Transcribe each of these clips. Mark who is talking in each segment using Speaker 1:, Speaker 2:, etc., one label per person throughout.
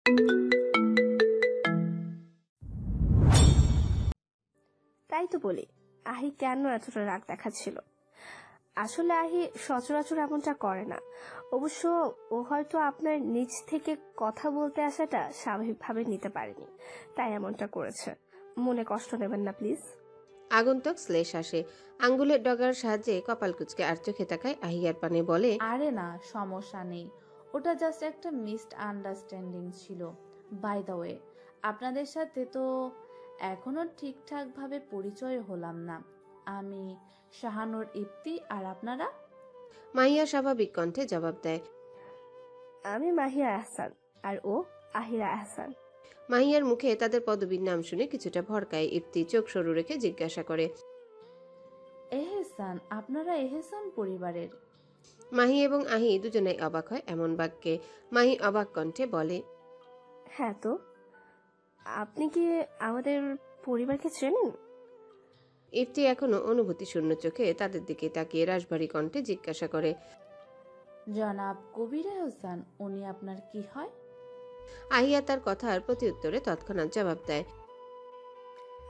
Speaker 1: তাই তো বলি, আহি কেন এতটা রাগ দেখাচ্ছিল। আসলে আহি সচরাচর এমনটা করে না। অবশ্য ও হয়তো আপনার নিজ থেকে কথা বলতে আসাটা স্বাভাবিকভাবে নিতে পারেনি, তাই এমনটা করেছে। মনে কষ্ট নেবেন না প্লিজ।
Speaker 2: আগন্তুক শ্লেষ আসে, আঙ্গুলের ডগার সাহায্যে কপাল কুচকে আর চোখে তাকায় আহিয়ার পানে, বলে,
Speaker 3: আরে না, সমস্যা নেই, ওটা জাস্ট একটা মিসড আন্ডারস্ট্যান্ডিং ছিল। বাই দ্য ওয়ে, আপনাদের সাথে তো এখনো ঠিকঠাক ভাবে পরিচয় হলাম না। আমি শাহানুর ইপ্তি, আর আপনারা?
Speaker 2: মাহিয়া স্বাভাবিক কণ্ঠে জবাব দেয়,
Speaker 1: আমি মাহিয়া আহসান, আর ও আহিরা আহসান।
Speaker 2: মাহিয়ার মুখে তাদের পদবীর নাম শুনে কিছুটা ভরকায়। ইপ্তি চোখ সরু রেখে জিজ্ঞাসা করে,
Speaker 3: এহসান? আপনারা এহসান পরিবারের?
Speaker 2: মাহি এবং আহি দুজনেই অবাক হয় এমন বাক্যে। মাহি অবাক কণ্ঠে বলে,
Speaker 1: হ্যাঁ তো, আপনি কি আমাদের পরিবারকে চেনেন?
Speaker 2: ইফতি এখনো অনুভূতি শূন্য চোখে তাদের দিকে তাকিয়ে রাশভারী কণ্ঠে জিজ্ঞাসা করে,
Speaker 3: জনাব কবির এহসান, উনি আপনার কি হয়?
Speaker 2: আহিয়া তার কথার প্রতি উত্তরে তৎক্ষণাৎ জবাব দেয়,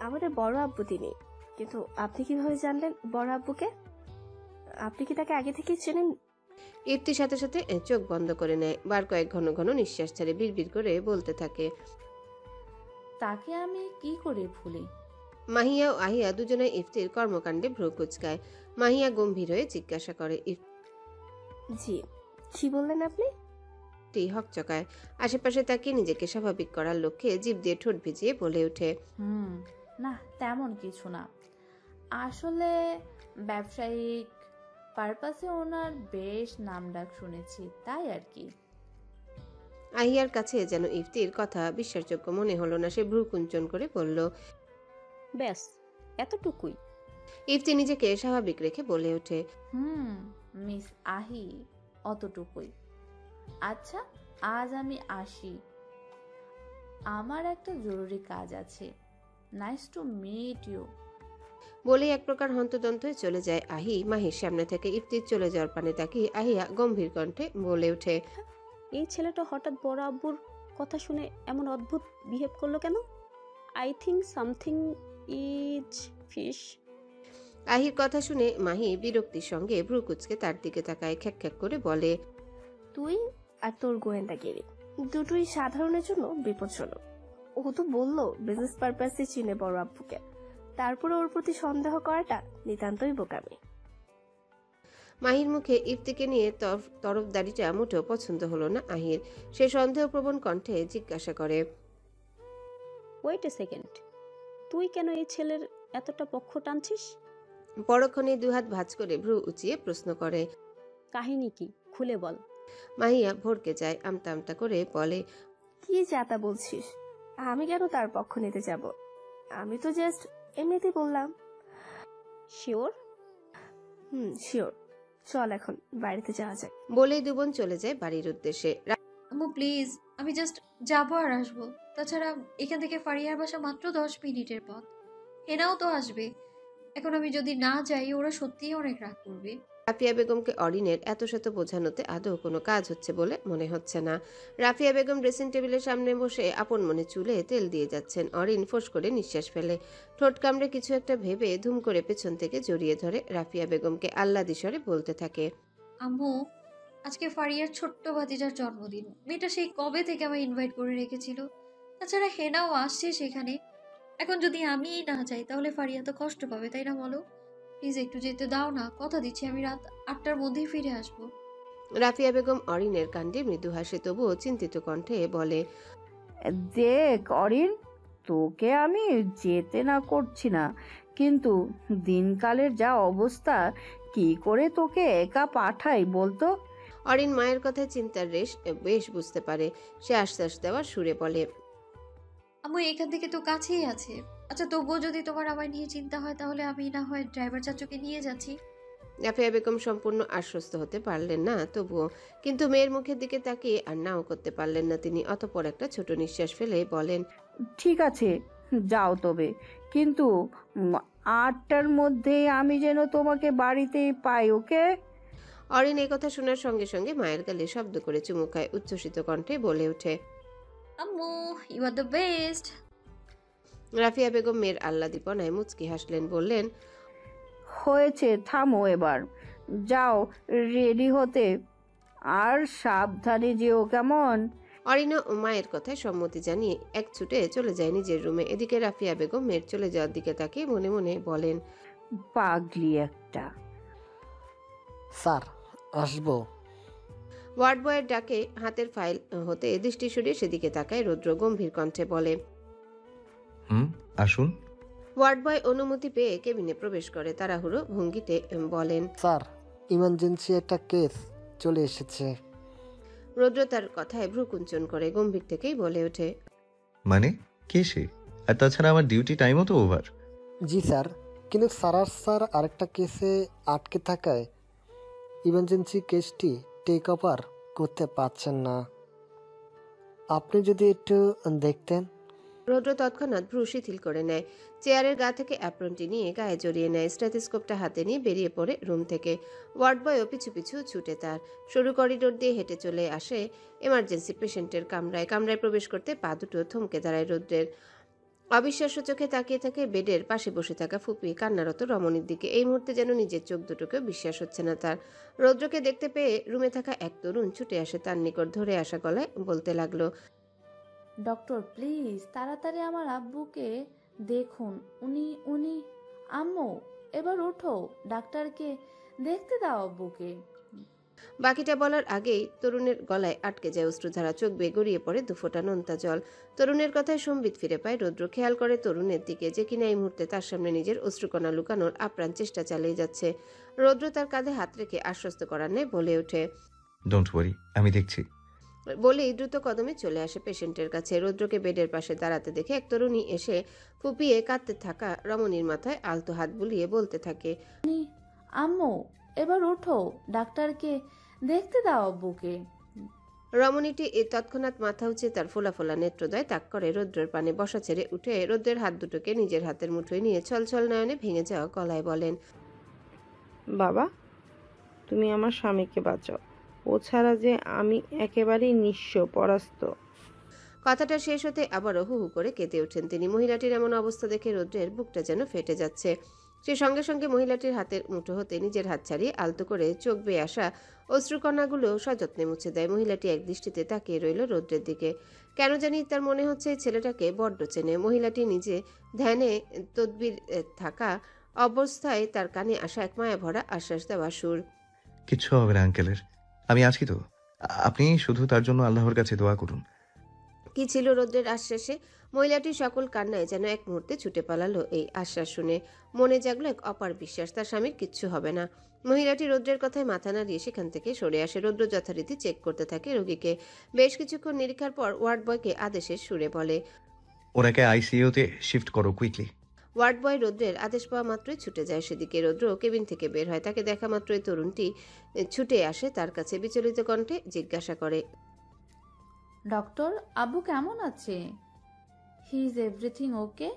Speaker 1: আমাদের বড় আব্বু তিনি। কিন্তু আপনি কিভাবে জানলেন বড় আব্বুকে? আপনি কি তাকে আগে থেকে চেনেন?
Speaker 2: ইফতির সাথে সাথে চোখ বন্ধ করে নেয়, বার কয়েক ঘন ঘন নিঃশ্বাস ছেড়ে বিড়বিড় করে বলতে থাকে,
Speaker 3: তাকে আমি কি করে ভুলি?
Speaker 2: মাহিয়া ও আহিয়া দুজনে ইফতির কর্মকাণ্ডে ভ্রু কুচকায়। মাহিয়া গম্ভীর হয়ে জিজ্ঞাসা করে,
Speaker 1: জি, কি বললেন আপনি?
Speaker 2: ইফতি হকচকায়। আশেপাশে তাকিয়ে নিজেকে স্বাভাবিক করার লক্ষ্যে জিভ দিয়ে ঠোঁট ভিজিয়ে বলে ওঠে,
Speaker 3: না, তেমন কিছু না। আসলে ব্যবসায়িক পারপাসে ওনার বেশ নামডাক শুনেছি, তাই আর কি।
Speaker 2: আহিয়ার কাছে যেন ইফতির কথা বিশ্বাসযোগ্য মনে হলো না। সে ভ্রু কুঞ্চন করে বলল,
Speaker 4: ব্যাস এতটুকুই?
Speaker 2: ইফতি নিজেকে স্বাভাবিক রেখে বলে ওঠে,
Speaker 3: মিস আহি, অতটুকুই। আচ্ছা, আজ আমি আসি, আমার একটা জরুরি কাজ আছে। Nice to meet you.
Speaker 2: বলেই এক প্রকার হন্তদন্ত হয়ে চলে যায় আহি। মাহির সামনে থেকে ইফতির চলে যাওয়ার পানে তাকিয়ে আহিয়া গম্ভীর কণ্ঠে বলে ওঠে,
Speaker 4: এই ছেলেটা হঠাৎ বড় আব্বুর কথা শুনে এমন অদ্ভুত বিহেভ করলো কেন? I think something is fish.
Speaker 2: Ahir কথা শুনে মাহি বিরক্তির সঙ্গে ভ্রু কুচকে তার দিকে তাকায়, খ্যাক খ্যাক করে বলে,
Speaker 1: তুই আর তোর গোয়েন্দাগিরি দুটোই সাধারণের জন্য বিপজ্জনক। ও তো বললো বিজনেস পারপাসে চিনে বড় আব্বুকে, তারপরে ওর প্রতি সন্দেহ করাটা নিতান্তই বোকামি।
Speaker 2: মাহির মুখে ইফতিকে নিয়ে তরফদারিটা মোটেও পছন্দ হলো না আহির। সে সন্দেহপ্রবণ কণ্ঠে জিজ্ঞাসা করে,
Speaker 4: ওয়েট এ সেকেন্ড, তুই কেন এই ছেলের এতটা পক্ষ টানছিস?
Speaker 2: পরক্ষণে দুহাত ভাঁজ করে ভ্রু উঁচিয়ে প্রশ্ন করে,
Speaker 4: কাহিনী কি, খুলে বল।
Speaker 2: মাহিয়া ভরকে যায়, আমতা আমতা করে বলে,
Speaker 1: কি যাতা বলছিস? আমি কেন তার পক্ষ নিতে যাব? আমি তো জাস্ট এমনিতেই বললাম।
Speaker 4: শিওর?
Speaker 1: শিওর। চল এখন বাড়িতে যাওয়া যাক।
Speaker 2: বলেই দুবোন চলে যায় বাড়ির উদ্দেশ্যে।
Speaker 5: আম্মু প্লিজ, আমি জাস্ট যাবো আর আসবো। তাছাড়া এখান থেকে ফারিয়ার বাসা মাত্র 10 মিনিটের পথ। হেনাও তো আসবে। এখন আমি যদি না যাই ওরা সত্যিই অনেক রাগ করবে।
Speaker 2: রাফিয়া বেগমকে অরিনের এত শত বোঝানোতে আদৌ কোনো কাজ হচ্ছে বলে মনে হচ্ছে না। রাফিয়া বেগম ড্রেসিং টেবিলের সামনে বসে আপন মনে চুলে তেল দিয়ে যাচ্ছেন। অরিন ফোঁস করে নিঃশ্বাস ফেলে, ঠোঁট কামড়ে কিছু একটা ভেবে ধুম করে পেছন থেকে জড়িয়ে ধরে রাফিয়া বেগমকে আহ্লাদি স্বরে বলতে থাকে,
Speaker 5: আম্মু, আজকে ফারিয়ার ছোট্ট ভাতিজার জন্মদিন। মেয়েটা সেই কবে থেকে আমায় ইনভাইট করে রেখেছিল। তাছাড়া হেনাও আসছে সেখানে। এখন যদি আমিই না যাই তাহলে ফারিয়া তো কষ্ট পাবে, তাই না বলো? প্লিজ একটু যেতে দাও না, কথা দিচ্ছি আমি রাত 8টার মধ্যেই ফিরে আসবো।
Speaker 2: রাফিয়া বেগম অরিনের কাণ্ডে মৃদু হাসে, তবুও চিন্তিত কণ্ঠে বলে,
Speaker 6: দেখ অরিন, তোকে আমি যেতে না করছি না, কিন্তু দিনকালের যা অবস্থা, কি করে তোকে একা পাঠাই বলতো?
Speaker 2: অরিন মায়ের কথায় চিন্তার রেশ বেশ বুঝতে পারে। সে আশ্বাস দেওয়ার সুরে বলে,
Speaker 5: আম্মু এখান থেকে তো কাছেই আছে। আচ্ছা তবুও যদি তোমার আমায় নিয়ে চিন্তা হয় তাহলে আমি না হয় ড্রাইভার চাচুকে নিয়ে যাচ্ছি।
Speaker 2: রাফিয়া বেগম সম্পূর্ণ আশ্বস্ত হতে পারলেন না তবুও, কিন্তু মেয়ের মুখের দিকে তাকিয়ে আর নাও করতে পারলেন না তিনি। অতঃপর একটা ছোট নিঃশ্বাস ফেলে বলেন,
Speaker 6: ঠিক আছে, যাও তবে, কিন্তু 8টার মধ্যে আমি যেন তোমাকে বাড়িতেই পাই, ওকে?
Speaker 2: অরিন এই কথা শোনার সঙ্গে সঙ্গে মায়ের গালে শব্দ করে চুমু খায়, উচ্ছ্বসিত কণ্ঠে বলে ওঠে,
Speaker 5: আম্মু, you are the best.
Speaker 2: Rafia Begum মেয়ের আহ্লাদীপনায় মুচকি হাসলেন, বললেন,
Speaker 6: হয়েছে, থামো এবার, যাও রেডি হতে, আর সাবধানে যেও কেমন।
Speaker 2: অরিনা ও মায়ের কথায় সম্মতি জানিয়ে এক ছুটে চলে যায় নিজের রুমে। এদিকে রাফিয়া বেগম মেয়ের চলে যাওয়ার দিকে তাকিয়ে মনে মনে বলেন,
Speaker 6: পাগলি একটা।
Speaker 7: স্যার, আসবো?
Speaker 2: ওয়ার্ড বয়ের ডাকে হাতের ফাইল হতে দৃষ্টি সরিয়ে সেদিকে তাকায় রৌদ্র গম্ভীর কণ্ঠে বলে।
Speaker 8: আসুন।
Speaker 2: ওয়ার্ড বয় অনুমতি পেয়ে কেবিনে প্রবেশ করে, তাড়াহুড়ো ভঙ্গিতে বলেন,
Speaker 7: স্যার, ইমার্জেন্সি একটা কেস চলে এসেছে।
Speaker 2: রৌদ্র তার কথায় ভ্রুকুঞ্চন করে গম্ভীর থেকেই বলে ওঠে,
Speaker 8: মানে কে সে? আর তাছাড়া আমার ডিউটি টাইমও তো ওভার।
Speaker 7: জি স্যার, কিন্তু স্যার আরেকটা কেসে আটকে থাকায় ইমার্জেন্সি কেসটি টেক ওভার করতে পারছেন না। আপনি যদি একটু দেখতেন।
Speaker 2: রৌদ্র তৎক্ষণাৎ ভ্রু শিথিল করে নেয়, চেয়ারের গা থেকে অ্যাপ্রনটি নিয়ে গায়ে জড়িয়ে নেয়, স্টেথোস্কোপটা হাতে নিয়ে বেরিয়ে পড়ে রুম থেকে। ওয়ার্ড বয়ও পিছু পিছু ছুটে তার। সরু করিডোর দিয়ে হেঁটে চলে আসে এমার্জেন্সি পেশেন্টের কামরায়। কামরায় প্রবেশ করতে পা দুটো থমকে দাঁড়ায় রৌদ্রের। অবিশ্বাস্য চোখে তাকিয়ে থাকে বেডের পাশে বসে থাকা ফুপি কান্নারত রমণীর দিকে। এই মুহূর্তে যেন নিজের চোখ দুটোকেও বিশ্বাস হচ্ছে না তার। রৌদ্রকে দেখতে পেয়ে রুমে থাকা এক তরুণ ছুটে আসে তার নিকট, ধরে আসা গলায় বলতে লাগলো,
Speaker 3: ডক্টর প্লিজ তাড়াতাড়ি আমার আব্বুকে দেখুন, উনি উনি আম্মু এবার ওঠো, ডাক্তারকে দেখতে দাও আব্বুকে।
Speaker 2: বাকিটা বলার আগেই তরুণের গলায় আটকে যায় অশ্রুধারা, চোখ বেয়ে গড়িয়ে পড়ে দুফোঁটা নোনতা জল। তরুণের কথায় সম্বিত ফিরে পায় রৌদ্র। খেয়াল করে তরুণের দিকে, যে কিনা এই মুহূর্তে তার সামনে নিজের অশ্রুকণা লুকানোর আপ্রাণ চেষ্টা চালিয়ে যাচ্ছে। রৌদ্র তার কাঁধে হাত রেখে আশ্বস্ত করার ন্যায় বলে ওঠে,
Speaker 8: ডোন্ট ওয়ারি, আমি দেখছি।
Speaker 2: বলেই দ্রুত কদমে চলে আসে পেশেন্টের কাছে। রৌদ্রকে বেডের পাশে দাঁড়াতে দেখে এক তরুণী এসে ফুপিয়ে কাঁদতে থাকা রমণীর মাথায় আলতো হাত বুলিয়ে বলতে থাকে,
Speaker 3: আম্মু এবার ওঠো, ডাক্তারকে দেখতে দাও আব্বুকে।
Speaker 2: রমণীটি তৎক্ষণাৎ মাথা উঁচিয়ে তার ফোলা ফোলা নেত্রদয় তাক করে রৌদ্রের পানে বসা ছেড়ে উঠে রৌদ্রের হাত দুটোকে নিজের হাতের মুঠোয় নিয়ে ছলছল নয়নে ভেঙে যাওয়া গলায় বলেন,
Speaker 9: বাবা, তুমি আমার স্বামীকে বাঁচাও, ও ছাড়া যে আমি একেবারেই নিঃস্ব, পরাস্ত।
Speaker 2: কথাটা শেষ হতে আবারও হু হু করে কেঁদে ওঠেন তিনি। মহিলাটির এমন অবস্থা দেখে রৌদ্রের বুকটা যেন ফেটে যাচ্ছে। সে সঙ্গে সঙ্গে মহিলাটির হাতের মুঠো হতে নিজের হাত ছাড়িয়ে আলতো করে চোখ বেয়ে আসা অশ্রুকণাগুলো সযত্নে মুছে দেয়। মহিলাটি এক দৃষ্টিতে তাকিয়ে রইল রৌদ্রের দিকে। কেন জানি তার মনে হচ্ছে এই ছেলেটাকে বড্ড চেনে। মহিলাটি নিজে ধ্যানে তদবির থাকা অবস্থায় তার কানে আসা এক মায়া ভরা আশ্বাস দেওয়া সুর।
Speaker 8: কিচ্ছু হবে না আঙ্কেলের, আমি আছি তো। আপনি শুধু তার জন্য আল্লাহর কাছে দোয়া করুন।
Speaker 2: কি ছিল রৌদ্রের আশ্বাসে? মহিলাটির সকল কান্নায় যেন এক মুহূর্তে ছুটে পালালো এই আশ্বাস শুনে। মনে জাগলো এক অপার বিশ্বাস, তার স্বামীর কিচ্ছু হবে না। মহিলাটি রৌদ্রের কথায় মাথা নাড়িয়ে সেখান থেকে সরে আসে। রৌদ্র যথারীতি চেক করতে থাকে রোগীকে। বেশ কিছুক্ষণ নিরীক্ষার পর ওয়ার্ড বয়কে আদেশের সুরে বলে,
Speaker 8: ওনাকে আইসিইউতে শিফট করো কুইকলি।
Speaker 2: ওয়ার্ড বয় রৌদ্রের আদেশ পাওয়া মাত্রই ছুটে যায় সেদিকে। রৌদ্র কেবিন থেকে বের হয়। তাকে দেখা মাত্রই তরুণটি ছুটে আসে তার কাছে, বিচলিত কণ্ঠে জিজ্ঞাসা করে,
Speaker 3: ডক্টর, আব্বু কেমন আছে? He is everything okay?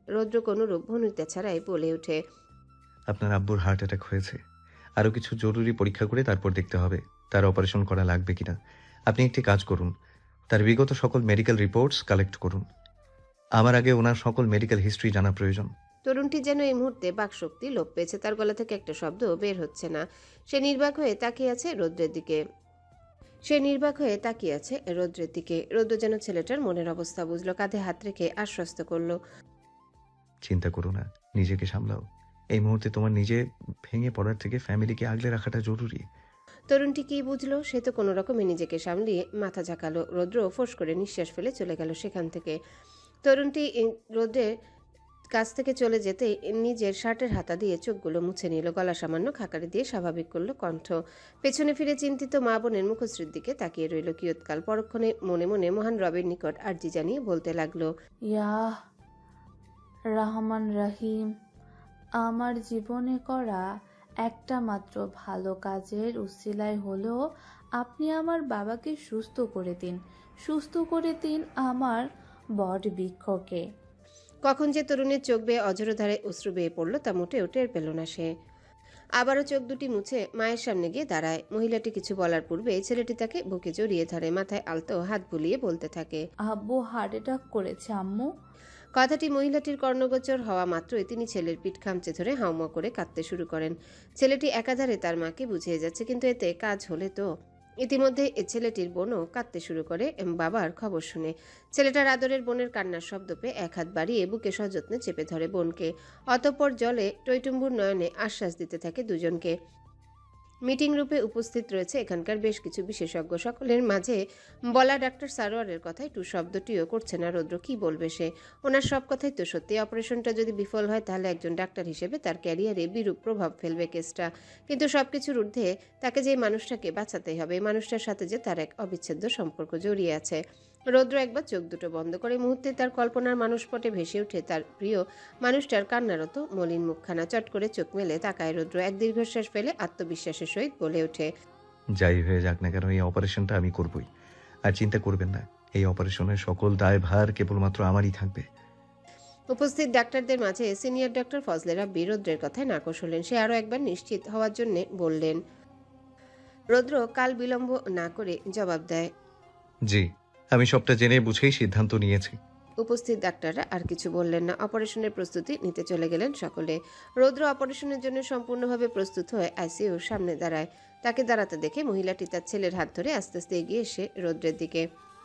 Speaker 2: রৌদ্র কোনো রূপ ভনুতা ছাড়াই বলে ওঠে,
Speaker 8: আপনার আব্বুর হার্ট অ্যাটাক হয়েছে, আরও কিছু জরুরি পরীক্ষা করে তারপর দেখতে হবে তার অপারেশন করা লাগবে কিনা। আপনি একটি কাজ করুন, তার বিগত সকল মেডিকেল রিপোর্টস কালেক্ট করুন। আমার আগে ওনার সকল মেডিকেল হিস্ট্রি জানা প্রয়োজন।
Speaker 2: তরুণটি যেন এই মুহূর্তে বাকশক্তি লোপ পেয়েছে। তার গলা থেকে একটা শব্দ বের হচ্ছে না। সে নির্বাক হয়ে তাকিয়ে আছে রৌদ্রের দিকে। রৌদ্র যেন ছেলেটার মনের অবস্থা বুঝলো, কাঁধে হাত রেখে আশ্বস্ত করলো,
Speaker 8: চিন্তা করো না, নিজেকে সামলাও। এই মুহূর্তে তোমার নিজে ভেঙে পড়ার থেকে ফ্যামিলিকে আগলে রাখাটা জরুরি।
Speaker 2: তরুণটি কি বুঝলো? সে তো কোনো রকমে নিজেকে সামলিয়ে মাথা ঝাঁকালো। রৌদ্র ফোঁস করে নিঃশ্বাস ফেলে চলে গেল সেখান থেকে। তরুণটি রৌদ্রের কাছ থেকে চলে যেতেই নিজের শার্টের হাতা দিয়ে চোখগুলো মুছে নিল, গলা সামান্য খাকারি দিয়ে স্বাভাবিক করলো কণ্ঠ। পেছনে ফিরে চিন্তিত মা বোনের মুখশ্রীর দিকে তাকিয়ে রইল কিয়ৎকাল। পরক্ষণে মনে মনে মহান রবের নিকট আর্জি জানিয়ে বলতে লাগলো,
Speaker 3: ইয়া রহমান রহিম, আমার জীবনে করা একটা মাত্র ভালো কাজের উসিলায় হলেও আপনি আমার বাবাকে সুস্থ করে দিন আমার বট বৃক্ষকে।
Speaker 2: কখন যে তরুণের চোখ বেয়ে অঝরধারে অশ্রু বেয়ে পড়ল তা মোটেও টের পেল না সে। আবারও চোখ দুটি মুছে মায়ের সামনে গিয়ে দাঁড়ায়। মহিলাটি কিছু বলার পূর্বে ছেলেটি তাকে বুকে জড়িয়ে ধরে, মাথায় আলতো হাত বুলিয়ে বলতে থাকে।
Speaker 3: আব্বু হার্ট অ্যাটাক করেছে আম্মু।
Speaker 2: কথাটি মহিলাটির কর্ণগোচর হওয়া মাত্রই তিনি ছেলের পিঠ খামচে ধরে হাউমাউ করে কাঁদতে শুরু করেন। ছেলেটি একাধারে তার মাকে বুঝিয়ে যাচ্ছে, কিন্তু এতে কাজ হলে তো। ইতিমধ্যে এ ছেলেটির বোনও কাঁদতে শুরু করে বাবার খবর শুনে। ছেলেটার আদরের বোনের কান্নার শব্দ পেয়ে এক হাত বাড়িয়ে বুকে সযত্নে চেপে ধরে বোনকে। অতঃপর জলে টইটুম্বুর নয়নে আশ্বাস দিতে থাকে দুজনকে। মিটিং রুমে উপস্থিত রয়েছে এখানকার বেশ কিছু বিশেষজ্ঞ। সকলের মাঝে বলা ডাক্তার সারোয়ারের কথায় টু শব্দটিও করছে না রৌদ্র। কি বলবে সে? ওনার সব কথাই তো সত্যি। অপারেশনটা যদি বিফল হয় তাহলে একজন ডাক্তার হিসেবে তার ক্যারিয়ারে বিরূপ প্রভাব ফেলবে কেসটা। কিন্তু সবকিছুর ঊর্ধ্বে তাকে যে মানুষটাকে বাঁচাতেই হবে, এই মানুষটার সাথে যে তার এক অবিচ্ছেদ্য সম্পর্ক জড়িয়ে আছে। রৌদ্র একবার চোখ দুটো বন্ধ করে মুহূর্তে তার কল্পনার মানুষপটে ভেসে ওঠে তার প্রিয় মানুষটার কান্নারত মলিন মুখখানা। চট করে চোখ মেলে তাকায় রৌদ্র। এক দীর্ঘশ্বাস ফেলে আত্মবিশ্বাসের সহিত বলে ওঠে,
Speaker 8: যাই হয়ে যাক না কেন, এই অপারেশনটা আমি করবই। আর চিন্তা করবেন না, এই অপারেশনের সকল দায়ভার কেবলমাত্র আমারই থাকবে।
Speaker 2: উপস্থিত ডাক্তারদের মাঝে সিনিয়র ডক্টর ফজলে রাব্বি রৌদ্রের কথায় নাকশ হলেন। সে আরও একবার নিশ্চিত হওয়ার জন্য বললেন। রৌদ্র কাল বিলম্ব না করে জবাব দেয়,
Speaker 8: জি, আমি সবটা জেনে বুঝেই সিদ্ধান্ত নিয়েছি।
Speaker 2: উপস্থিত ডাক্তাররা আর কিছু বললেন না। অপারেশনের প্রস্তুতি নিতে চলে গেলেন সকলে। রৌদ্র অপারেশনের জন্য সম্পূর্ণভাবে প্রস্তুত হয়ে আইসিইউর সামনে দাঁড়ায়। তাকে দাঁড়াতে দেখে মহিলাটি তার ছেলের হাত ধরে আস্তে আস্তে এগিয়ে এসে রৌদ্রের দিকে।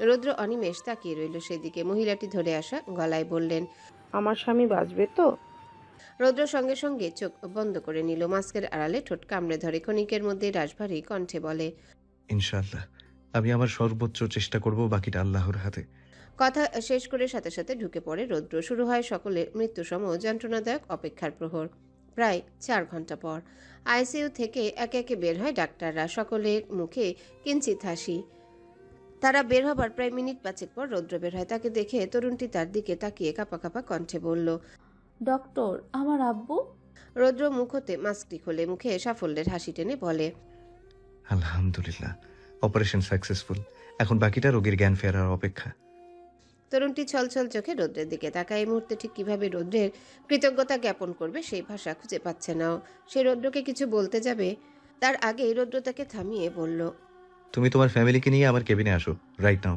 Speaker 2: রৌদ্র অনিমেষ তাকিয়ে রইল সেই দিকে। মহিলাটি ধরে আসা গলায় বললেন,
Speaker 9: আমার স্বামী বাঁচবে তো?
Speaker 2: রৌদ্র সঙ্গে সঙ্গে চোখ বন্ধ করে নিল। মাস্কের আড়ালে ঠোঁট কামড়ে ধরে ক্ষণিকের মধ্যে রাশভারী কণ্ঠে বলে,
Speaker 8: ইনশাআল্লাহ, আমি আমার সর্বোচ্চ চেষ্টা করব, বাকিটা আল্লাহর হাতে।
Speaker 2: কথা শেষ করে সাথে সাথে ঢুকে পড়ে রৌদ্র। শুরু হয় সকলের মৃত্যুসম যন্ত্রণাদায়ক অপেক্ষার প্রহর। প্রায় 4 ঘন্টা পর আইসিইউ থেকে একে একে বের হয় ডাক্তাররা। সকলের মুখে কিঞ্চিত হাসি। তারা বের হবার প্রায় মিনিট 5 পর রৌদ্র বের হয়। তাকে দেখে তরুণটি তার দিকে তাকিয়ে কাঁপা কাঁপা কণ্ঠে বলল,
Speaker 3: ডক্টর, আমার আব্বু।
Speaker 2: রৌদ্র মুখ হতে মাস্কটি খোলে, মুখে সাফল্যের হাসি টেনে বলে,
Speaker 8: আলহামদুলিল্লাহ, অপারেশন সাকসেসফুল। এখন বাকিটা রোগীর জ্ঞান ফেরার অপেক্ষা।
Speaker 2: তরুণটি ছলছল চোখে রৌদ্রের দিকে তাকায়। এই মুহূর্তে ঠিক কিভাবে রৌদ্রের কৃতজ্ঞতা জ্ঞাপন করবে সেই ভাষা খুঁজে পাচ্ছে না। সে রৌদ্রকে কিছু বলতে যাবে, তার আগেই রৌদ্র তাকে থামিয়ে বলল,
Speaker 8: তুমি তোমার ফ্যামিলিকে নিয়ে আমার কেবিনে আসো রাইট নাও।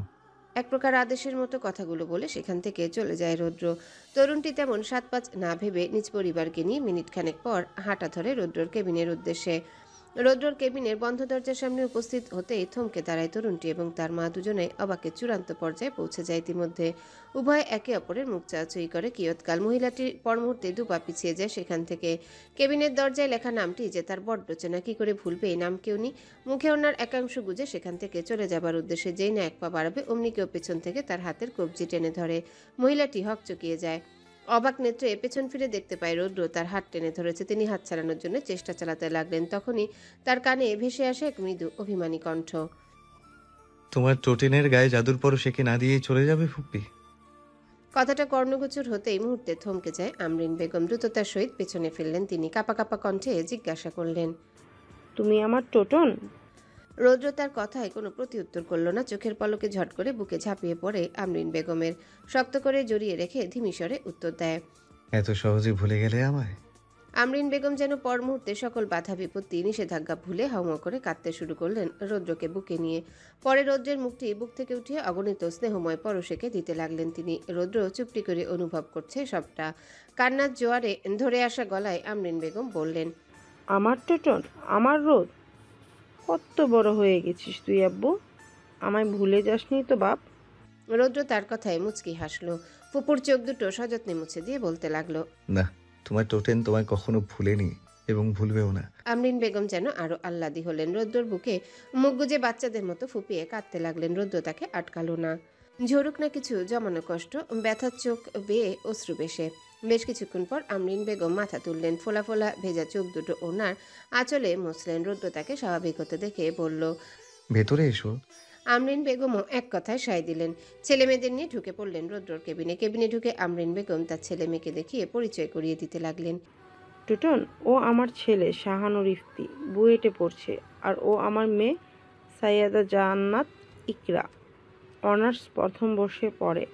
Speaker 2: এক প্রকার আদেশের মতো কথাগুলো বলে সেখান থেকে চলে যায় রৌদ্র। তরুণটি তেমন 7-5 না ভেবে নিজ পরিবারকে নিয়ে মিনিট খানেক পর হাঁটা ধরে রৌদ্রর কেবিনের উদ্দেশ্যে। রৌদ্রর কেবিনের বন্ধ দরজার সামনে উপস্থিত হতেই থমকে দাঁড়ায় তরুণটি এবং তার মা। দুজনে অবাকের চূড়ান্ত পর্যায়ে পৌঁছে যায় ইতিমধ্যে। উভয় একে অপরের মুখ চাওয়াচুই করে কিয়ৎকাল। মহিলাটির পর মুহূর্তে দুপা পিছিয়ে যায় সেখান থেকে। কেবিনের দরজায় লেখা নামটি যে তার বড্ড চেনা, কি করে ভুলবে এই নাম কেউ নি। মুখে ওনার একাংশ গুজে সেখান থেকে চলে যাবার উদ্দেশ্যে যেই না এক পা বাড়াবে অমনি কেউ পেছন থেকে তার হাতের কবজি টেনে ধরে। মহিলাটি হকচকিয়ে যায়। অবাক নেত্রে পেছন ফিরে দেখতে পায় রৌদ্র তার হাত টেনে ধরেছে। তিনি হাত ছাড়ানোর জন্য চেষ্টা চালাতে লাগলেন। তখনই তার কানে ভেসে আসে এক মৃদু অভিমানী কণ্ঠ,
Speaker 8: তোমার টোটেনের গায়ে জাদুর পরশেকে না দিয়েই চলে যাবে ফুপ্পি?
Speaker 2: কথাটা কর্ণগোচর হতেই মুহূর্তে থমকে যায় আমরিন বেগম। দ্রুততার সহিত পেছনে ফেললেন তিনি। কাঁপা কাঁপা কণ্ঠে জিজ্ঞাসা করলেন,
Speaker 9: তুমি আমার টোটন?
Speaker 2: রৌদ্র তার কথায় কোনো প্রতিউত্তর করল না। চোখের পলকে ঝট করে বুকে ঝাঁপিয়ে পড়ে আমরিন বেগমের। শক্ত করে জড়িয়ে রেখে ধিমিস্বরে উত্তর দেয়,
Speaker 8: এত সহজে ভুলে গেলে আমায়?
Speaker 2: আমরিন বেগম যেন পর মুহূর্তে সকল বাধা বিপত্তি নিষেধাজ্ঞা ভুলে হাউমাউ করে কাঁদতে শুরু করলেন রৌদ্রকে বুকে নিয়ে। পরে রৌদ্রের মুখটি বুক থেকে উঠিয়ে অগণিত স্নেহময় পরশেকে দিতে লাগলেন তিনি। রৌদ্র চুপটি করে অনুভব করছে সবটা। কান্নার জোয়ারে ধরে আসা গলায় আমরিন বেগম বললেন,
Speaker 9: আমার টোটন, আমার রোদ, কত বড় হয়ে গেছিস তুই আব্বু, আমায় ভুলে যাসনি তো বাপ?
Speaker 2: রৌদ্র তার কথায় মুচকি হাসলো। ফুপুর চোখ দুটো সযত্নে মুছে দিয়ে বলতে লাগলো,
Speaker 8: না, তোমার টোটেন তোমায় কখনো ভুলেনি এবং ভুলবেও না।
Speaker 2: আমরিন বেগম যেন আরো আহ্লাদি হলেন। রৌদ্রর বুকে মুখ গুজে বাচ্চাদের মতো ফুপিয়ে কাঁদতে লাগলেন। রৌদ্র তাকে আটকালো না। ঝরুক না কিছু জমানো কষ্ট, ব্যথার চোখ বেয়ে অশ্রু বেশে। বেশ কিছুক্ষণ পর আমরিন বেগম মাথা তুললেন। ফোলা ফোলা ভেজা চোখ দুটো ওনার আঁচলে মুছলেন। রৌদ্র তাকে স্বাভাবিক হতে দেখে বলল,
Speaker 8: ভেতরে এসো।
Speaker 2: আমরিন বেগমও এক কথায় সায় দিলেন। ছেলে মেয়েদের নিয়ে ঢুকে পড়লেন রৌদ্রর কেবিনে। কেবিনে ঢুকে আমরিন বেগম তার ছেলে মেয়েকে দেখিয়ে পরিচয় করিয়ে দিতে লাগলেন।
Speaker 9: টোটন, ও আমার ছেলে শাহানুর ইফতি, বুয়েটে পড়ছে। আর ও আমার মেয়ে সাইয়াদা জান্নাত ইকরা, অনার্স প্রথম বর্ষে পড়ে।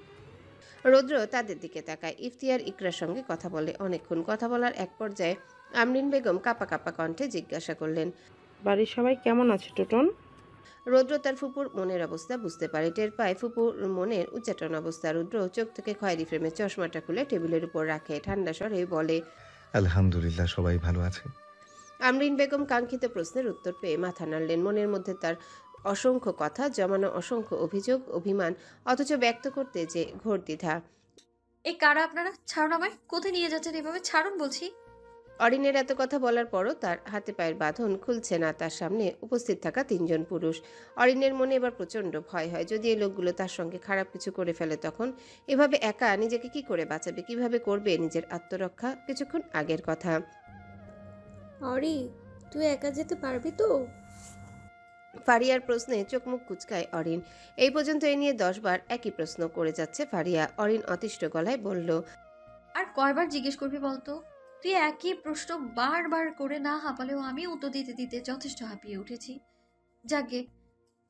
Speaker 2: রৌদ্র তাদের দিকে তাকায়। ইফতিয়ার ইকরার সঙ্গে কথা বলে অনেকক্ষণ। কথা বলার এক পর্যায়ে আমরিন বেগম কাঁপা কাঁপা কণ্ঠে জিজ্ঞাসা করলেন।
Speaker 9: বাড়ির সবাই কেমন আছে টোটন?
Speaker 2: রৌদ্র তার ফুপুর মনের অবস্থা বুঝতে পারে, টের পায় ফুপুর মনের উচ্চাটন অবস্থা। রুদ্র চোখ থেকে খয়েরি ফ্রেমের চশমাটা খুলে টেবিলের উপর রাখে, ঠান্ডা স্বরে বলে,
Speaker 8: আলহামদুলিল্লাহ সবাই ভালো আছে।
Speaker 2: আমরিন বেগম কাঙ্ক্ষিত প্রশ্নের উত্তর পেয়ে মাথা নাড়লেন। মনের মধ্যে তার অসংখ্য কথা জমানো, অসংখ্য অভিযোগ, অভিমান, অথচ ব্যক্ত করতে যে ঘোর দ্বিধা।
Speaker 5: এই কারা আপনারা? ছাড়ুন আমায়। কোথায় নিয়ে যাচ্ছেন এভাবে? ছাড়ুন বলছি।
Speaker 2: অরিনের এত কথা বলার পরও তার হাতে পায়ের বাঁধন খুলছে না। তার সামনে উপস্থিত থাকা 3 জন পুরুষ। অরিনের মনে এবার প্রচণ্ড ভয় হয়, যদি এই লোকগুলো তার সঙ্গে খারাপ কিছু করে ফেলে তখন এভাবে একা নিজেকে কি করে বাঁচাবে, কিভাবে করবে নিজের আত্মরক্ষা? কিছুক্ষণ আগের কথা।
Speaker 10: অরি, তুই একা যেতে পারবি তো?
Speaker 2: ফারিয়ার প্রশ্নে চোখ মুখ কুচকায় অরিন। এই পর্যন্ত এ নিয়ে 10 বার একই প্রশ্ন করে যাচ্ছে ফারিয়া। অরিন অতিষ্ঠ গলায় বলল,
Speaker 5: আর কয়বার জিজ্ঞেস করবি বলতো? তুই একই প্রশ্ন বারবার করে না হাঁপালেও আমি উত্তর দিতে দিতে যথেষ্ট হাঁপিয়ে উঠেছি। যাকে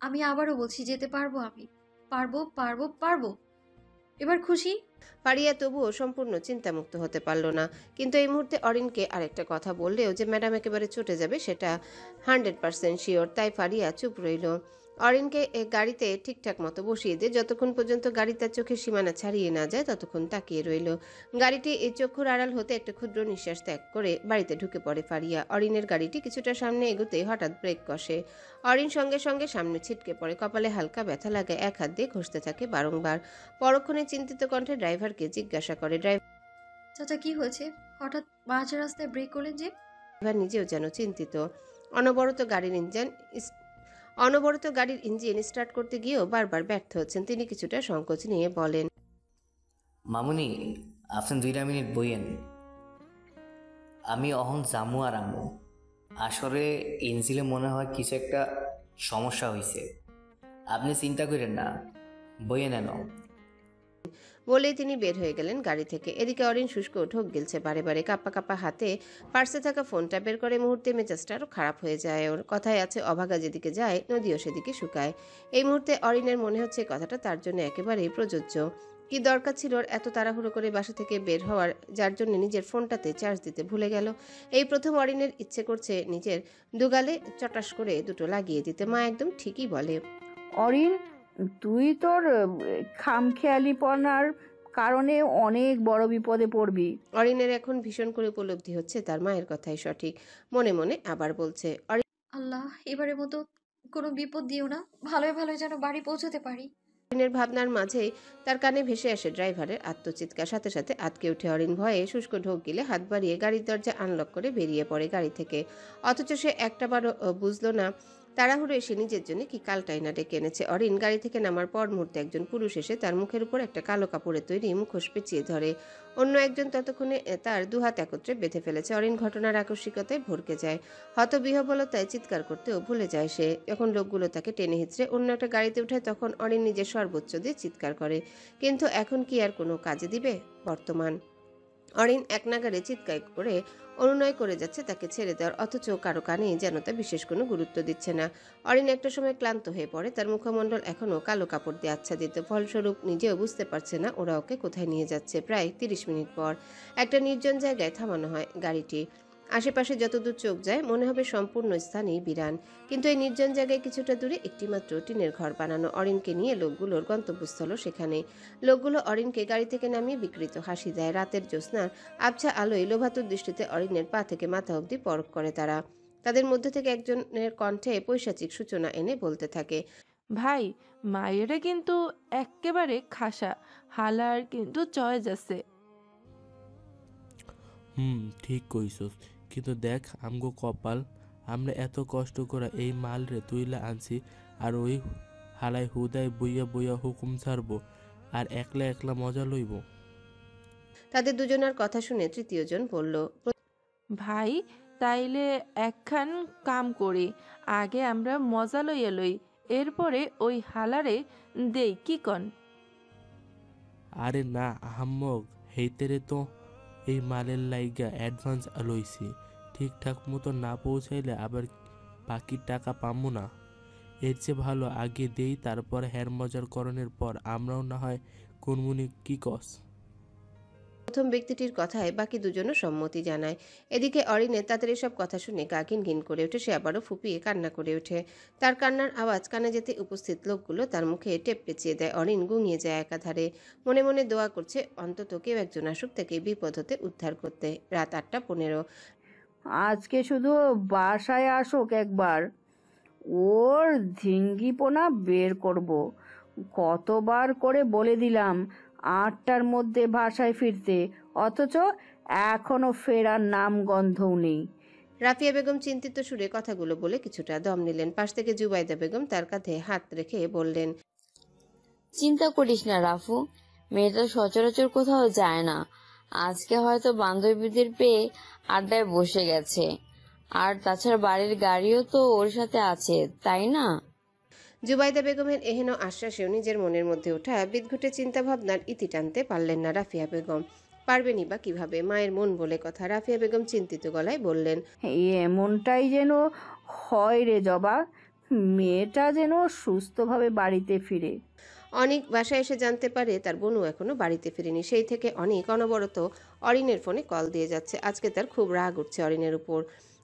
Speaker 5: আমি আবারও বলছি, যেতে পারবো আমি। পারবো পারবো পারবো। এবার খুশি?
Speaker 2: ফারিয়া তবুও সম্পূর্ণ চিন্তামুক্ত হতে পারল না। কিন্তু এই মুহূর্তে অরিনকে আরেকটা কথা বললেও যে ম্যাডাম একেবারে চটে যাবে সেটা 100% শিওর। তাই ফারিয়া চুপ রইল। অরিনকে গাড়িতে ঠিকঠাক মতো বসিয়ে দিয়ে যতক্ষণ পর্যন্ত গাড়ি তার চোখের সীমানা ছাড়িয়ে না যায় ততক্ষণ তাকিয়ে রইল। গাড়িটি এই চক্ষুর আড়াল হতে একটা ক্ষুদ্র নিঃশ্বাস ত্যাগ করে বাড়িতে ঢুকে পড়ে ফারিয়া। অরিনের গাড়িটি কিছুটা সামনে এগোতে হঠাৎ ব্রেক কষে। অরিন সঙ্গে সঙ্গে সামনে ছিটকে পড়ে, কপালে হালকা ব্যথা লাগে, এক হাত দিয়ে ঘষতে থাকে বারংবার। পরক্ষণে চিন্তিত কণ্ঠে ড্রাইভারকে জিজ্ঞাসা করে,
Speaker 5: চাচা কি হয়েছে? হঠাৎ মাঝ রাস্তায় ব্রেক করলেন যে?
Speaker 2: ড্রাইভার নিজেও যেন চিন্তিত। অনবরত গাড়ির ইঞ্জিন স্টার্ট করতে গিয়েও বারবার ব্যর্থ হচ্ছেন। তিনি কিছুটা সংকোচ নিয়ে বলেন,
Speaker 11: মামুনি, আপনি 2 মিনিট বইয়েন, আমি অহন জামু আর আমু। আসলে ইঞ্জিলে মনে হয় কিছু একটা সমস্যা হয়েছে, আপনি চিন্তা করেন না, বইয়ে নেন।
Speaker 2: বলেই তিনি বের হয়ে গেলেন গাড়ি থেকে। এদিকে অরিন শুষ্ক ঢোক গিলছে বারে বারে, কাঁপা কাঁপা হাতে পার্সে থাকা ফোনটা বের করে। মুহূর্তে মেজাজটা আরও খারাপ হয়ে যায় ওর। কথায় আছে, অভাগা যেদিকে যায় নদীও সেদিকে শুকায়। এই মুহূর্তে অরিনের মনে হচ্ছে কথাটা তার জন্য একেবারেই প্রযোজ্য। কি দরকার ছিল ওর এত তাড়াহুড়ো করে বাসা থেকে বের হওয়ার, যার জন্য নিজের ফোনটাতে চার্জ দিতে ভুলে গেল? এই প্রথম অরিনের ইচ্ছে করছে নিজের দুগালে চটাস করে দুটো লাগিয়ে দিতে। মা একদম ঠিকই বলে।
Speaker 6: অরিন, তুই তোর খামখেয়ালিপনার কারণে অনেক বড় বিপদে পড়বি।
Speaker 2: অরিনের এখন ভীষণ করে উপলব্ধি হচ্ছে তার মায়ের কথাই সঠিক। মনে মনে আবার বলছে,
Speaker 5: আল্লাহ, এবারের মতো কোনো বিপদ দিও না, ভালোই ভালোই যেন বাড়ি পৌঁছতে পারি।
Speaker 2: অরিনের ভাবনার মাঝেই তার কানে ভেসে আসে ড্রাইভারের আত্মচিৎকার। সাথে সাথে আটকে উঠে অরিন, ভয়ে শুষ্ক ঢোক গিলে হাত বাড়িয়ে গাড়ির দরজা আনলক করে বেরিয়ে পড়ে গাড়ি থেকে। অথচ সে একটাবারও বুঝলো না তাড়াহুড়ো এসে নিজের জন্য কি কালটাই না ডেকে এনেছে। অরিন গাড়ি থেকে নামার পর মুহূর্তে একজন পুরুষ এসে তার মুখের উপর একটা কালো কাপড়ে তৈরি মুখোশ পেঁচিয়ে ধরে। অন্য একজন ততক্ষণে তার দুহাত একত্রে বেঁধে ফেলেছে। অরিন ঘটনার আকস্মিকতায় ভরকে যায়, হতবিহ্বলতায় চিৎকার করতেও ভুলে যায় সে। যখন লোকগুলো তাকে টেনে হিঁচড়ে অন্য একটা গাড়িতে উঠায় তখন অরিন নিজের সর্বোচ্চ দিয়ে চিৎকার করে। কিন্তু এখন কি আর কোনো কাজে দিবে? বর্তমান অরিন এক নাগারে চিৎকার করে অনুনয় করে যাচ্ছে তাকে ছেড়ে দেওয়ার, অথচ কারো কানেই যেন তা বিশেষ কোনো গুরুত্ব দিচ্ছে না। অরিন একটা সময় ক্লান্ত হয়ে পড়ে, তার মুখমণ্ডল এখনও কালো কাপড় দিয়ে আচ্ছাদিত। ফলস্বরূপ নিজেও বুঝতে পারছে না ওরা ওকে কোথায় নিয়ে যাচ্ছে। প্রায় 30 মিনিট পর একটা নির্জন জায়গায় থামানো হয় গাড়িটি। আশেপাশে যতদূর চোখ যায় মনে হবে সম্পূর্ণ স্থানই বিরান। কিন্তু এই নির্জন জায়গায় কিছুটা দূরে একটিমাত্র টিনের ঘর বানানো। অরিনকে নিয়ে লোকগুলোর গন্তব্যস্থল সেখানে। লোকগুলো অরিনকে গাড়ি থেকে নামিয়ে বিকৃত হাসি দেয়। রাতের জ্যোৎস্নার আবছা আলোয় লোভাতুর দৃষ্টিতে অরিনের পা থেকে মাথা অবধি পরখ করে তারা। তাদের মধ্যে থেকে একজনের কণ্ঠে পৈশাচিক সূচনা এনে বলতে থাকে,
Speaker 12: ভাই, মায়েরা কিন্তু একেবারে খাসা, হালার কিন্তু চয়েস আছে।
Speaker 13: ঠিক কইছস, কিন্তু দেখ আমগো কপাল, আমরা এত কষ্ট করে এই মাল রে তুইলা আনছি, আর ওই হালাই হুদায় বইয়া বইয়া হুকুম ছাড়বো আর একলা একলা মজা লইব।
Speaker 2: তাদের দুজনের কথা শুনে তৃতীয় জন বলল,
Speaker 12: ভাই, তাইলে একখান কাম করি, আগে আমরা মজা লইয়া লই, এরপরে ওই হালারে দেই, কি কন?
Speaker 13: আরে না আহাম্মক, হেইতেরে তো এই মালের লাইগা অ্যাডভান্স লইছি, ঠিকঠাক মতো না পৌঁছাইলে আবার বাকি টাকা পামু না। এর চেয়ে ভালো আগে দেই, তারপর হের মজার করণের পর আমরাও না হয় কোনমুনি, কি কস?
Speaker 2: প্রথম ব্যক্তিটির কথায় বাকি দুজনও সম্মতি জানায়। এদিকে অরিনের তাদের এসব কথা শুনে গা ঘিন করে ওঠে। সে আবারও ফুপিয়ে কান্না করে ওঠে। তার কান্নার আওয়াজ কানে যেতে উপস্থিত লোকগুলো তার মুখে টেপ পেঁচিয়ে দেয়। অরিন গুঙিয়ে যায় একাধারে। মনে মনে দোয়া করছে অন্তত কেউ একজন আসুক তাকে বিপদ হতে উদ্ধার করতে। রাত 8:15।
Speaker 6: আজকে শুধু বাসায় আসুক একবার, ওর ঝিঙ্গিপোনা বের করব। কতবার করে বলে দিলাম 8টার মধ্যে বাসায় ফিরতে, অথচ এখনো ফেরার নাম গন্ধও নেই।
Speaker 2: রাফিয়া বেগম চিন্তিত সুরে কথাগুলো বলে কিছুটা দম নিলেন। পাশ থেকে জুবাইদা বেগম তার কাঁধে হাত রেখে বললেন,
Speaker 14: চিন্তা করিস না রাফু, মেয়েটা সচরাচর কোথাও যায় না। আজকে হয়তো বান্ধবীদের পেয়ে আড্ডায় বসে গেছে। আর তাছাড়া বাড়ির গাড়িও তো ওর সাথে আছে, তাই না?
Speaker 2: জুবাইদা বেগমের এহেন আশ্বাসেও নিজের মনের মধ্যে ওঠা বিদঘুটে চিন্তাভাবনার ইতি টানতে পারলেন না রাফিয়া বেগম। পারবেনই বা কিভাবে? মায়ের মন বলে কথা। রাফিয়া বেগম চিন্তিত গলায় বললেন,
Speaker 6: এমনটাই যেন হয় রে জবা, মেয়েটা যেন সুস্থভাবে বাড়িতে ফিরে।
Speaker 2: অনেক বাসায় এসে জানতে পারে তার বোনও এখনো বাড়িতে ফিরেনি। সেই থেকে অনেক অনবরত অরিনের ফোনে কল দিয়ে যাচ্ছে। আজকে তার খুব রাগ উঠছে অরিনের উপর।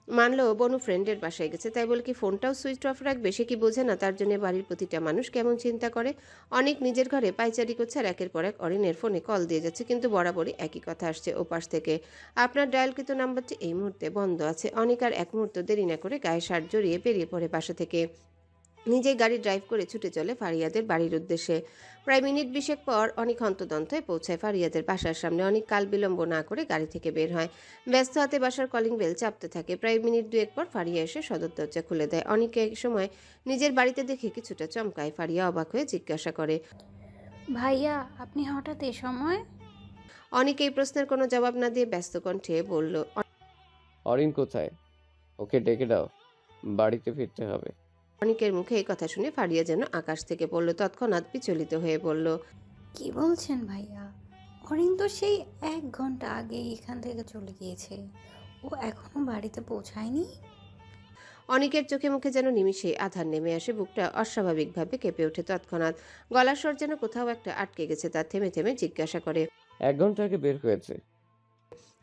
Speaker 2: মানলো বনু ফ্রেন্ডের বাসায় গেছে, তাই বলে কি ফোনটাও সুইচ অফ রাখবে? সে কি বোঝে না তার জন্য বাড়ির প্রতিটা মানুষ কেমন চিন্তা করে? অনেক নিজের ঘরে পাইচারি করছে আর একের পর এক অরিনের ফোনে কল দিয়ে যাচ্ছে, কিন্তু বরাবরই একই কথা আসছে ওপাশ থেকে, আপনার ডায়ালকৃত নাম্বারটি এই মুহূর্তে বন্ধ আছে। অনেক আর এক মুহূর্ত দেরি না করে গায়ে শার্ট জড়িয়ে বেরিয়ে পড়ে বাসা থেকে। নিজেই গাড়ি ড্রাইভ করে ছুটে চলে ফারিয়াদের বাড়ির উদ্দেশ্যে। প্রায় মিনিট 20 পর অনেক হন্তদন্তয় পৌঁছায় ফারিয়াদের বাসার সামনে। অনেক কাল বিলম্ব না করে গাড়ি থেকে বের হয়। ব্যস্ত হাতে বাসার কলিং বেল চাপতে থাকে। প্রায় মিনিট 2 পর ফারিয়া এসে সদর দরজা খুলে দেয়। অনেকে এক সময় নিজের বাড়িতে দেখে কিছুটা চমকায়। ফারিয়া অবাক হয়ে জিজ্ঞাসা করে,
Speaker 10: ভাইয়া আপনি হঠাৎ এ সময়?
Speaker 2: অনেক এই প্রশ্নের কোনো জবাব না দিয়ে ব্যস্ত কণ্ঠে বলল,
Speaker 15: অরিন কোথায়? ওকে ডেকে দাও, বাড়িতে ফিরতে হবে।
Speaker 2: অনেকের মুখে এই কথা শুনে ফারিয়া যেন আকাশ থেকে পড়ল। তৎক্ষণাৎ বিচলিত হয়ে বলল,
Speaker 10: কি বলছেন ভাইয়া? অরিন তো সেই 1 ঘন্টা আগে এখান থেকে চলে গিয়েছে, ও এখনো বাড়িতে পৌঁছায়নি।
Speaker 2: অনেকের চোখে মুখে যেন নিমিষে আধার নেমে আসে। বুকটা অস্বাভাবিকভাবে কেঁপে ওঠে। তৎক্ষণাৎ গলার স্বর যেন কোথাও একটা আটকে গেছে। তার থেমে থেমে জিজ্ঞাসা করে,
Speaker 15: 1 ঘন্টা আগে বের হয়েছে।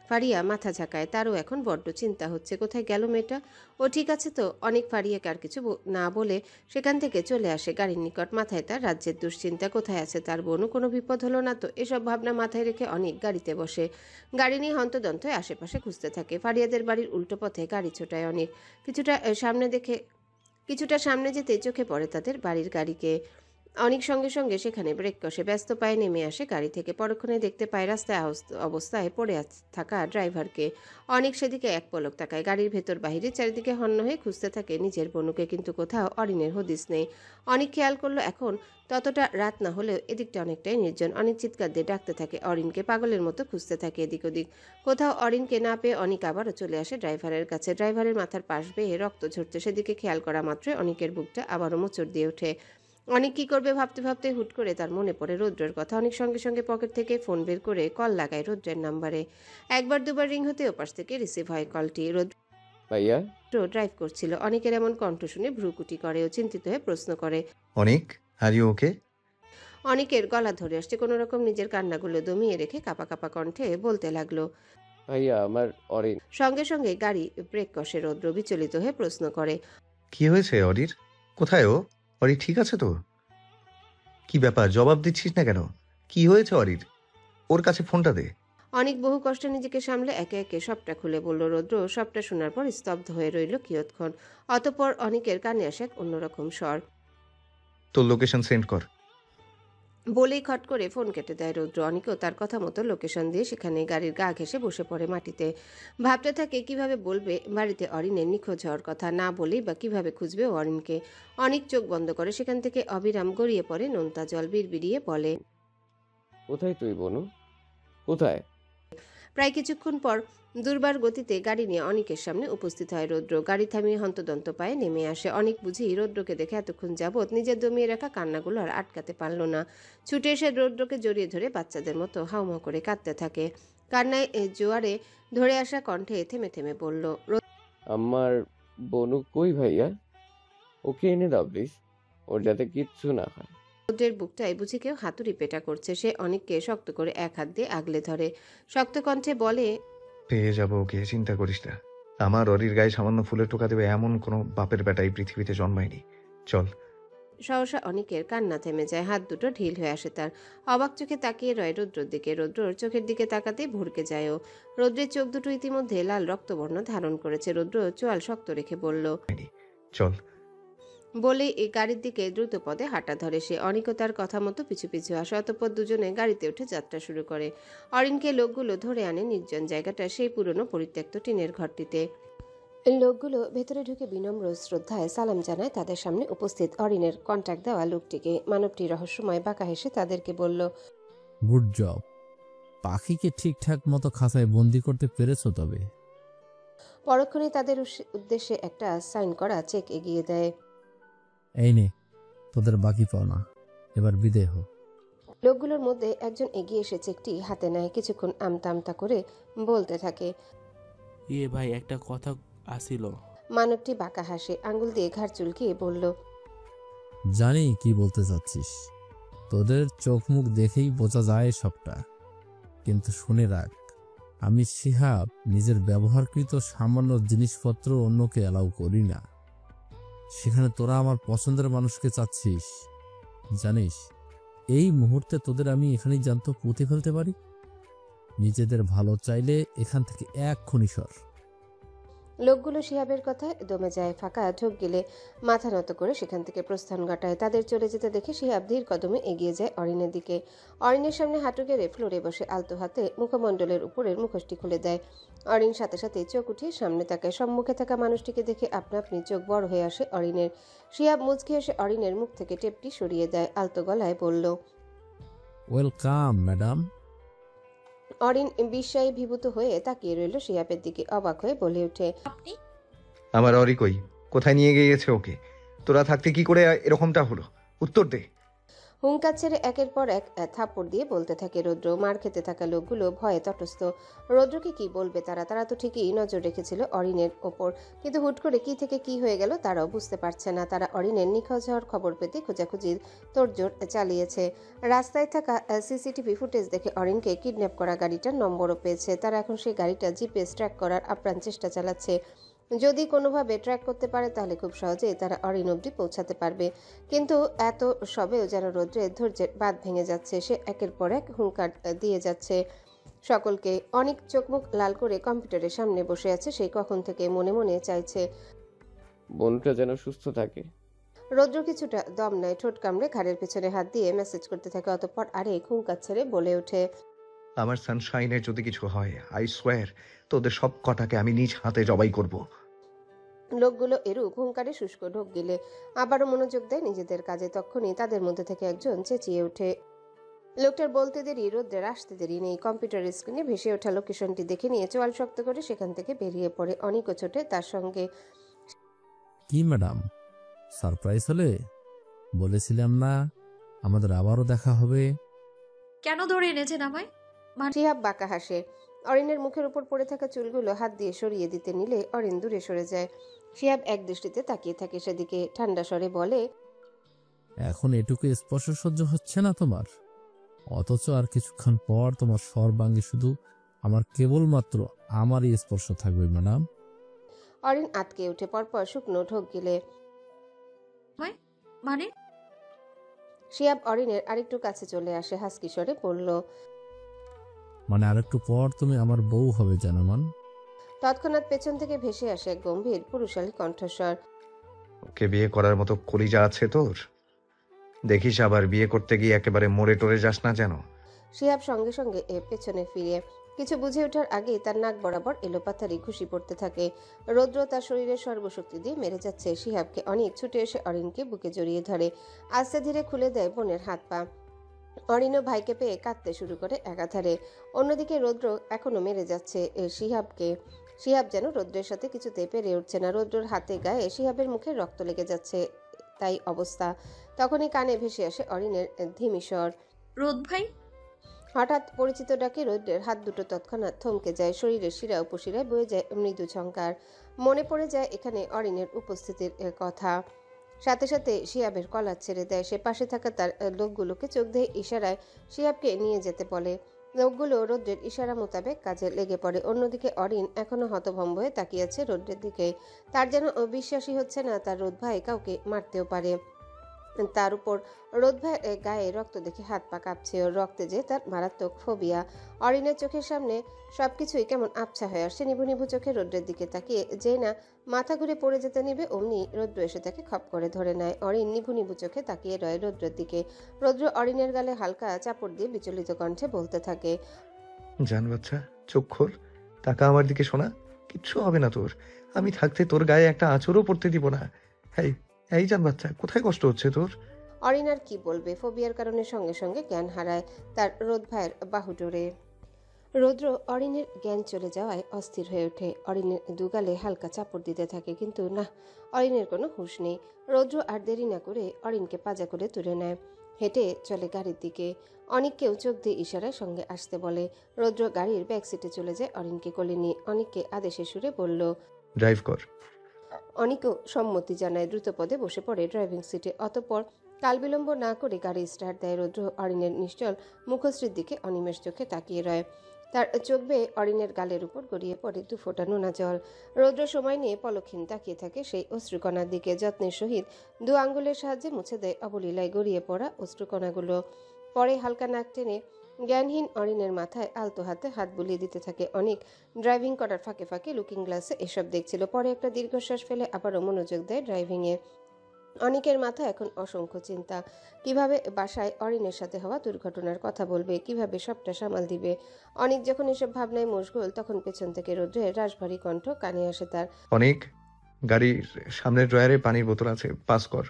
Speaker 2: ফারিয়া মাথা ঝাঁকায়। তারও এখন বড্ড চিন্তা হচ্ছে, কোথায় গেল মেয়েটা? ও ঠিক আছে তো? অনেক ফারিয়াকে আর কিছু না বলে সেখান থেকে চলে আসে গাড়ির নিকট। মাথায় তার রাজ্যের দুশ্চিন্তা, কোথায় আছে তার বোনও, কোনো বিপদ হলো না তো? এসব ভাবনা মাথায় রেখে অনেক গাড়িতে বসে। গাড়ি নিয়ে হন্তদন্ত হয়ে আশেপাশে খুঁজতে থাকে। ফারিয়াদের বাড়ির উল্টো পথে গাড়ি ছোটায় অনেক। কিছুটা সামনে যেতেই চোখে পড়ে তাদের বাড়ির গাড়িকে। অনেক সঙ্গে সঙ্গে সেখানে ব্রেক কষে ব্যস্ত পায়ে নেমে আসে গাড়ি থেকে। পরক্ষণে দেখতে পায় রাস্তায় অবস্থায় পড়ে থাকা ড্রাইভারকে। অনেক সেদিকে এক পলক তাকায়। গাড়ির ভেতর বাহিরে চারিদিকে হন্য হয়ে খুঁজতে থাকে নিজের বনুকে, কিন্তু কোথাও অরিনের হদিস নেই। অনেক খেয়াল করলো এখন ততটা রাত না হলেও এদিকটা অনেকটাই নির্জন। অনেক চিৎকার দিয়ে ডাকতে থাকে অরিনকে, পাগলের মতো খুঁজতে থাকে এদিক ওদিক। কোথাও অরিনকে না পেয়ে অনেক আবারও চলে আসে ড্রাইভারের কাছে। ড্রাইভারের মাথার পাশ বেয়ে রক্ত ঝরছে। সেদিকে খেয়াল করা মাত্রই অনেকের বুকটা আবারও মোচড় দিয়ে ওঠে। অনেক কি করবে ভাবতে ভাবতে হুট করে তার মনে পড়ে রৌদ্রের কথা। অনেক সঙ্গে সঙ্গে পকেট থেকে ফোন বের করে কল লাগায় রৌদ্রের নাম্বারে। 1বার 2বার রিং হতে ওপাশ থেকে রিসিভ হয় কলটি। রৌদ্র
Speaker 15: ভাইয়া
Speaker 2: ড্রাইভ করছিল। অনেকের এমন কণ্ঠ শুনে ভ্রুকুটি করে ও চিন্তিত হয়ে প্রশ্ন করে,
Speaker 8: অনেক, আর ইউ ওকে?
Speaker 2: অনেকের গলা ধরে আসছে। কোনো রকম নিজের কান্নাগুলো দমিয়ে রেখে কাপা কাপা কণ্ঠে বলতে লাগলো,
Speaker 15: ভাইয়া আমার অরিন।
Speaker 2: সঙ্গে সঙ্গে গাড়ি ব্রেক কষে। রৌদ্র বিচলিত হয়ে প্রশ্ন করে,
Speaker 8: কি হয়েছে অরির? কোথায় ও? অরি ঠিক আছে তো? কি ব্যাপার, জবাব দিচ্ছিস না কেন? কি হয়েছে অরির? ওর কাছে ফোনটা দে।
Speaker 2: অনেক বহু কষ্টে নিজেকে সামলে একে একে সবটা খুলে বলল রৌদ্র। সবটা শোনার পর স্তব্ধ হয়ে রইল কিয়ৎক্ষণ। অতঃপর অনেকের কানে আসে এক অন্যরকম স্বর,
Speaker 8: তোর লোকেশন সেন্ড কর।
Speaker 2: বলেই খট করে ফোন কেটে দেয় রৌদ্র। অনেকেও তার কথা মতো লোকেশন দিয়ে সেখানে গাড়ির গা ঘেঁষে বসে পড়ে মাটিতে। ভাবতে থাকে কিভাবে বলবে বাড়িতে অরিনের নিখোঁজ হওয়ার কথা, না বলেই বা কিভাবে খুঁজবে অরিনকে। অনেক চোখ বন্ধ করে। সেখান থেকে অবিরাম গড়িয়ে পড়ে নোনতা জল। বিড়বিড়িয়ে বলে,
Speaker 15: কোথায় তুই বনু, কোথায়?
Speaker 2: প্রায় কিছুক্ষণ পর দুর্বার গতিতে গাড়ি নিয়ে অনেকের সামনে উপস্থিত হয় রৌদ্র। গাড়ি থামিয়ে হন্তদন্ত পায়ে নেমে আসে। অনেক বুঝি রৌদ্রকে দেখে এতক্ষণ যাবৎ নিজের দমিয়ে রাখা কান্নাগুলো আর আটকাতে পারল না। ছুটে এসে রৌদ্রকে জড়িয়ে ধরে বাচ্চাদের মতো হাউমাউ করে কাঁদতে থাকে। কান্নায় জোয়ারে ধরে আসা কণ্ঠে থেমে থেমে বলল,
Speaker 15: আমার বনু কই ভাইয়া? ওকে এনে দাও প্লিজ, ওর যাতে কিচ্ছু না হয়।
Speaker 2: রৌদ্রের বুকটায় বুঝি কেউ হাতুড়ি পেটা করছে। সে অনেককে শক্ত করে এক হাত দিয়ে আগলে ধরে, শক্ত কণ্ঠে বলে,
Speaker 8: পেয়ে যাবো ওকে, চিন্তা করিস না। আমার অরির গায়ে সামান্য ফুলের টোকা দেবে এমন কোনো বাপের বেটা এই পৃথিবীতে জন্মায়নি। চল।
Speaker 2: সহসা অনেকের কান্না থেমে যায়, হাত দুটো ঢিল হয়ে আসে তার। অবাক চোখে তাকিয়ে রয় রৌদ্রর দিকে। রৌদ্রর চোখের দিকে তাকাতেই ভরকে যায় ও। রৌদ্রের চোখ দুটো ইতিমধ্যে লাল রক্তবর্ণ ধারণ করেছে। রৌদ্র চোয়াল শক্ত রেখে বলল,
Speaker 8: চল।
Speaker 2: বলে এই গাড়ির দিকে দ্রুত পদে হাঁটা ধরে সে। অনিকও তার কথা মতো পিছু পিছু আসে। অতঃপর দুজনে গাড়িতে উঠে যাত্রা শুরু করে। অরিনকে লোকগুলো ধরে আনে নির্জন জায়গাটা, সেই পুরনো পরিত্যক্ত টিনের ঘরটিতে। লোকগুলো ভেতরে ঢুকে বিনম্র শ্রদ্ধায় সালাম জানায় তাদের সামনে উপস্থিত অরিনের কন্ট্যাক্ট দেওয়া লোকটিকে। মানবটি রহস্যময় বাঁকা হেসে তাদেরকে বলল,
Speaker 16: গুড জব, পাখিকে ঠিকঠাক মতো খাঁচায় বন্দি করতে পেরেছো। তবে
Speaker 2: পরক্ষণে তাদের উদ্দেশ্যে একটা সাইন করা চেক এগিয়ে দেয়।
Speaker 16: এই নে তোদের বাকি পাওনা, এবার বিদেয় হো।
Speaker 2: লোকগুলোর মধ্যে একজন এগিয়ে এসে চেকটি হাতে নেয়, কিছুক্ষণ আমতা আমতা করে বলতে থাকে।
Speaker 13: ভাই, একটা কথা আসিল।
Speaker 2: মানবটি বাঁকা হাসে, আঙ্গুল দিয়ে ঘাড় চুলকিয়ে বলল,
Speaker 16: জানি কি বলতে চাচ্ছিস, তোদের চোখ মুখ দেখেই বোঝা যায় সবটা। কিন্তু শুনে রাখ, আমি শিহাব নিজের ব্যবহারকৃত সামান্য জিনিসপত্র অন্যকে অ্যালাউ করি না। সেখানে তোরা আমার পছন্দের মানুষকে চাচ্ছিস। জানিস, এই মুহূর্তে তোদের আমি এখানেই জ্যান্ত পুঁতে ফেলতে পারি। নিজেদের ভালো চাইলে এখান থেকে এক্ষুনি সর।
Speaker 2: লোকগুলো শিহাবের কথায় দমে যায়। ফাঁকা ঢোক গেলে মাথা নত করে সেখান থেকে প্রস্থান ঘটায়। তাদের চলে যেতে দেখে শিহাব ধীর কদমে এগিয়ে যায় অরিনের দিকে। অরিনের সামনে হাঁটু গেড়ে ফ্লোরে বসে আলতো হাতে মুখমণ্ডলের উপরের মুখোশটি খুলে দেয়। অরিন সাথে সাথে চোখ উঠিয়ে সামনে তাকায়। সম্মুখে থাকা মানুষটিকে দেখে আপনা আপনি চোখ বড় হয়ে আসে অরিনের। শিহাব মুচকি এসে অরিনের মুখ থেকে টেপটি সরিয়ে দেয়, আলতো গলায় বলল,
Speaker 16: ওয়েলকাম ম্যাডাম।
Speaker 2: অরিন বিস্ময়ে ভীভূত হয়ে তাকিয়ে রইল শিহাবের দিকে। অবাক হয়ে বলে ওঠে,
Speaker 5: আপনি?
Speaker 8: আমার অরি কই? কোথায় নিয়ে গিয়েছে ওকে? তোরা থাকতে কি করে এরকমটা হলো? উত্তর দে।
Speaker 2: হুঙ্কার ছেড়ে একের পর এক থাপ্পড় দিয়ে বলতে থাকে রৌদ্র। মার খেতে থাকা লোকগুলো ভয়ে তটস্থ। রৌদ্রকে কি বলবে তারা তো ঠিকই নজর রেখেছিল অরিনের ওপর, কিন্তু হুট করে কি থেকে কি হয়ে গেল তারাও বুঝতে পারছে না। তারা অরিনের নিখোঁজ হওয়ার খবর পেতে খোঁজাখুঁজির তোড়জোড় চালিয়েছে। রাস্তায় থাকা সিসিটিভি ফুটেজ দেখে অরিনকে কিডন্যাপ করা গাড়িটার নম্বরও পেয়েছে। তারা এখন সেই গাড়িটা জিপিএস ট্র্যাক করার আপ্রাণ চেষ্টা চালাচ্ছে। যদি কোনোভাবে ট্র্যাক করতে পারে তাহলে খুব সহজেই তারা অরিন অবধি পৌঁছাতে পারবে। কিন্তু এত সবেও যেন রৌদ্রের ধৈর্যের বাঁধ ভেঙে যাচ্ছে। সে একের পর এক হুঙ্কার দিয়ে যাচ্ছে সকলকে। অনেক চোখ মুখ লাল করে কম্পিউটারের সামনে বসে আছে। সেই কখন থেকে মনে মনে চাইছে
Speaker 15: বোনটা যেন সুস্থ থাকে।
Speaker 2: রৌদ্র কিছুটা দম নেয়, ঠোঁট কামড়ে ঘাড়ের পেছনে হাত দিয়ে মেসেজ করতে থাকে। অতঃপর আরেক হুঙ্কার ছেড়ে বলে ওঠে,
Speaker 8: আমার সানশাইনের যদি কিছু হয়, আই সোয়ার তোদের সব কটাকে আমি নিজ হাতে জবাই করব।
Speaker 2: লোকগুলো এরূপ হুঙ্কারে শুষ্ক ঢোক গেলে আবারও মনোযোগ দেয় নিজেদের কাজে। তখনই তাদের মধ্যে থেকে একজন চেঁচিয়ে ওঠে। লোকটার বলতে দেরি, রৌদ্রের আসতে দেরি নেই। কম্পিউটারের স্ক্রিনে ভেসে ওঠা লোকেশনটি দেখে নিয়ে চোয়াল শক্ত করে সেখান থেকে বেরিয়ে পড়ে। অনেকও ছোটে তার সঙ্গে।
Speaker 16: কি ম্যাডাম, সারপ্রাইজ হলে? বলেছিলাম না আমাদের আবারও দেখা হবে।
Speaker 5: কেন ধরে এনেছেন আমায়?
Speaker 2: শিহাব বাঁকা হাসে। অরিনের মুখের উপর পড়ে থাকা চুলগুলো হাত দিয়ে সরিয়ে দিতে নিলে অরিন দূরে সরে যায়। শিহাব এক দৃষ্টিতে তাকিয়ে থাকে সেদিকে, ঠান্ডা স্বরে বলে,
Speaker 16: এখন এটুকু স্পর্শ সহ্য হচ্ছে না তোমার? অথচ আর কিছুক্ষণ পর তোমার সর্বাঙ্গে শুধু আমার কেবলমাত্র আমারই স্পর্শ থাকবে ম্যাডাম।
Speaker 2: অরিন আটকে উঠে পরপর শুকনো ঢোক গেলে।
Speaker 5: মানে?
Speaker 2: শিহাব অরিনের আরেকটু কাছে চলে আসে, হাসকি স্বরে বলল,
Speaker 16: মানে আরেকটু পর তুমি আমার বউ হবে জানামান।
Speaker 2: তৎক্ষণাৎ পেছন থেকে ভেসে আসে এক গম্ভীর পুরুষালী কণ্ঠস্বর।
Speaker 8: ওকে বিয়ে করার মতো কলিজা আছে তোর? দেখিস আবার বিয়ে করতে গিয়ে একেবারে মরে টরে যাস না যেন।
Speaker 2: শিহাব সঙ্গে সঙ্গে পেছনে ফিরে কিছু বুঝে ওঠার আগেই তার নাক বরাবর এলোপাথারি ঘুষি পড়তে থাকে। রৌদ্র তার শরীরের সর্বশক্তি দিয়ে মেরে যাচ্ছে শিহাবকে। অনেক ছুটে এসে অরিনকে বুকে জড়িয়ে ধরে, আস্তে ধীরে খুলে দেয় বোনের হাত পা। অরিনও ভাইকে পেয়ে কাঁদতে শুরু করে একাধারে। অন্যদিকে রৌদ্র এখনো মেরে যাচ্ছে শিহাবকে। শিহাব যেন রৌদ্রের সাথে কিছুতেই পেরে উঠছে না। রৌদ্রর হাতে গায়ে শিহাবের মুখে রক্ত লেগে যাচ্ছে, তাই অবস্থা। তখনই কানে ভেসে আসে অরিনের ধিমি স্বর,
Speaker 5: রোদ ভাই।
Speaker 2: হঠাৎ পরিচিত ডাকে রৌদ্রের হাত দুটো তৎক্ষণাৎ থমকে যায়। শরীরের শিরা উপশিরায় বয়ে যায় মৃদু ঝংকার। মনে পড়ে যায় এখানে অরিনের উপস্থিতির কথা। সাথে সাথে শিহাবের কলার ছেড়ে দেয়। সে পাশে থাকা তার লোকগুলোকে চোখ দিয়ে ইশারায় শিহাবকে নিয়ে যেতে বলে। লোকগুলো রৌদ্রের ইশারা মোতাবেক কাজে লেগে পড়ে। অন্যদিকে অরিন এখনো হতভম্ব হয়ে তাকিয়ে আছে রৌদ্রের দিকে। তার যেন বিশ্বাসই হচ্ছে না তার রোদ ভাই কাউকে মারতেও পারে। তার উপর রোদ ভাই গায়ে রক্ত দেখে হাত পা কাঁপছে। ওর রক্তে যে তার মারাত্মক ফোবিয়া। অরিনের চোখের সামনে সবকিছুই কেমন আবছা হয়ে আসছে। নিভু নিভু চোখে রৌদ্রের দিকে তাকিয়ে যেই না মাথা ঘুরে পড়ে যেতে নেবে অমনি রৌদ্র এসে তাকে খপ করে ধরে নেয়। অরিন নিভু নিভু চোখে তাকিয়ে রয় রৌদ্রের দিকে। রৌদ্র অরিনের গালে হালকা চাপড় দিয়ে বিচলিত কণ্ঠে বলতে থাকে,
Speaker 8: জান বাচ্চা, চোখ খোল, টাকা আমার দিকে শোনা, কিচ্ছু হবে না তোর। আমি থাকতে তোর গায়ে একটা আঁচড়ও পড়তে দিব না। এই এই জান বাচ্চা, কোথায় কষ্ট হচ্ছে তোর?
Speaker 2: অরিন আর কি বলবে, ফোবিয়ার কারণে সঙ্গে সঙ্গে জ্ঞান হারায় তার রোদ ভাইয়ের বাহু ডোরে। রৌদ্র অরিনের জ্ঞান চলে যাওয়ায় অস্থির হয়ে ওঠে। অরিনের দুগালে হালকা চাপড় দিতে থাকে, কিন্তু না, অরিনের কোনো হুঁশ নেই। রৌদ্র আর দেরি না করে অরিনকে পাজা করে তুলে নেয়। হেঁটে চলে গাড়ির দিকে। অনিককেও চোখ দিয়ে ইশারায় সঙ্গে আসতে বলে। রৌদ্র গাড়ির ব্যাক সিটে চলে যায় অরিনকে কোলে নিয়ে। অনিককে আদেশের সুরে বলল,
Speaker 8: ড্রাইভ কর।
Speaker 2: অনিকও সম্মতি জানায়। দ্রুত পদে বসে পড়ে ড্রাইভিং সিটে। অতঃপর কাল বিলম্ব না করে গাড়ি স্টার্ট দেয়। রৌদ্র অরিনের নিশ্চল মুখশ্রীর দিকে অনিমেষ চোখে তাকিয়ে রয়। তার চোখ বেয়ে অরিনের গালের উপর গড়িয়ে পড়ে দু ফোঁটা নোনা জল। রৌদ্র সময় নিয়ে পলক্ষীন তাকিয়ে থাকে সেই অশ্রুকণার দিকে। যত্নের সহিত দু আঙ্গুলের সাহায্যে মুছে দেয় অবলীলায় গড়িয়ে পড়া অশ্রুকণাগুলো। পরে হালকা নাক টেনে জ্ঞানহীন অরিনের মাথায় আলতো হাতে হাত বুলিয়ে দিতে থাকে। অনেক ড্রাইভিং করার ফাঁকে ফাঁকে লুকিং গ্লাসে এসব দেখছিল। পরে একটা দীর্ঘশ্বাস ফেলে আবারও মনোযোগ দেয় ড্রাইভিংয়ে। অনিকের মাথায় এখন অসংখ্য চিন্তা। কিভাবে বাসায় অরিনের সাথে হওয়া দুর্ঘটনার কথা বলবে, কিভাবে সবটা সামাল দিবে। অনিক যখন এসব ভাবনায় মশগুল, তখন পেছন থেকে রৌদ্রের রাশভারী কণ্ঠ কানে আসে তার।
Speaker 8: অনেক, গাড়ির সামনের ড্রয়ারে পানির বোতল আছে, পাস কর।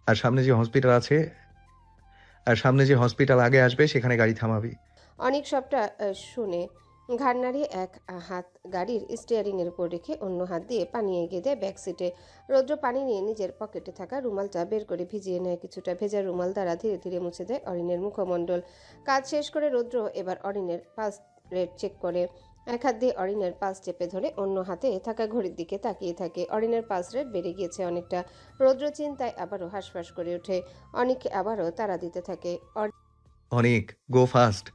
Speaker 8: আর সামনে যে হসপিটাল আগে আসবে সেখানে গাড়ি থামাবি।
Speaker 2: অনিক সবটা শুনে ঘাড় নাড়িয়ে এক হাত গাড়ির স্টিয়ারিং এর উপর রেখে অন্য হাত দিয়ে পানি এগিয়ে দেয় ব্যাক সিটে। রৌদ্র পানি নিয়ে নিজের পকেটে থাকা রুমালটা বের করে ভিজিয়ে নেয়। কিছুটা ভেজা রুমাল দ্বারা ধীরে ধীরে মুছে দেয় অরিনের মুখমণ্ডল। কাজ শেষ করে রৌদ্র এবার অরিনের পালস রেট চেক করে। এক হাত দিয়ে অরিনের পালস চেপে ধরে অন্য হাতে থাকা ঘড়ির দিকে তাকিয়ে থাকে। অরিনের পালস রেট বেড়ে গিয়েছে অনেকটা। রৌদ্র চিন্তায় আবারও হাঁসফাঁস করে ওঠে। অনিককে আবারও তাড়া দিতে থাকে।
Speaker 8: অনেক, গো ফাস্ট।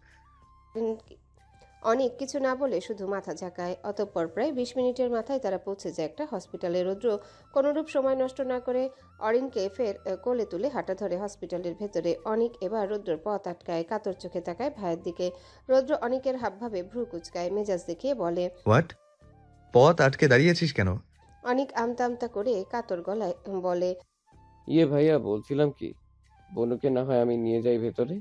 Speaker 2: অনেক কিছু না বলে শুধু মাথা ঝাঁকায়। অতঃপর প্রায় 20 মিনিটের মাথায় তারা পৌঁছে যায় একটা হসপিটালে। রৌদ্র কোনোরূপ সময় নষ্ট না করে অরিনকে ফের কোলে তুলে হাঁটা ধরে হসপিটালের ভেতরে। অনিক এবার রৌদ্রর পথ আটকায়, কাতর চোখে তাকায় ভাইয়ের দিকে। রৌদ্র অনিকের হাবভাবে ভ্রু কুচকায়, মেজাজ দেখিয়ে বলে,
Speaker 8: হোয়াট? পথ আটকে দাঁড়িয়েছিস কেন?
Speaker 2: অনিক আমতা আমতা করে কাতর গলায় বলে,
Speaker 15: ভাইয়া, বলছিলাম কি, বনুকে না হয় আমি নিয়ে যাই ভেতরে।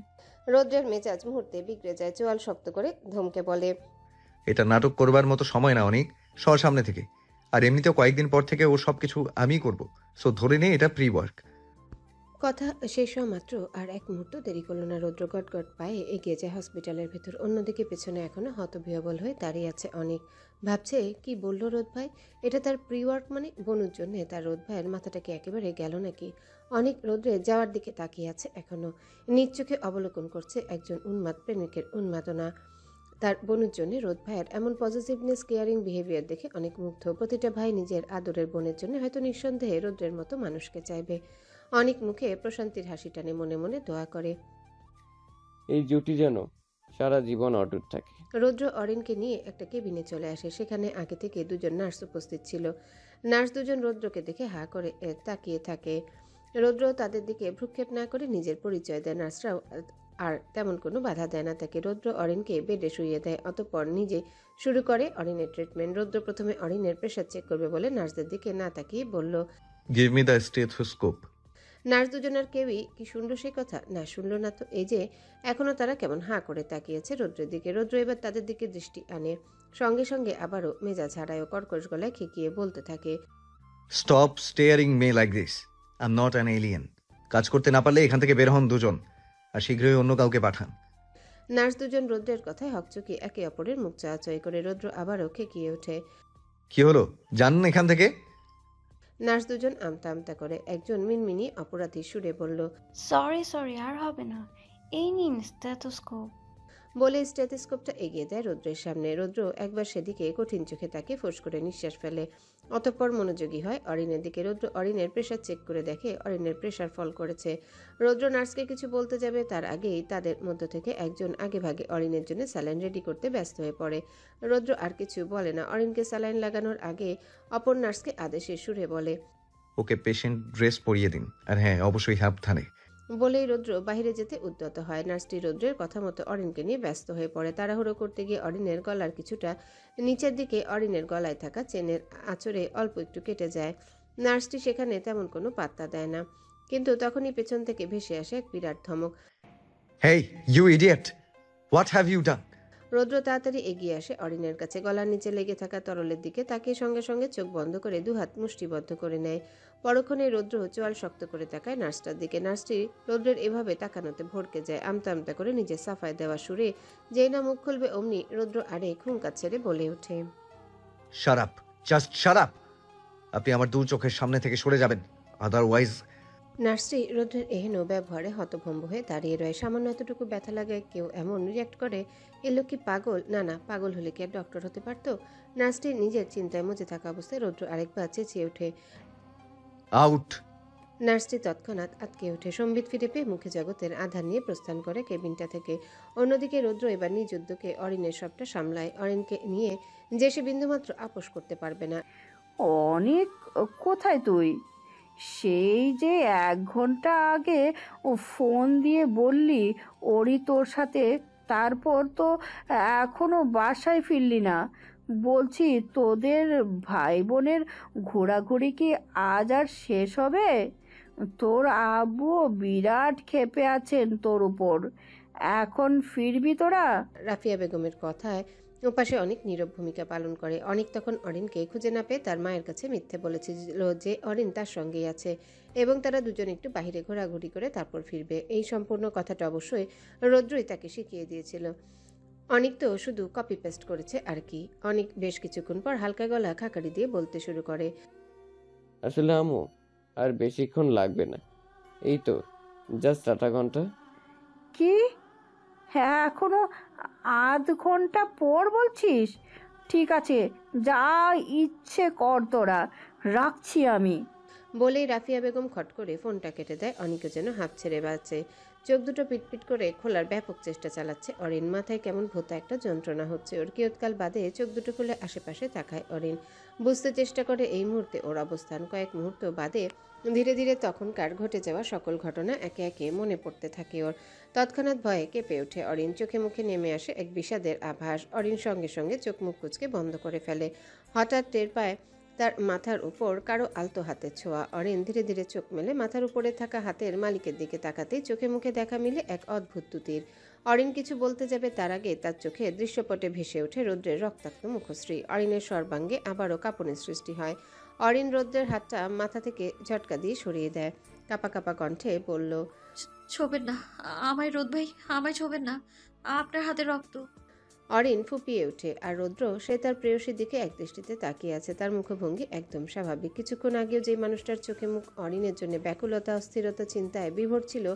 Speaker 2: রৌদ্রের মেজাজ মুহূর্তে বিগড়ে যায়। চোয়াল শক্ত করে ধমকে বলে,
Speaker 8: এটা নাটক করবার মতো সময় না অনেক, সর সামনে থেকে। আর এমনিতেও কয়েকদিন পর থেকে ও সবকিছু আমি করব, সো ধরে নে এটা প্রি ওয়ার্ক।
Speaker 2: কথা শেষ হওয়া মাত্র আর এক মুহূর্ত দেরি করল না। রৌদ্র গটগট পায়ে এগিয়ে যায় হসপিটালের ভেতর। অন্যদিকে পেছনে এখনো হতবিহ্বল হয়ে দাঁড়িয়ে আছে অনেক। ভাবছে কি বলল রোদ ভাই, এটা তার প্রি ওয়ার্ক মানে? বনুর জন্য তার রোদ ভাইয়ের মাথাটা কি একেবারে গেল নাকি? অনেক রৌদ্রে যাওয়ার দিকে তাকিয়ে আছে এখনো। নিজ চোখে অবলোকন করছে একজন উন্মাদ প্রেমিকের উন্মাদনা। তার বোনের জন্য রোদ ভাইয়ের এমন পজিটিভনেস, কেয়ারিং বিহেভিয়ার দেখে অনেক মুগ্ধ। প্রতিটা ভাই নিজের আদরের বোনের জন্য হয়তো নিঃসন্দেহে রৌদ্রের মতো মানুষকে চাইবে। অনেক মুখে প্রশান্তির হাসি টানে মনে মনে দোয়া করে,
Speaker 15: এই জুটি যেন সারা জীবন অটুট থাকে।
Speaker 2: রৌদ্র অরিনকে নিয়ে একটা কেবিনে চলে আসে। সেখানে আগে থেকে দুজন নার্স উপস্থিত ছিল। নার্স দুজন রৌদ্রকে দেখে হা করে তাকিয়ে থাকে। রৌদ্র তাদের দিকে ভ্রুক্ষেপ না করে নিজের পরিচয় দেয়। নার্সরাও আর তেমন কোনো বাধা দেয় না তাকে। রৌদ্র অরিনকে বেডে শুইয়ে দেয়। অতঃপর নিজে শুরু করে অরিনের ট্রিটমেন্ট। রৌদ্র প্রথমে অরিনের প্রেশার চেক করবে বলে নার্সদের দিকে না তাকিয়ে বলল,
Speaker 8: give me the stethoscope.
Speaker 2: Nurse দুজনের কেউই কি শুনল সেই কথা? না, শুনল না তো। এই যে এখনো তারা কেমন হাঁ করে তাকিয়েছে রৌদ্রের দিকে। রৌদ্র এবার তাদের দিকে দৃষ্টি আনে। সঙ্গে সঙ্গে আবারও মেজাজ হারায় ও কর্কশ গলায় খেকিয়ে বলতে থাকে,
Speaker 8: stop staring me like this, I am not an alien. কাজ করতে না পারলে এখান থেকে বের হন দুজন, আর শীঘ্রই অন্য কাউকে পাঠান।
Speaker 2: নার্স দুজন রৌদ্রের কথায় হকচকি একে অপরের মুখ চাওয়াচাই করে। রৌদ্র আবারও খেকিয়ে ওঠে,
Speaker 8: কি হলো, জানেন এখান থেকে?
Speaker 2: নার্স দুজন আমতা আমতা করে। একজন মিনমিনি অপরাধী সুরে বলল,
Speaker 10: সরি আর হবে না, এই নিন স্টেথোস্কোপ।
Speaker 2: বলে স্টেথোস্কোপটা এগিয়ে দেয় রৌদ্রের সামনে। রৌদ্র একবার সেদিকে কঠিন চোখে তাকে ফোঁস করে নিঃশ্বাস ফেলে। অতঃপর মনোযোগী হয় অরিনের দিকে। রৌদ্র অরিনের প্রেশার চেক করে দেখে অরিনের প্রেশার ফল করেছে। রৌদ্র নার্সকে কিছু বলতে যাবে তার আগেই তাদের মধ্য থেকে একজন আগেভাগে অরিনের জন্য স্যালাইন রেডি করতে ব্যস্ত হয়ে পড়ে। রৌদ্র আর কিছু বলে না। অরিনকে স্যালাইন লাগানোর আগে অপর নার্সকে আদেশের সুরে বলে,
Speaker 8: ওকে পেশেন্ট ড্রেস পরিয়ে দিন, আর হ্যাঁ অবশ্যই সাবধানে।
Speaker 2: বলেই রৌদ্র বাহিরে যেতে উদ্যত হয়। নার্সটি রৌদ্রের কথা মতো অরিনকে নিয়ে ব্যস্ত হয়ে পড়ে। তাড়াহুড়ো করতে গিয়ে অরিনের গলার কিছুটা নিচের দিকে অরিনের গলায় থাকা চেনের আঁচড়ে অল্প একটু কেটে যায়। নার্সটি সেখানে তেমন কোনো পাত্তা দেয় না, কিন্তু তখনই পেছন থেকে ভেসে আসে এক বিরাট ধমক।
Speaker 8: Hey you idiot, what have you done?
Speaker 2: Roudra তাড়াতাড়ি এগিয়ে আসে অরিনের কাছে। গলার নিচে লেগে থাকা তরলের দিকে তাকিয়ে সঙ্গে সঙ্গে চোখ বন্ধ করে দুহাত মুষ্টিবদ্ধ করে নেয়। পরক্ষণে রৌদ্র চোয়াল শক্ত করে তাকায় নার্সটার দিকে। নার্সটি রৌদ্রের এভাবে তাকানোতে ভড়কে যায়। আমতা আমতা করে নিজের সাফাই দেওয়া সুরে যেই না মুখ খুলবে অমনি রৌদ্র আরে খুঙ্কা ছেড়ে বলে ওঠে,
Speaker 8: shut up, just shut up. আপনি আমার দু চোখের সামনে থেকে সরে যাবেন, আদারওয়াইজ।
Speaker 2: নার্সটি রৌদ্রের এহেন ব্যবহারে হতভম্ব হয়ে দাঁড়িয়ে রয়। সামান্য এতটুকু ব্যথা লাগায় কেউ এমন রিয়াক্ট করে? এ লোক কি পাগল? না, পাগল হলে কি আর ডক্টর হতে পারতো? নার্সটি নিজের চিন্তায় মজে থাকা অবস্থায় রৌদ্র আরেকবার চেঁচিয়ে ওঠে,
Speaker 8: আউট।
Speaker 2: নার্সটি তৎক্ষণাৎ আটকে ওঠে। সম্বিত ফিরে পেয়ে মুখে জগতের আধার নিয়ে প্রস্থান করে কেবিনটা থেকে। অন্যদিকে রৌদ্র এবার নিজ উদ্যোগে অরিনের সবটা সামলায়। অরিনকে নিয়ে যে সে বিন্দুমাত্র আপোষ করতে পারবে না।
Speaker 6: অনেক কোথায় তুই? সেই যে 1 ঘন্টা আগে ও ফোন দিয়ে বললি ওরই তোর সাথে, তারপর তো এখনো বাসায় ফিরলি না। বলছি তোদের ভাই বোনের ঘোরাঘুরি কি আজ আর শেষ হবে? তোর আব্বুও বিরাট ক্ষেপে আছেন তোর উপর। এখন ফিরবি তোরা?
Speaker 2: রাফিয়া বেগমের কথায় ওপাশে অনেক নীরব ভূমিকা পালন করে। অনেক তখন অরিনকে খুঁজে না পেয়ে তার মায়ের কাছে মিথ্যে বলেছিল যে অরিন তার সঙ্গেই আছে এবং তারা দুজন একটু বাহিরে ঘোরাঘুরি করে তারপর ফিরবে। এই সম্পূর্ণ কথাটা অবশ্যই রৌদ্রই তাকে শিখিয়ে দিয়েছিল। অনেক তো শুধু কপি পেস্ট করেছে আর কি। অনেক বেশ কিছুক্ষণ পর হালকা গলা খাকারি দিয়ে বলতে শুরু করে,
Speaker 15: আসলে আম্মু আর বেশিক্ষণ লাগবে না, এই তো জাস্ট 8 ঘন্টা।
Speaker 6: কি? হ্যাঁ, এখনো 8 ঘন্টা পর বলছিস? ঠিক আছে, যা ইচ্ছে কর তোরা, রাখছি আমি।
Speaker 2: বলেই রাফিয়া বেগম খট করে ফোনটা কেটে দেয়। অনেকে যেন হাঁপ ছেড়ে বাঁচে। চোখ দুটো পিটপিট করে খোলার ব্যাপক চেষ্টা চালাচ্ছে অরিন। মাথায় কেমন ভোতা একটা যন্ত্রণা হচ্ছে ওর। কিয়ৎকাল বাদে চোখ দুটো খুলে আশেপাশে তাকায় অরিন। বুঝতে চেষ্টা করে এই মুহূর্তে ওর অবস্থান। কয়েক মুহূর্ত বাদে ধীরে ধীরে তখনকার ঘটে যাওয়া সকল ঘটনা একে একে মনে পড়তে থাকে ওর। তৎক্ষণাৎ ভয়ে কেঁপে ওঠে অরিন। চোখে মুখে নেমে আসে এক বিষাদের আভাস। অরিন সঙ্গে সঙ্গে চোখ মুখ কুঁচকে বন্ধ করে ফেলে। হঠাৎ টের পায় তার মাথার উপর কারো আলতো হাতের ছোঁয়া। অরিন ধীরে ধীরে চোখ মেলে মাথার উপরে থাকা হাতের মালিকের দিকে তাকাতেই চোখে মুখে দেখা মিলে এক অদ্ভুত তুতির। অরিন কিছু বলতে যাবে তার আগে তার চোখে দৃশ্যপটে ভেসে ওঠে রৌদ্রের রক্তাক্ত মুখশ্রী। অরিনের সর্বাঙ্গে আবারও কাঁপুনের সৃষ্টি হয়। অরিন রৌদ্রের হাতটা মাথা থেকে ঝটকা দিয়ে সরিয়ে দেয়। কাঁপা কাঁপা কণ্ঠে বলল,
Speaker 5: ছোবেন না আমায় রোদ ভাই, আমায় ছোবেন না, আপনার হাতে রক্ত।
Speaker 2: অরিন ফুপিয়ে ওঠে আর রৌদ্র সে তার প্রেয়সীর দিকে একদৃষ্টিতে তাকিয়ে আছে। তার মুখভঙ্গি একদম স্বাভাবিক। কিছুক্ষণ আগেও যে মানুষটার চোখে মুখ অরিনের জন্য ব্যাকুলতা, অস্থিরতা, চিন্তায় বিভোর ছিল,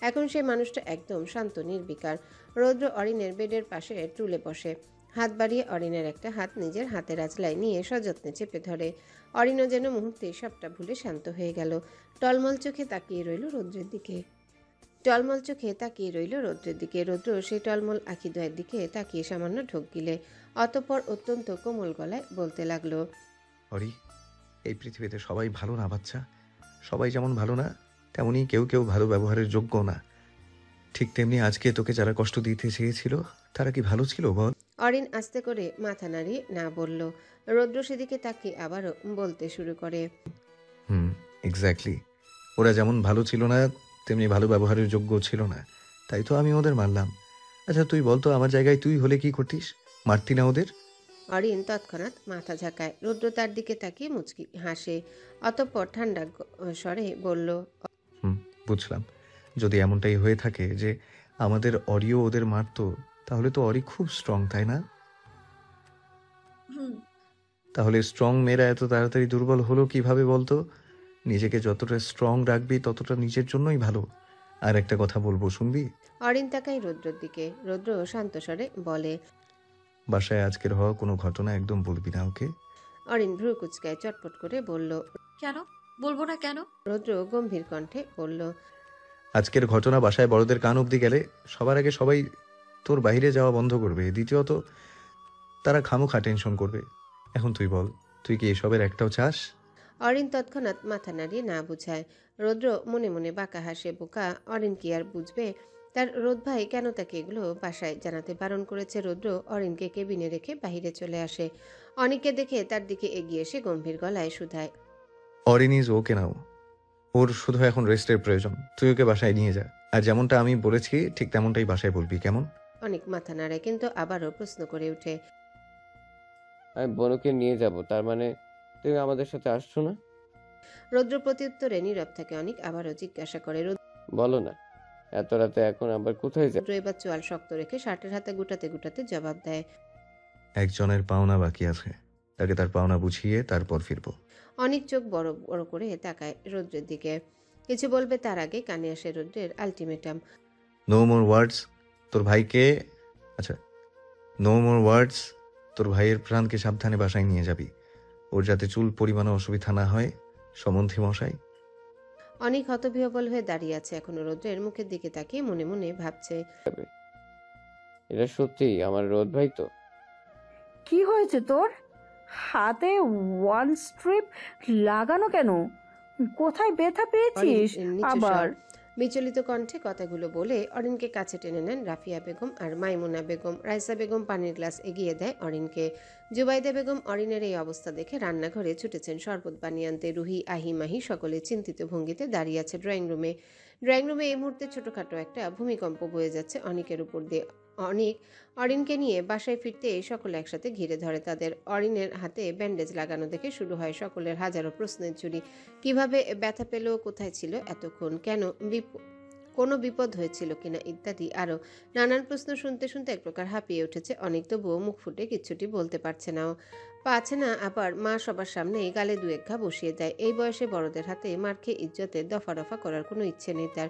Speaker 2: এখন সেই মানুষটা একদম শান্ত নির্বিকার। রৌদ্র অরিনের বেডের পাশে টুলে বসে। হাত বাড়িয়ে অরিনের একটা হাত নিজের হাতের আঁচলায় নিয়ে সযত্নে চেপে ধরে। অরিনও যেন মুহূর্তে সবটা ভুলে শান্ত হয়ে গেল। টলমল চোখে তাকিয়ে রইল রৌদ্রের দিকে। রৌদ্র সেই টলমল আখিদ্বয়ের দিকে তাকিয়ে সামান্য ঢোক গিলে। অতঃপর অত্যন্ত কোমল গলায় বলতে লাগলো,
Speaker 8: অরি, এই পৃথিবীতে সবাই ভালো না বাচ্চা। সবাই যেমন ভালো না, তেমনি কেউ কেউ ভালো ব্যবহারের যোগ্য না। ঠিক তেমনি আজকে তোকে যারা কষ্ট দিতে চেয়েছিল তারা কি ভালো ছিল বল?
Speaker 2: অরিন আস্তে করে মাথা নাড়িয়ে না বলল। রৌদ্র সেদিকে তাকিয়ে আবারও বলতে শুরু করে,
Speaker 8: এক্স্যাক্টলি। ওরা যেমন ভালো ছিল না তেমনি ভালো ব্যবহারের যোগ্য ছিল না, তাই তো আমি ওদের মারলাম। আচ্ছা তুই বলতো আমার জায়গায় তুই হলে কি করতিস? মারতি না ওদের?
Speaker 2: অরিন তৎক্ষণাৎ মাথা ঝাঁকায়। রৌদ্র তার দিকে তাকিয়ে মুচকি হাসে। অতঃপর ঠান্ডা স্বরে বলল,
Speaker 8: বুঝলাম। যদি এমনটাই হয়ে থাকে যে আমাদের অরিও ওদের মারতো, তাহলে তো অরি খুব স্ট্রং, তাই না? তাহলে স্ট্রং মেয়েরা এত তাড়াতাড়ি দুর্বল হলো কিভাবে বলতো? নিজেকে যতটা স্ট্রং রাখবি ততটা নিজের জন্যই ভালো। আর একটা কথা বলবো, শুনবি?
Speaker 2: অরিন তাকায় রৌদ্রের দিকে। রৌদ্র শান্ত স্বরে বলে,
Speaker 8: বাসায় আজকের হওয়া কোনো ঘটনা একদম বলবি না, ওকে?
Speaker 2: অরিন ভ্রু কুচকায় চটপট করে বলল।
Speaker 5: কেন বলবো না কেন?
Speaker 2: রৌদ্র গম্ভীর কণ্ঠে বলল।
Speaker 8: আজকের ঘটনা বাসায় বড়দের কান অবধি গেলে সবার আগে সবাই তোর বাইরে যাওয়া বন্ধ করবে, দ্বিতীয়ত তারা খামোখা টেনশন করবে। এখন তুই বল, তুই কি এসবের একটাও চাস?
Speaker 2: অরিন তৎক্ষণাৎ মাথা নাড়িয়ে না বুঝায়। রৌদ্র মনে মনে বাঁকা হাসে। বোকা অরিন কি আর বুঝবে তার রোদ ভাই কেন তাকে এগুলো বাসায় জানাতে বারণ করেছে। রৌদ্র অরিনকে কেবিনে রেখে বাহিরে চলে আসে। অনিককে দেখে তার দিকে এগিয়ে এসে গম্ভীর গলায় শুধায়।
Speaker 8: অরিন ইজ ওকে নাও, ওর শুধু এখন রেস্টের প্রয়োজন। তুই ওকে বাসায় নিয়ে যা, আর যেমনটা আমি বলেছি ঠিক তেমনটাই বাসায় বলবি, কেমন?
Speaker 2: অনেক মাথা নাড়ে, কিন্তু আবারও প্রশ্ন করে ওঠে।
Speaker 15: আমি বনুকে নিয়ে যাব, তার মানে তুমি আমাদের সাথে আসছো না?
Speaker 2: রৌদ্র প্রত্যুত্তরে নীরব থাকে। অনেক আবারও জিজ্ঞাসা করে।
Speaker 15: বলো না, এত রাতে এখন আবার কোথায় যাবে?
Speaker 2: রৌদ্র এবার চোয়াল শক্ত রেখে শার্টের হাতে গুটাতে গুটাতে জবাব দেয়।
Speaker 8: একজনের পাওনা বাকি আছে, তাকে তার পাওনা বুঝিয়ে তারপর ফিরবো।
Speaker 2: অনেক চোখ বড় বড় করে তাকায় রৌদ্রের দিকে। কিছু বলবে তার আগে কানে আসে রৌদ্রের আলটিমেটাম।
Speaker 8: নো মোর ওয়ার্ডস তোর ভাইকে, আচ্ছা, নো মোর ওয়ার্ডস তোর ভাইয়ের প্রাণকে সাবধানে বাসায় নিয়ে যাবি, ওর যাতে চুল পরিমাণে অসুবিধা না হয়। সম্বন্ধী মশাই।
Speaker 2: অনেক হতবিহ্বল হয়ে দাঁড়িয়ে আছে এখনো। রৌদ্রের মুখের দিকে তাকিয়ে মনে মনে ভাবছে,
Speaker 15: এটা সত্যি আমার রোদ ভাই তো?
Speaker 6: কি হয়েছে তোর? হাতে ওয়ান স্ট্রিপ লাগানো কেন? কোথায় ব্যথা পেয়েছিস আবার?
Speaker 2: বিচলিত কণ্ঠে কথাগুলো বলে অরিনকে কাছে টেনে নেন রাফিয়া বেগম আর মাইমুনা বেগম। রাইসা বেগম পানির গ্লাস এগিয়ে দেয় অরিনকে। জুবাইদা বেগম অরিনের এই অবস্থা দেখে রান্নাঘরে ছুটেছেন শরবত বানিয়ে আনতে। রুহি, আহি, মাহি সকলে চিন্তিত ভঙ্গিতে দাঁড়িয়ে আছে ড্রয়িং রুমে। এই মুহূর্তে ছোটখাটো একটা ভূমিকম্প বয়ে যাচ্ছে অনিকের উপর দিয়ে। অনিক অরিনকে নিয়ে বাসায় ফিরতে সকলে একসাথে ঘিরে ধরে তাদের। অরিনের হাতে ব্যান্ডেজ লাগানো দেখে শুরু হয় সকলের হাজারো প্রশ্নের ঝুড়ি। কিভাবে ব্যথা পেল, কোথায় ছিল এতক্ষণ, কেন, কোনো বিপদ হয়েছিল কিনা ইত্যাদি আরো নানান প্রশ্ন শুনতে শুনতে এক প্রকার হাঁপিয়ে উঠেছে অনেক। তবুও মুখ ফুটে কিচ্ছুটি বলতে পারছে না। আবার মা সবার সামনে গালে দু এক ঘা বসিয়ে দেয়। এই বয়সে বড়দের হাতে মার খেয়ে ইজ্জতে দফা রফা করার কোনো ইচ্ছে নেই তার।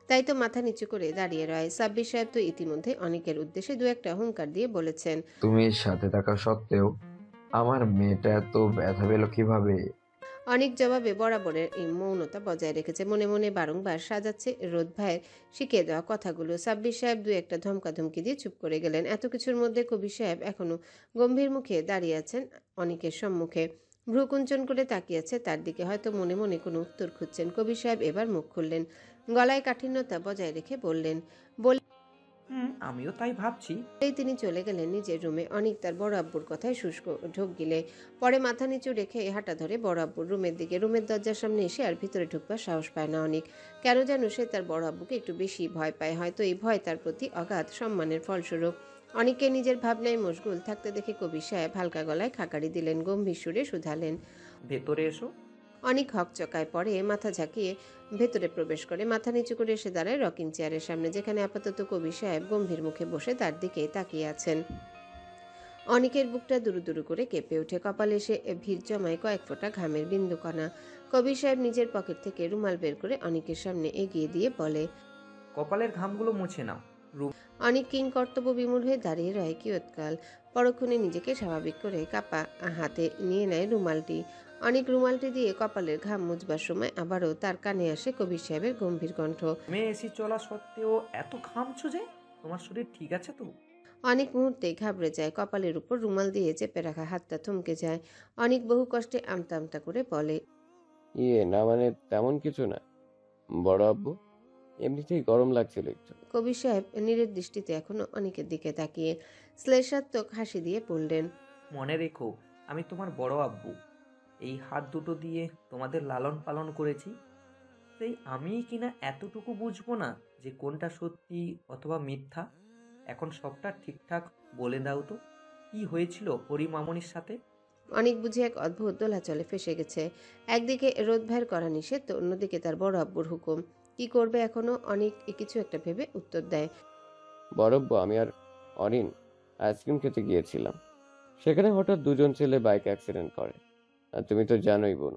Speaker 2: তাই তো মাথা নিচু করে দাঁড়িয়ে রয়। সাব্বির সাহেব তো ইতিমধ্যে অনেকের উদ্দেশ্যে দু একটা হুঙ্কার দিয়ে বলেছেন,
Speaker 17: তুমি সাথে থাকা সত্ত্বেও আমার মেয়েটা এত ব্যথা পেল কিভাবে?
Speaker 2: অনেক জবাবে বরাবরের এই মৌনতা বজায় রেখেছে। মনে মনে বারংবার সাজাচ্ছে রোদ ভাইয়ের শিখিয়ে দেওয়া কথাগুলো। সাব্বির সাহেব দু একটা ধমকাধমকি দিয়ে চুপ করে গেলেন। এত কিছুর মধ্যে কবির সাহেব এখনো গম্ভীর মুখে দাঁড়িয়ে আছেন অনেকের সম্মুখে। ভ্রুকুঞ্চন করে তাকিয়ে আছে তার দিকে, হয়তো মনে মনে কোনো উত্তর খুঁজছেন। কবির সাহেব এবার মুখ খুললেন, গলায় কাঠিন্যতা বজায় রেখে বললেন,
Speaker 18: আমিও তাই ভাবছি।
Speaker 2: তিনি চলে গেলেন নিজের রুমে। অনেক তার বড় আব্বুর কথায় শুষ্ক ঢোক গিলে পরে মাথা নিচু রেখে হাঁটা ধরে বড় আব্বুর রুমের দিকে। রুমের দরজার সামনে এসে আর ভিতরে ঢুকবার সাহস পায় না অনেক। কেন যেন সে তার বড় আব্বুকে একটু বেশি ভয় পায়। হয়তো এই ভয় তার প্রতি অগাধ সম্মানের ফলস্বরূপ। অনেককে নিজের ভাবনায় মশগুল থাকতে দেখে কবির সাহেব হালকা গলায় খাকারি দিলেন, গম্ভীর সুরে শুধালেন,
Speaker 18: ভেতরে এসো।
Speaker 2: অনেক হকচকায় পরে মাথা ঝাঁকিয়ে ভেতরে প্রবেশ করে। মাথা নিচু করে এসে দাঁড়ায় রকিং চেয়ারের সামনে, যেখানে আপাতত কবির সাহেব গম্ভীর মুখে বসে তার দিকে তাকিয়ে আছেন। অনেকের বুকটা দুরু দুরু করে কেঁপে ওঠে। কপালে এসে ভিড় জমায় কয়েক ফোঁটা ঘামের বিন্দুকণা। কবির সাহেব নিজের পকেট থেকে রুমাল বের করে অনেকের সামনে এগিয়ে দিয়ে বলে,
Speaker 18: কপালের ঘামগুলো মুছে নাও।
Speaker 2: অনেক কিং কর্তব্য বিমূঢ় হয়ে দাঁড়িয়ে রয় কিয়ৎকাল। পরক্ষণে নিজেকে স্বাভাবিক করে কাপা হাতে নিয়ে নেয় রুমালটি। অনেক রুমালটি দিয়ে কপালের ঘাম মুছবার সময় আবারও তার কানে আসে কবির সাহেবের গম্ভীর কণ্ঠ,
Speaker 18: মেয়ে এসি চলা সত্ত্বেও এত ঘামছো যে, তোমার শরীর ঠিক আছে তো?
Speaker 2: অনেক মুহূর্তে ঘাবড়ে যায়। কপালের উপর রুমাল দিয়ে চেপে রাখা হাতটা থমকে যায়। অনেক বহু কষ্টে আমতা আমতা করে বলে,
Speaker 15: না মানে তেমন কিছু না বড় আব্বু, এমনিতেই গরম লাগছিল একটু।
Speaker 2: কবির সাহেব নীরের দৃষ্টিতে এখনো অনেকের দিকে তাকিয়ে শ্লেষাত্মক হাসি দিয়ে বললেন,
Speaker 18: মনে রেখো আমি তোমার বড় আব্বু। এই হাত দুটো দিয়ে তোমাদের লালন পালন করেছি। সেই আমি কিনা এতটুকু বুঝবো না যে কোনটা সত্যি অথবা মিথ্যা? এখন সবটা ঠিকঠাক বলে দাও তো, কি হয়েছিল হরি মামনির সাথে?
Speaker 2: অনেক বুঝে এক অদ্ভুত দোলাচলে ফেসে গেছে। একদিকে রোদ ভাইয়ের করা নিষেধ, তো অন্যদিকে তার বড় আব্বুর হুকুম। কি করবে এখনো অনেক কিছু একটা ভেবে উত্তর দেয়,
Speaker 15: বড় আব্বু, আমি আর অরিন আইসক্রিম খেতে গিয়েছিলাম। সেখানে হঠাৎ দুজন ছেলে বাইক অ্যাক্সিডেন্ট করে। আর তুমি তো জানোই বোন,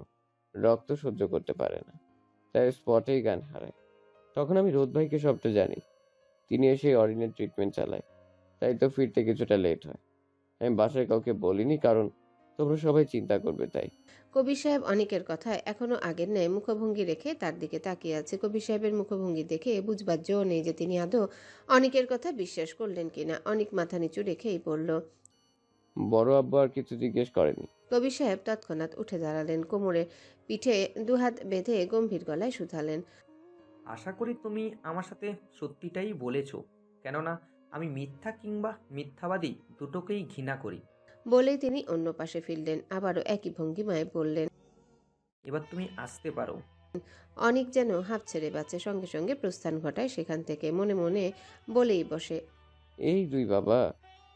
Speaker 15: রক্ত সহ্য করতে পারে না, তাই স্পটেই জ্ঞান হারায়। তখন আমি রোদ ভাইকে সবটা জানি, তিনি এসে অরিনের ট্রিটমেন্ট চালায়। তাই তো ফিরতে কিছুটা লেট হয়। আমি বাসায় কাউকে বলিনি, কারণ তোমরা সবাই চিন্তা করবে তাই।
Speaker 2: কবির সাহেব অনিকের কথায় এখনো আগের ন্যায় মুখভঙ্গি রেখে তার দিকে তাকিয়ে আছে। কবির সাহেবের মুখভঙ্গি দেখে বুঝবার জো নেই যে তিনি আদৌ অনিকের কথা বিশ্বাস করলেন কিনা। অনিক মাথা নিচু রেখেই বলল,
Speaker 15: বড় আব্বু আর কিছু জিজ্ঞেস করেনি?
Speaker 2: কবির সাহেব তৎক্ষণাৎ উঠে দাঁড়ালেন, কোমরে পিঠে দুহাত বেঁধে গম্ভীর গলায় শুধালেন,
Speaker 18: আশা করি তুমি আমার সাথে সত্যিটাই বলেছো, কেননা আমি মিথ্যা কিংবা মিথ্যাবাদী দুটোকেই ঘৃণা করি।
Speaker 2: বলেই তিনি অন্য পাশে ফিরলেন। আবারও একই ভঙ্গিমায় বললেন,
Speaker 18: এবার তুমি আসতে পারো।
Speaker 2: অনিক যেন হাঁপ ছেড়ে বাঁচে, সঙ্গে সঙ্গে প্রস্থান ঘটায় সেখান থেকে। মনে মনে বলেই বসে,
Speaker 15: এই দুই বাবা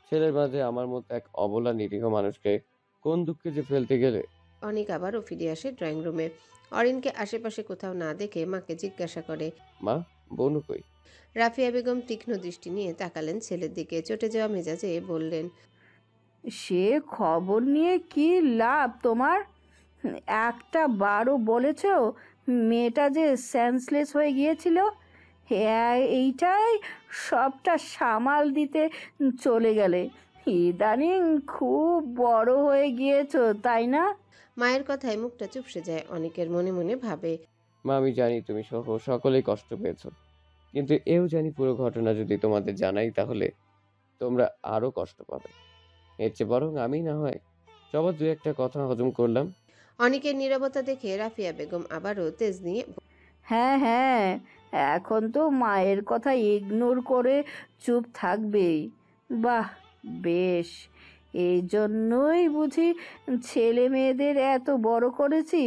Speaker 15: ছেলের মাঝে আমার মতো এক অবলা নিরীহ মানুষকে কোন দুঃখে যে ফেলতে গেলে।
Speaker 2: অনিক আবারও ফিরে আসে ড্রয়িং রুমে। অরিনকে আশেপাশে কোথাও না দেখে মাকে জিজ্ঞাসা করে,
Speaker 15: মা, বনু কই?
Speaker 2: রাফিয়া বেগম তীক্ষ্ণ দৃষ্টি নিয়ে তাকালেন ছেলের দিকে। চটে যাওয়া মেজাজে বললেন,
Speaker 6: সে খবর নিয়ে কি লাভ তোমার? একটা বারও বলেছ মেয়েটা যে সেন্সলেস হয়ে গিয়েছিল, এইটাই সবটা সামাল দিতে চলে গেলে। ইদানিং খুব বড় হয়ে গিয়েছো, তাই না?
Speaker 2: মায়ের কথায় মুখটা চুপসে যায়। অনেকের মনে মনে ভাবে,
Speaker 15: মা, আমি জানি তুমি সহ সকলেই কষ্ট পেয়েছো, কিন্তু এও জানি পুরো ঘটনা যদি তোমাদের জানাই তাহলে তোমরা আরো কষ্ট পাবে। এর চেয়ে বরং আমি না হয় সবার দু একটা কথা হজম করলাম।
Speaker 2: অনেকের নীরবতা দেখে রাফিয়া বেগম আবারও তেজ নিয়ে,
Speaker 6: হ্যাঁ হ্যাঁ, এখন তো মায়ের কথা ইগনোর করে চুপ থাকবেই। বাহ, বেশ। এই জন্যই বুঝি ছেলে মেয়েদের এত বড় করেছি,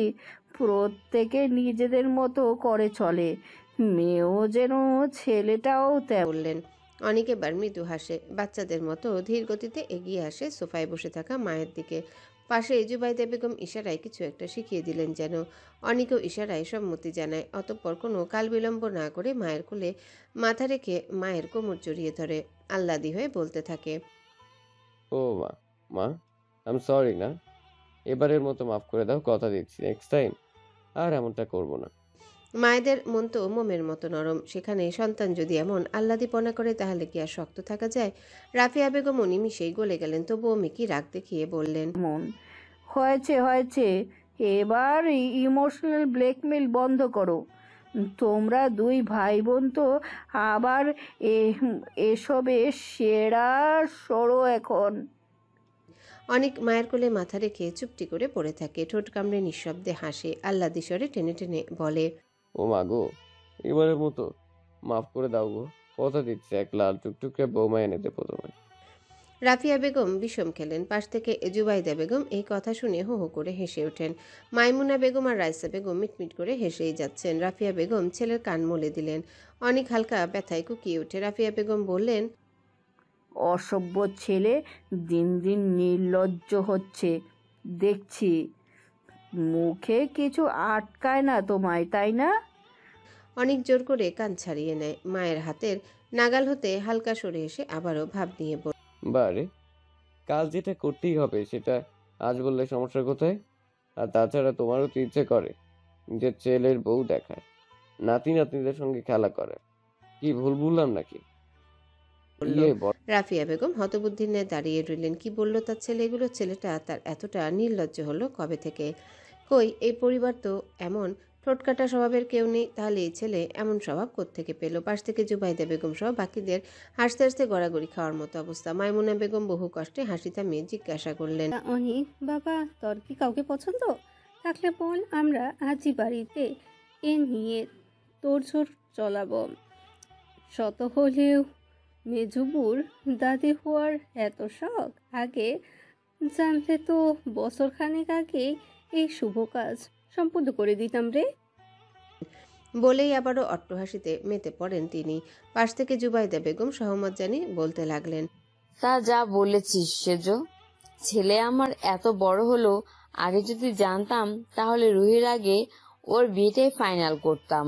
Speaker 6: প্রত্যেকে নিজেদের মতো করে চলে। মেয়েও যেন ছেলেটাও
Speaker 2: বললেন। অনেক এবার মৃদু হাসে, বাচ্চাদের মতো ধীর গতিতে এগিয়ে আসে সোফায় বসে থাকা মায়ের দিকে। পাশে জুবাইদা বেগম ইশারায় কিছু একটা শিখিয়ে দিলেন যেন। অনেকেও ইশারায় সম্মতি জানায়। অতঃপর কোনো কাল বিলম্ব না করে মায়ের কোলে মাথা রেখে মায়ের কোমর জড়িয়ে ধরে আহ্লাদি হয়ে বলতে থাকে,
Speaker 15: ও মা, মা আই এম সরি না, এবারের মতো মাফ করে দাও, কথা দিচ্ছি নেক্সট টাইম আর এমনটা করব না।
Speaker 2: মায়েদের মন তো মোমের মতো নরম, সেখানে সন্তান যদি এমন আহ্লাদিপনা করে তাহলে কি আর শক্ত থাকা যায়? রাফিয়া বেগম নিমিষেই গলে গেলেন, তবুও মেকি রাগ দেখিয়ে বললেন,
Speaker 6: মন হয়েছে হয়েছে, এবার ইমোশনাল ব্ল্যাকমেল বন্ধ করো। তোমরা দুই ভাই বোন তো আবার এসবে সেরা সরো এখন।
Speaker 2: অনেক মায়ের কোলে মাথা রেখে চুপটি করে পড়ে থাকে, ঠোঁট কামড়ে নিঃশব্দে হাসে, আহ্লাদি স্বরে টেনে টেনে বলে,
Speaker 15: ও মা গো, এবারের মতো মাফ করে দাও গো, কথা দিচ্ছি এক লাল টুকটুকে বৌমা এনে দেবো তোমায়।
Speaker 2: রাফিয়া বেগম বিষম খেলেন। পাশ থেকে জুবাইদা বেগম এই কথা শুনে হো হো করে হেসে ওঠেন। মাইমুনা বেগম আর রাইসা বেগম মিটমিট করে হেসেই যাচ্ছেন। রাফিয়া বেগম ছেলের কান মলে দিলেন। অনেক হালকা ব্যথায় কুকিয়ে ওঠে। রাফিয়া বেগম বললেন,
Speaker 6: অসভ্য ছেলে দিন দিন নির্লজ্জ হচ্ছে দেখছি। মুখে কিছু আটকায় না তোমায়, তাই না?
Speaker 2: অনেক জোর করে কান ছাড়িয়ে নেয়। মায়ের হাতের নাগাল হতে হালকা সরে এসে আবারও ভাব নিয়ে বল,
Speaker 15: বারে, কাল যেটা করতেই হবে সেটা আজ বললে সমস্যা কোথায়? আর তাছাড়া তোমারও তো ইচ্ছে করে যে ছেলের বউ দেখায়, নাতি নাতনিদের সঙ্গে খেলা করে। কি ভুল বললাম নাকি?
Speaker 2: রাফিয়া বেগম হতবুদ্ধির ন্যায় দাঁড়িয়ে রইলেন। কি বলল তার ছেলে এগুলো? ছেলেটা তার এতটা নির্লজ্জ হলো কবে থেকে? কই, এই পরিবার তো এমন ঠোঁটকাটা স্বভাবের কেউ নেই। তাহলে এই ছেলে এমন স্বভাব কোত্থেকে পেল? পাশ থেকে জুবাইদা বেগম সহ বাকিদের হাসতে হাসতে গড়াগড়ি খাওয়ার মতো অবস্থা। মাইমুনা বেগম বহু কষ্টে হাসি থামিয়ে জিজ্ঞাসা করলেন,
Speaker 1: অনেক বাবা, তোর কি কাউকে পছন্দ থাকলে বল, আমরা আজই বাড়িতে এ নিয়ে তোড়জোড় চলাবো। শত হলেও মেজুবুর দাদি হওয়ার এত শখ, আগে জানলে তো বছরখানেক আগে এই শুভ কাজ সম্পূর্ণ করে দিতাম রে।
Speaker 2: বলেই আবারও অট্টহাসিতে মেতে পড়েন তিনি। পাশ থেকে জুবাইদা বেগম সহমত জানিয়ে বলতে লাগলেন,
Speaker 14: তা যা বলেছিস সেজো, ছেলে আমার এত বড় হলো, আগে যদি জানতাম তাহলে রুহির আগে ওর বিয়েটাই ফাইনাল করতাম।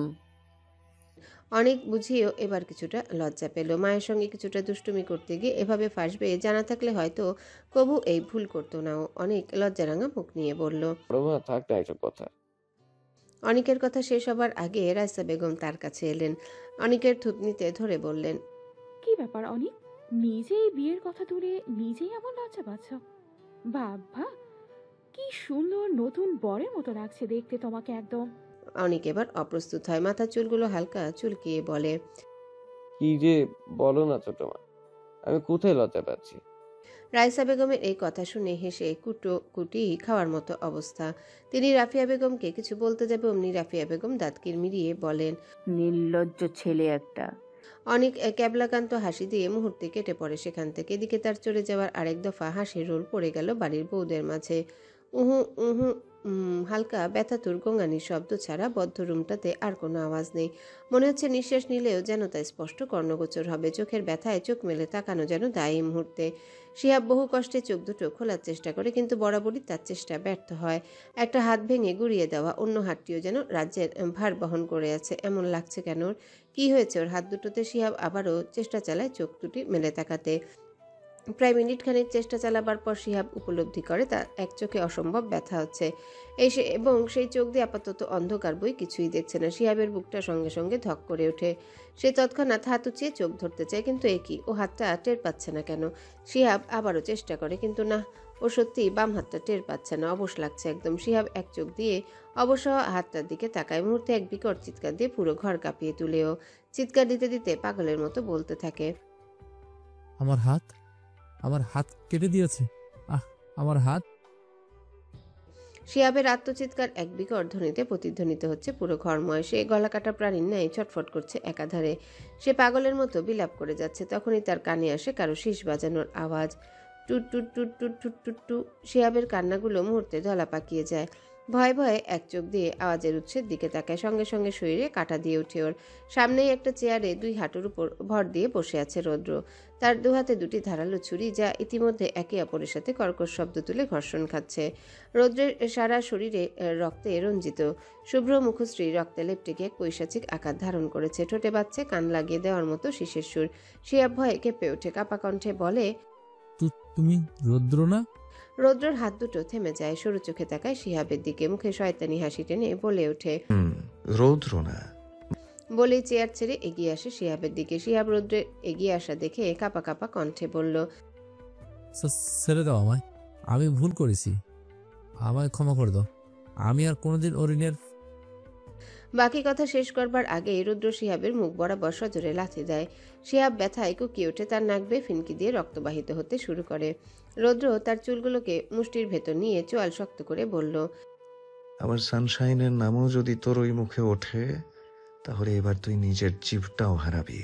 Speaker 2: অনেক বুঝিয়েও এবার কিছুটা লজ্জা পেল। মায়ের সঙ্গে কিছুটা দুষ্টুমি করতে গিয়ে এভাবে ফাঁসবে জানা থাকলে হয়তো কবু এই ভুল করতো না। অনেক লজ্জারাঙা মুখ নিয়ে বলল,
Speaker 15: থাক না এসব কথা।
Speaker 2: অনেকের কথা শেষ হবার আগে রাইসা বেগম তার কাছে এলেন। অনেকের থুতনিতে ধরে বললেন,
Speaker 19: কি ব্যাপার অনেক, নিজেই বিয়ের কথা তুলে নিজেই এমন লজ্জা পাচ্ছ? বাবা, কি সুন্দর নতুন বরের মতো লাগছে দেখতে তোমাকে একদম।
Speaker 2: অনেক এবার অপ্রস্তুত হয়, মাথার চুলগুলো হালকা চুলকিয়ে বলে,
Speaker 15: কি যে বলো না ছোট মা, আমি কোথায় লজ্জা পাচ্ছি?
Speaker 2: রাইসা বেগমের এই কথা শুনে হেসে কুটি খাওয়ার মতো অবস্থা। তিনি রাফিয়া বেগমকে কিছু বলতে যাবে অমনি রাফিয়া বেগম দাঁত কিরমিরিয়ে বলেন,
Speaker 6: নির্লজ্জ ছেলে একটা।
Speaker 2: অনেক ক্যাবলাকান্ত হাসি দিয়ে মুহূর্তে কেটে পড়ে সেখান থেকে। এদিকে তার চলে যাওয়ার আরেক দফা হাসির রোল পড়ে গেল বাড়ির বউদের মাঝে। উহু উহু হালকা ব্যথাতুর গোঙানির শব্দ ছাড়া বদ্ধ রুমটাতে আর কোনো আওয়াজ নেই। মনে হচ্ছে নিঃশ্বাস নিলেও যেন তা স্পষ্ট কর্ণগোচর হবে। চোখের ব্যথায় চোখ মেলে তাকানো যেন দায়ী মুহূর্তে। শিহাব বহু কষ্টে চোখ দুটো খোলার চেষ্টা করে, কিন্তু বরাবরই তার চেষ্টা ব্যর্থ হয়। একটা হাত ভেঙে গুড়িয়ে দেওয়া, অন্য হাতটিও যেন রাজ্যের ভার বহন করে আছে এমন লাগছে কেন? কি হয়েছে ওর হাত দুটোতে? শিহাব আবারও চেষ্টা চালায় চোখ দুটি মেলে তাকাতে। প্রায় মিনিট খানিক চেষ্টা চালাবার পর শিহাব উপলব্ধি করে তার এক চোখে অসম্ভব ব্যথা হচ্ছে এবং সেই চোখ দিয়ে আপাতত অন্ধকার বই কিছুই দেখছে না। শিহাবের বুকটা সঙ্গে সঙ্গে ধক করে ওঠে। সে তৎক্ষণাৎ হাত উঁচিয়ে চোখ ধরতে চায়, কিন্তু একই ও হাতটা টের পাচ্ছে না কেন। শিহাব আবারও চেষ্টা করে, কিন্তু না, ও সত্যিই বাম হাতটা টের পাচ্ছে না, অবশ লাগছে একদম। শিহাব এক চোখ দিয়ে অবশ্য হাতটার দিকে তাকায়। মুহূর্তে এক বিকট চিৎকার দিয়ে পুরো ঘর কাঁপিয়ে তুলেও চিৎকার দিতে দিতে পাগলের মতো বলতে থাকে,
Speaker 16: আমার হাত কেটে দিয়েছে, আমার হাত।
Speaker 2: শিহাবের আত্মচিৎকার এক বিকট ধ্বনিতে প্রতিধ্বনিত হচ্ছে পুরো ঘরময়। সে গলা কাটা প্রাণীর ন্যায় ছটফট করছে একাধারে। সে পাগলের মতো বিলাপ করে যাচ্ছে। তখনই তার কানে আসে কারো শীষ বাজানোর আওয়াজ। টুট টুট টুট টুট টুট টুট টু। শিহাবের কান্নাগুলো মুহূর্তে দলা পাকিয়ে যায়। ভয়ে ভয়ে এক চোখ দিয়ে আওয়াজের উৎসের দিকে তাকায়। সঙ্গে সঙ্গে শরীরে কাঁটা দিয়ে ওঠে ওর। সামনেই একটা চেয়ারে দুই হাঁটুর উপর ভর দিয়ে বসে আছে রৌদ্র। তার দুহাতে দুটি ধারালো ছুরি, যা ইতিমধ্যে একে অপরের সাথে কর্কশ শব্দ তুলে ঘর্ষণ খাচ্ছে। রৌদ্রের সারা শরীরে রক্তে রঞ্জিত। শুভ্র মুখশ্রী রক্তে লেপটে গিয়ে পৈশাচিক আকার ধারণ করেছে। ঠোঁটে বাজছে কান লাগিয়ে দেওয়ার মতো শিশের সুর। শিহাব ভয়ে কেঁপে ওঠে, কাপা কণ্ঠে বলে,
Speaker 16: তুমি রৌদ্র না?
Speaker 2: রৌদ্রর হাত দুটো থেমে যায়। সরু চোখে তাকায় শিহাবের দিকে, মুখে শয়তানি হাসি টেনে বলে ওঠে,
Speaker 8: রৌদ্র না।
Speaker 2: বলেই চেয়ার ছেড়ে এগিয়ে আসে শিহাবের দিকে। শিহাব রৌদ্রের এগিয়ে আসা দেখে কাপা কাপা কণ্ঠে বলল,
Speaker 16: ছেড়ে দাও আমায়, আমি ভুল করেছি, আমায় ক্ষমা করে দাও, আমি আর কোনোদিন অরিনের।
Speaker 2: বাকি কথা শেষ করবার আগেই রুদ্র শিহাবের মুখ বরাবর সজোরে লাথি দেয়। শিহাব ব্যথায় কুকিয়ে ওঠে, তার নাক বেয়ে ফিনকি দিয়ে রক্তবাহিত হতে শুরু করে। রৌদ্র তার চুলগুলোকে মুষ্টির ভেতর নিয়ে চোয়াল শক্ত করে বলল,
Speaker 8: আমার সানশাইনের নামও যদি তোর ওই মুখে ওঠে, তাহলে এবার তুই নিজের জীবটাও হারাবি।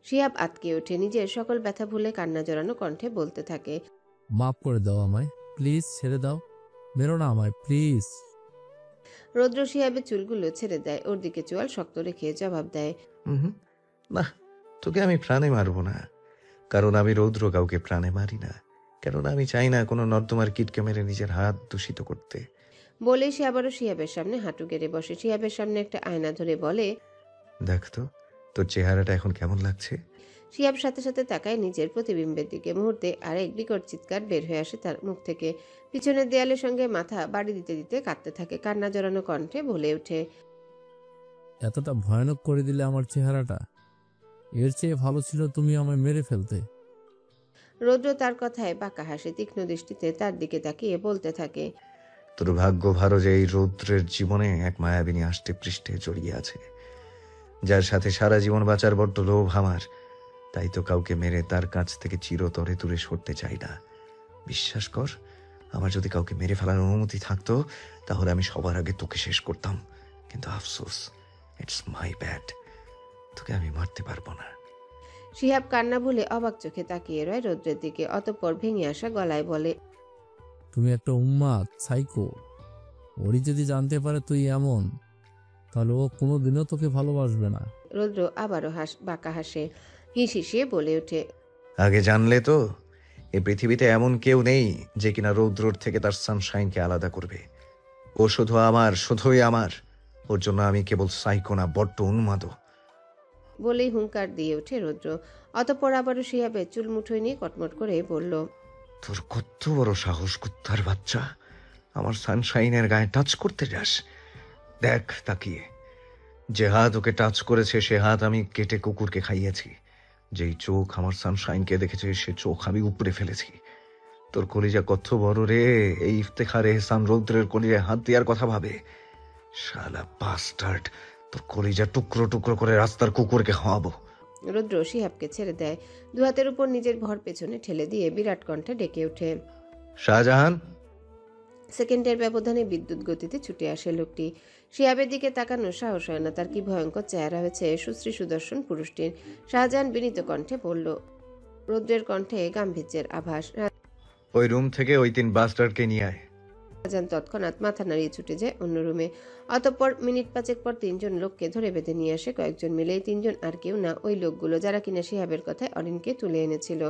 Speaker 2: শিহাব আটকে ওঠে, নিজের সকল ব্যথা ভুলে কান্না জড়ানো কণ্ঠে বলতে থাকে,
Speaker 16: মাফ করে দাও আমায়, প্লিজ ছেড়ে দাও, মেরো না আমায় প্লিজ।
Speaker 2: রৌদ্র শিহাবের চুলগুলো ছেড়ে দেয়, ওর দিকে চোয়াল শক্ত রেখে জবাব দেয়,
Speaker 8: না, তোকে আমি প্রাণে মারবো না, কারণ আমি রৌদ্র কাউকে প্রাণে মারি না, কেননা আমি চাই না কোনো নর্দমার কীটকে মেরে নিজের হাত দূষিত করতে।
Speaker 2: বলে সে আবারও শিহাবের সামনে হাঁটু গেড়ে বসে। শিহাবের সামনে একটা আয়না ধরে বলে,
Speaker 8: দেখ তো তোর চেহারাটা এখন কেমন লাগছে।
Speaker 2: শিহাব সাথে সাথে তাকায় নিজের প্রতিবিম্বের দিকে। মুহূর্তে আরেক বিকট চিৎকার বের হয়ে আসে তার মুখ থেকে। পিছনের দেয়ালের সঙ্গে মাথা বাড়ি দিতে দিতে কাঁদতে থাকে, কান্না জড়ানো কণ্ঠে বলে ওঠে,
Speaker 16: এতটা ভয়ানক করে দিলে আমার চেহারাটা, এর চেয়ে ভালো ছিল তুমি আমায় মেরে ফেলতে।
Speaker 2: রৌদ্র তার কথায় বাঁকা হাসে, তীক্ষ্ণ দৃষ্টিতে তার দিকে তাকিয়ে বলতে থাকে,
Speaker 8: তোর ভাগ্য ভালো যে এই রৌদ্রের জীবনে এক মায়াবিনী আষ্টে পৃষ্ঠে জড়িয়ে আছে, যার সাথে সারা জীবন বাঁচার বড্ড লোভ আমার। তাই তো কাউকে মেরে তার কাছ থেকে চিরতরে দূরে সরতে চাই না। বিশ্বাস কর, আমার যদি কাউকে মেরে ফেলার অনুমতি থাকতো, তাহলে আমি সবার আগে তোকে শেষ করতাম। কিন্তু আফসোস, ইটস মাই ব্যাড, তোকে আমি মারতে পারবো না।
Speaker 2: শিহাব কান্না ভুলে অবাক চোখে তাকিয়ে রয় রৌদ্রের দিকে। অতঃপর ভেঙে আসা গলায় বলে,
Speaker 16: তুমি একটা উন্মাদ সাইকো। ওরই যদি জানতে পারে তুই এমন, তাহলে ও কোনোদিনও তোকে ভালোবাসবে না।
Speaker 2: রৌদ্র আবারও বাঁকা হাসে, হিসিয়ে বলে ওঠে,
Speaker 8: আগে জানলে তো এই পৃথিবীতে এমন কেউ নেই যে কিনা রৌদ্রর থেকে তার সানশাইনকে আলাদা করবে। ও শুধু আমার, শুধুই আমার। ওর জন্য আমি কেবল সাইকো না, বড্ড উন্মাদ।
Speaker 2: বলেই হুঙ্কার দিয়ে ওঠে রৌদ্র। অতঃপর আবারও শিহাবের চুল মুঠোয় নিয়ে কটমট করে বলল,
Speaker 8: তোর কত বড় সাহস কুত্তার বাচ্চা, আমার সানশাইনের গায়ে টাচ করতে যাস? দেখ তাকিয়ে, যে হাত ওকে টাচ করেছে সে হাত আমি কেটে কুকুরকে খাইয়েছি। যেই চোখ আমার সানশাইনকে দেখেছে সে চোখ আমি উপড়ে ফেলেছি। তোর কলিজা কত বড় রে! এই ইফতেখার এহসান রৌদ্রের কলিজায় হাত দেওয়ার কথা ভাবে। শালা বাস্টার্ড, তোর কলিজা টুকরো টুকরো করে রাস্তার কুকুরকে খাওয়াবো।
Speaker 2: রৌদ্র শিহাবকে ছেড়ে দেয়, দু হাতের উপর নিজের ভর পেছনে ঠেলে দিয়ে বিরাট কণ্ঠে ডেকে ওঠে।
Speaker 8: শাহজাহান!
Speaker 2: সেকেন্ডের ব্যবধানে বিদ্যুৎ গতিতে ছুটে আসে লোকটি। শিহাবের দিকে তাকানোর সাহস হয় না, তার কি ভয়ঙ্কর চেহারা হয়েছে সুশ্রী সুদর্শন পুরুষটির। শাহজাহান বিনীত কণ্ঠে বলল। রৌদ্রের কণ্ঠে গাম্ভীর্যের আভাস।
Speaker 8: ওই রুম থেকে ওই 3 বাস্টার্ডকে নিয়ে আয়।
Speaker 2: শাহজাহান তৎক্ষণাৎ মাথা নাড়িয়ে ছুটে যায় অন্য রুমে। অতঃপর মিনিট 5 পর 3 জন লোককে ধরে বেঁধে নিয়ে আসে কয়েকজন মিলে। এই 3 জন আর কেউ না, ওই লোকগুলো যারা কিনা শিহাবের কথায় অরিনকে তুলে এনেছিল।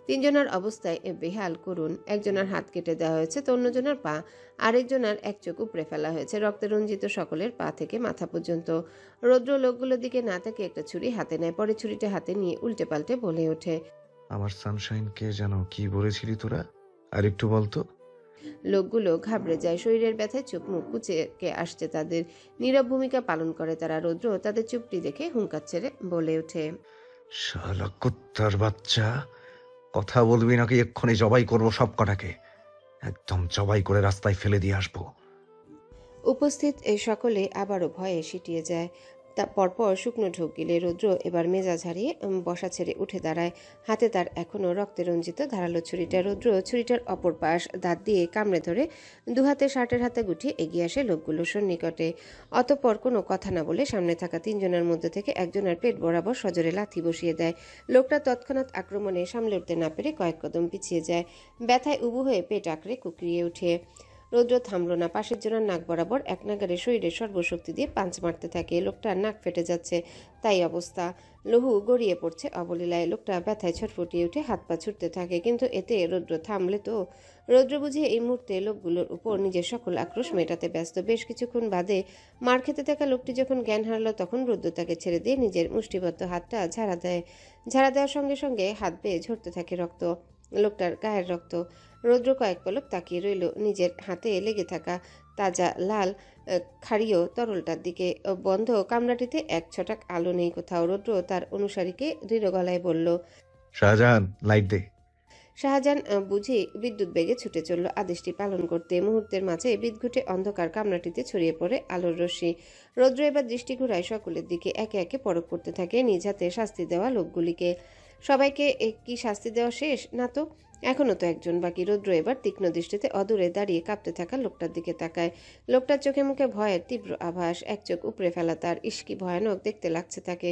Speaker 2: 3 জনের অবস্থায় বেহাল করুন। একজনের হাত কেটে দেওয়া হয়েছে তো অন্যজনের পা, আরেকজনের এক চোখ উপড়ে ফেলা হয়েছে। রক্তে রঞ্জিত সকলের পা থেকে মাথা পর্যন্ত। রৌদ্র লোকগুলোর দিকে না তাকে একটা ছুরি হাতে নেয়, পরে ছুরিটা হাতে নিয়ে উল্টে পাল্টে বলে ওঠে।
Speaker 8: আমার সানশাইনকে যেন কি বলেছিলি তোরা? আর একটু বলতো।
Speaker 2: লোকগুলো ঘাবড়ে যায়, শরীরের ব্যথায় চোখ মুখ কুচকে আসছে তাদের। নীরব ভূমিকা পালন করে তারা। রৌদ্র তাদের চুপটি দেখে হুঙ্কার ছেড়ে বলে ওঠে।
Speaker 8: শালা কুত্তার বাচ্চা, কথা বলবি নাকি এক্ষুনি জবাই করবো সব কটাকে। একদম জবাই করে রাস্তায় ফেলে দিয়ে আসবো।
Speaker 2: উপস্থিত এই সকলে আবারও ভয়ে সিটিয়ে যায়। তা পরপর শুকনো ঢোক গিলে রৌদ্র এবার মেজাজ হারিয়ে বসা ছেড়ে উঠে দাঁড়ায়। হাতে তার এখনো রক্তে রঞ্জিত ধারালো ছুরিটা। রৌদ্র ছুরিটার অপর পাশ দাঁত দিয়ে কামড়ে ধরে দুহাতে শার্টের হাতে গুটিয়ে এগিয়ে আসে লোকগুলোর সন্নিকটে। অতঃপর কোনো কথা না বলে সামনে থাকা 3 জনের মধ্যে থেকে একজনের পেট বরাবর সজোরে লাথি বসিয়ে দেয়। লোকটা তৎক্ষণাৎ আক্রমণে সামলে উঠতে না পেরে কয়েক কদম পিছিয়ে যায়। ব্যথায় উবু হয়ে পেট আঁকড়ে কুকরিয়ে ওঠে। রৌদ্র থামল না, পাশের জনের নাক বরাবর এক নাগারে শরীরের সর্বশক্তি দিয়ে পাঞ্চ মারতে থাকে। লোকটার নাক ফেটে যাচ্ছে, তাই অবস্থা। লহু গড়িয়ে পড়ছে অবলীলায়। লোকটা ব্যথায় ছটফটিয়ে উঠে হাত পা ছুটতে থাকে, কিন্তু এতে রৌদ্র থামলে তো। রৌদ্র বুঝে এই মুহূর্তে লোকগুলোর উপর নিজের সকল আক্রোশ মেটাতে ব্যস্ত। বেশ কিছুক্ষণ বাদে মার খেতে থাকা লোকটি যখন জ্ঞান হারালো, তখন রৌদ্র তাকে ছেড়ে দিয়ে নিজের মুষ্টিবদ্ধ হাতটা ঝাড়া দেয়। ঝাড়া দেওয়ার সঙ্গে সঙ্গে হাত বেয়ে ঝরতে থাকে রক্ত, লোকটার গায়ের রক্ত। রৌদ্র কয়েক পলক তাকিয়ে রইল নিজের হাতে লেগে থাকা তাজা লাল ক্ষারীয় তরলটার দিকে। বন্ধ কামরাটিতে এক ছটাক আলো নেই কোথাও। রৌদ্র তার অনুসারীকে দৃঢ় গলায় বলল।
Speaker 8: শাহজাহান, লাইট দে।
Speaker 2: শাহজাহান বুঝি বিদ্যুৎ বেগে ছুটে চলল আদেশটি পালন করতে। মুহূর্তের মাঝে বিদঘুটে অন্ধকার কামরাটিতে ছড়িয়ে পড়ে আলোর রশ্মি। রৌদ্র এবার দৃষ্টি ঘুরায় সকলের দিকে, একে একে পরখ করতে থাকে নিজ হাতে শাস্তি দেওয়া লোকগুলিকে। সবাইকে কি শাস্তি দেওয়া শেষ? না তো, এখনো তো একজন বাকি। রৌদ্র এবার তীক্ষ্ণ দৃষ্টিতে অদূরে দাঁড়িয়ে কাঁপতে থাকা লোকটার দিকে তাকায়। লোকটার চোখে মুখে ভয়ের তীব্র আভাস, এক চোখ উপড়ে ফেলা তার। ইস্কি ভয়ানক দেখতে লাগছে তাকে।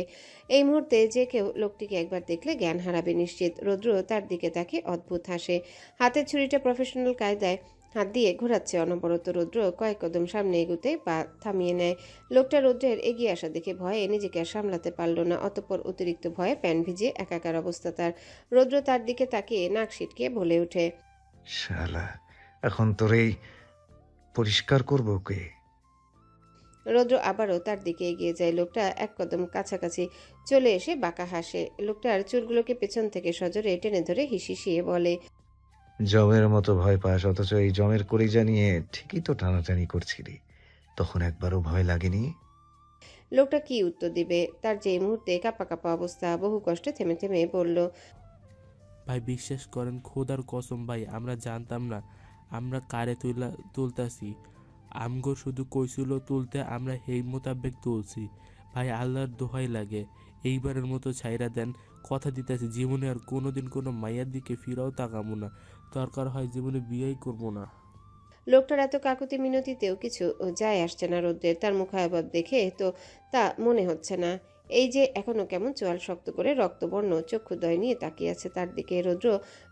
Speaker 2: এই মুহূর্তে যে কেউ লোকটিকে একবার দেখলে জ্ঞান হারাবে নিশ্চিত। রৌদ্র তার দিকে তাকিয়ে অদ্ভুত হাসে। হাতের ছুরিটা প্রফেশনাল কায়দায় হাত দিয়ে ঘোরাচ্ছে অনবরত। রৌদ্র কয়েক কদম সামনে এগুতে পা থামিয়ে নেয়। লোকটা রৌদ্রের এগিয়ে আসা দেখে ভয়ে নিজেকে আর সামলাতে পারল না। অতঃপর অতিরিক্ত ভয়ে প্যান্ট ভিজিয়ে একাকার অবস্থা তার। রৌদ্র তার দিকে তাকিয়ে নাক সিটকে বলে ওঠে।
Speaker 8: শালা, এখন তোর এই পরিষ্কার করবো কে?
Speaker 2: রৌদ্র আবারও তার দিকে এগিয়ে যায়। লোকটা এক কদম কাছাকাছি চলে এসে বাঁকা হাসে। লোকটার চুলগুলোকে পেছন থেকে সজোরে টেনে ধরে হিসিয়ে বলে।
Speaker 8: জমের মতো ভয় পাস, অথচ এই জমের কলিজা নিয়ে ঠিকই তো টানাটানি করছিলি, তখন একবারও ভয় লাগেনি?
Speaker 2: লোকটা কি উত্তর দিবে? তার যে মুহূর্তে কাঁপা কাঁপা অবস্থা। বহু কষ্টে থেমে থেমে বলল।
Speaker 13: ভাই বিশ্বাস করেন, খোদার কসম ভাই, আমরা জানতাম না আমরা কারে তুলতাছি। আমগো শুধু কইছিল তুলতে, আমরা সেই মোতাবেক তুলছি। ভাই আল্লাহর দোহাই লাগে, এইবারের মতো ছাইরা দেন। কথা দিতেছি জীবনে আর কোনোদিন কোনো মাইয়ার দিকে ফিরাও তাকাবো না, দরকার হয় জীবনে বিয়েই করবো না।
Speaker 2: লোকটার এত কাকুতি মিনতিতেও কিছু যায় আসছে না রৌদ্রের। তার মুখাভাব দেখে তো তা মনে হচ্ছে না। এই যে এখনো কেমন চোয়াল শক্ত করে রক্তবর্ণ চক্ষুদ্বয় নিয়ে তাকিয়ে আছে তার দিকে। রৌদ্র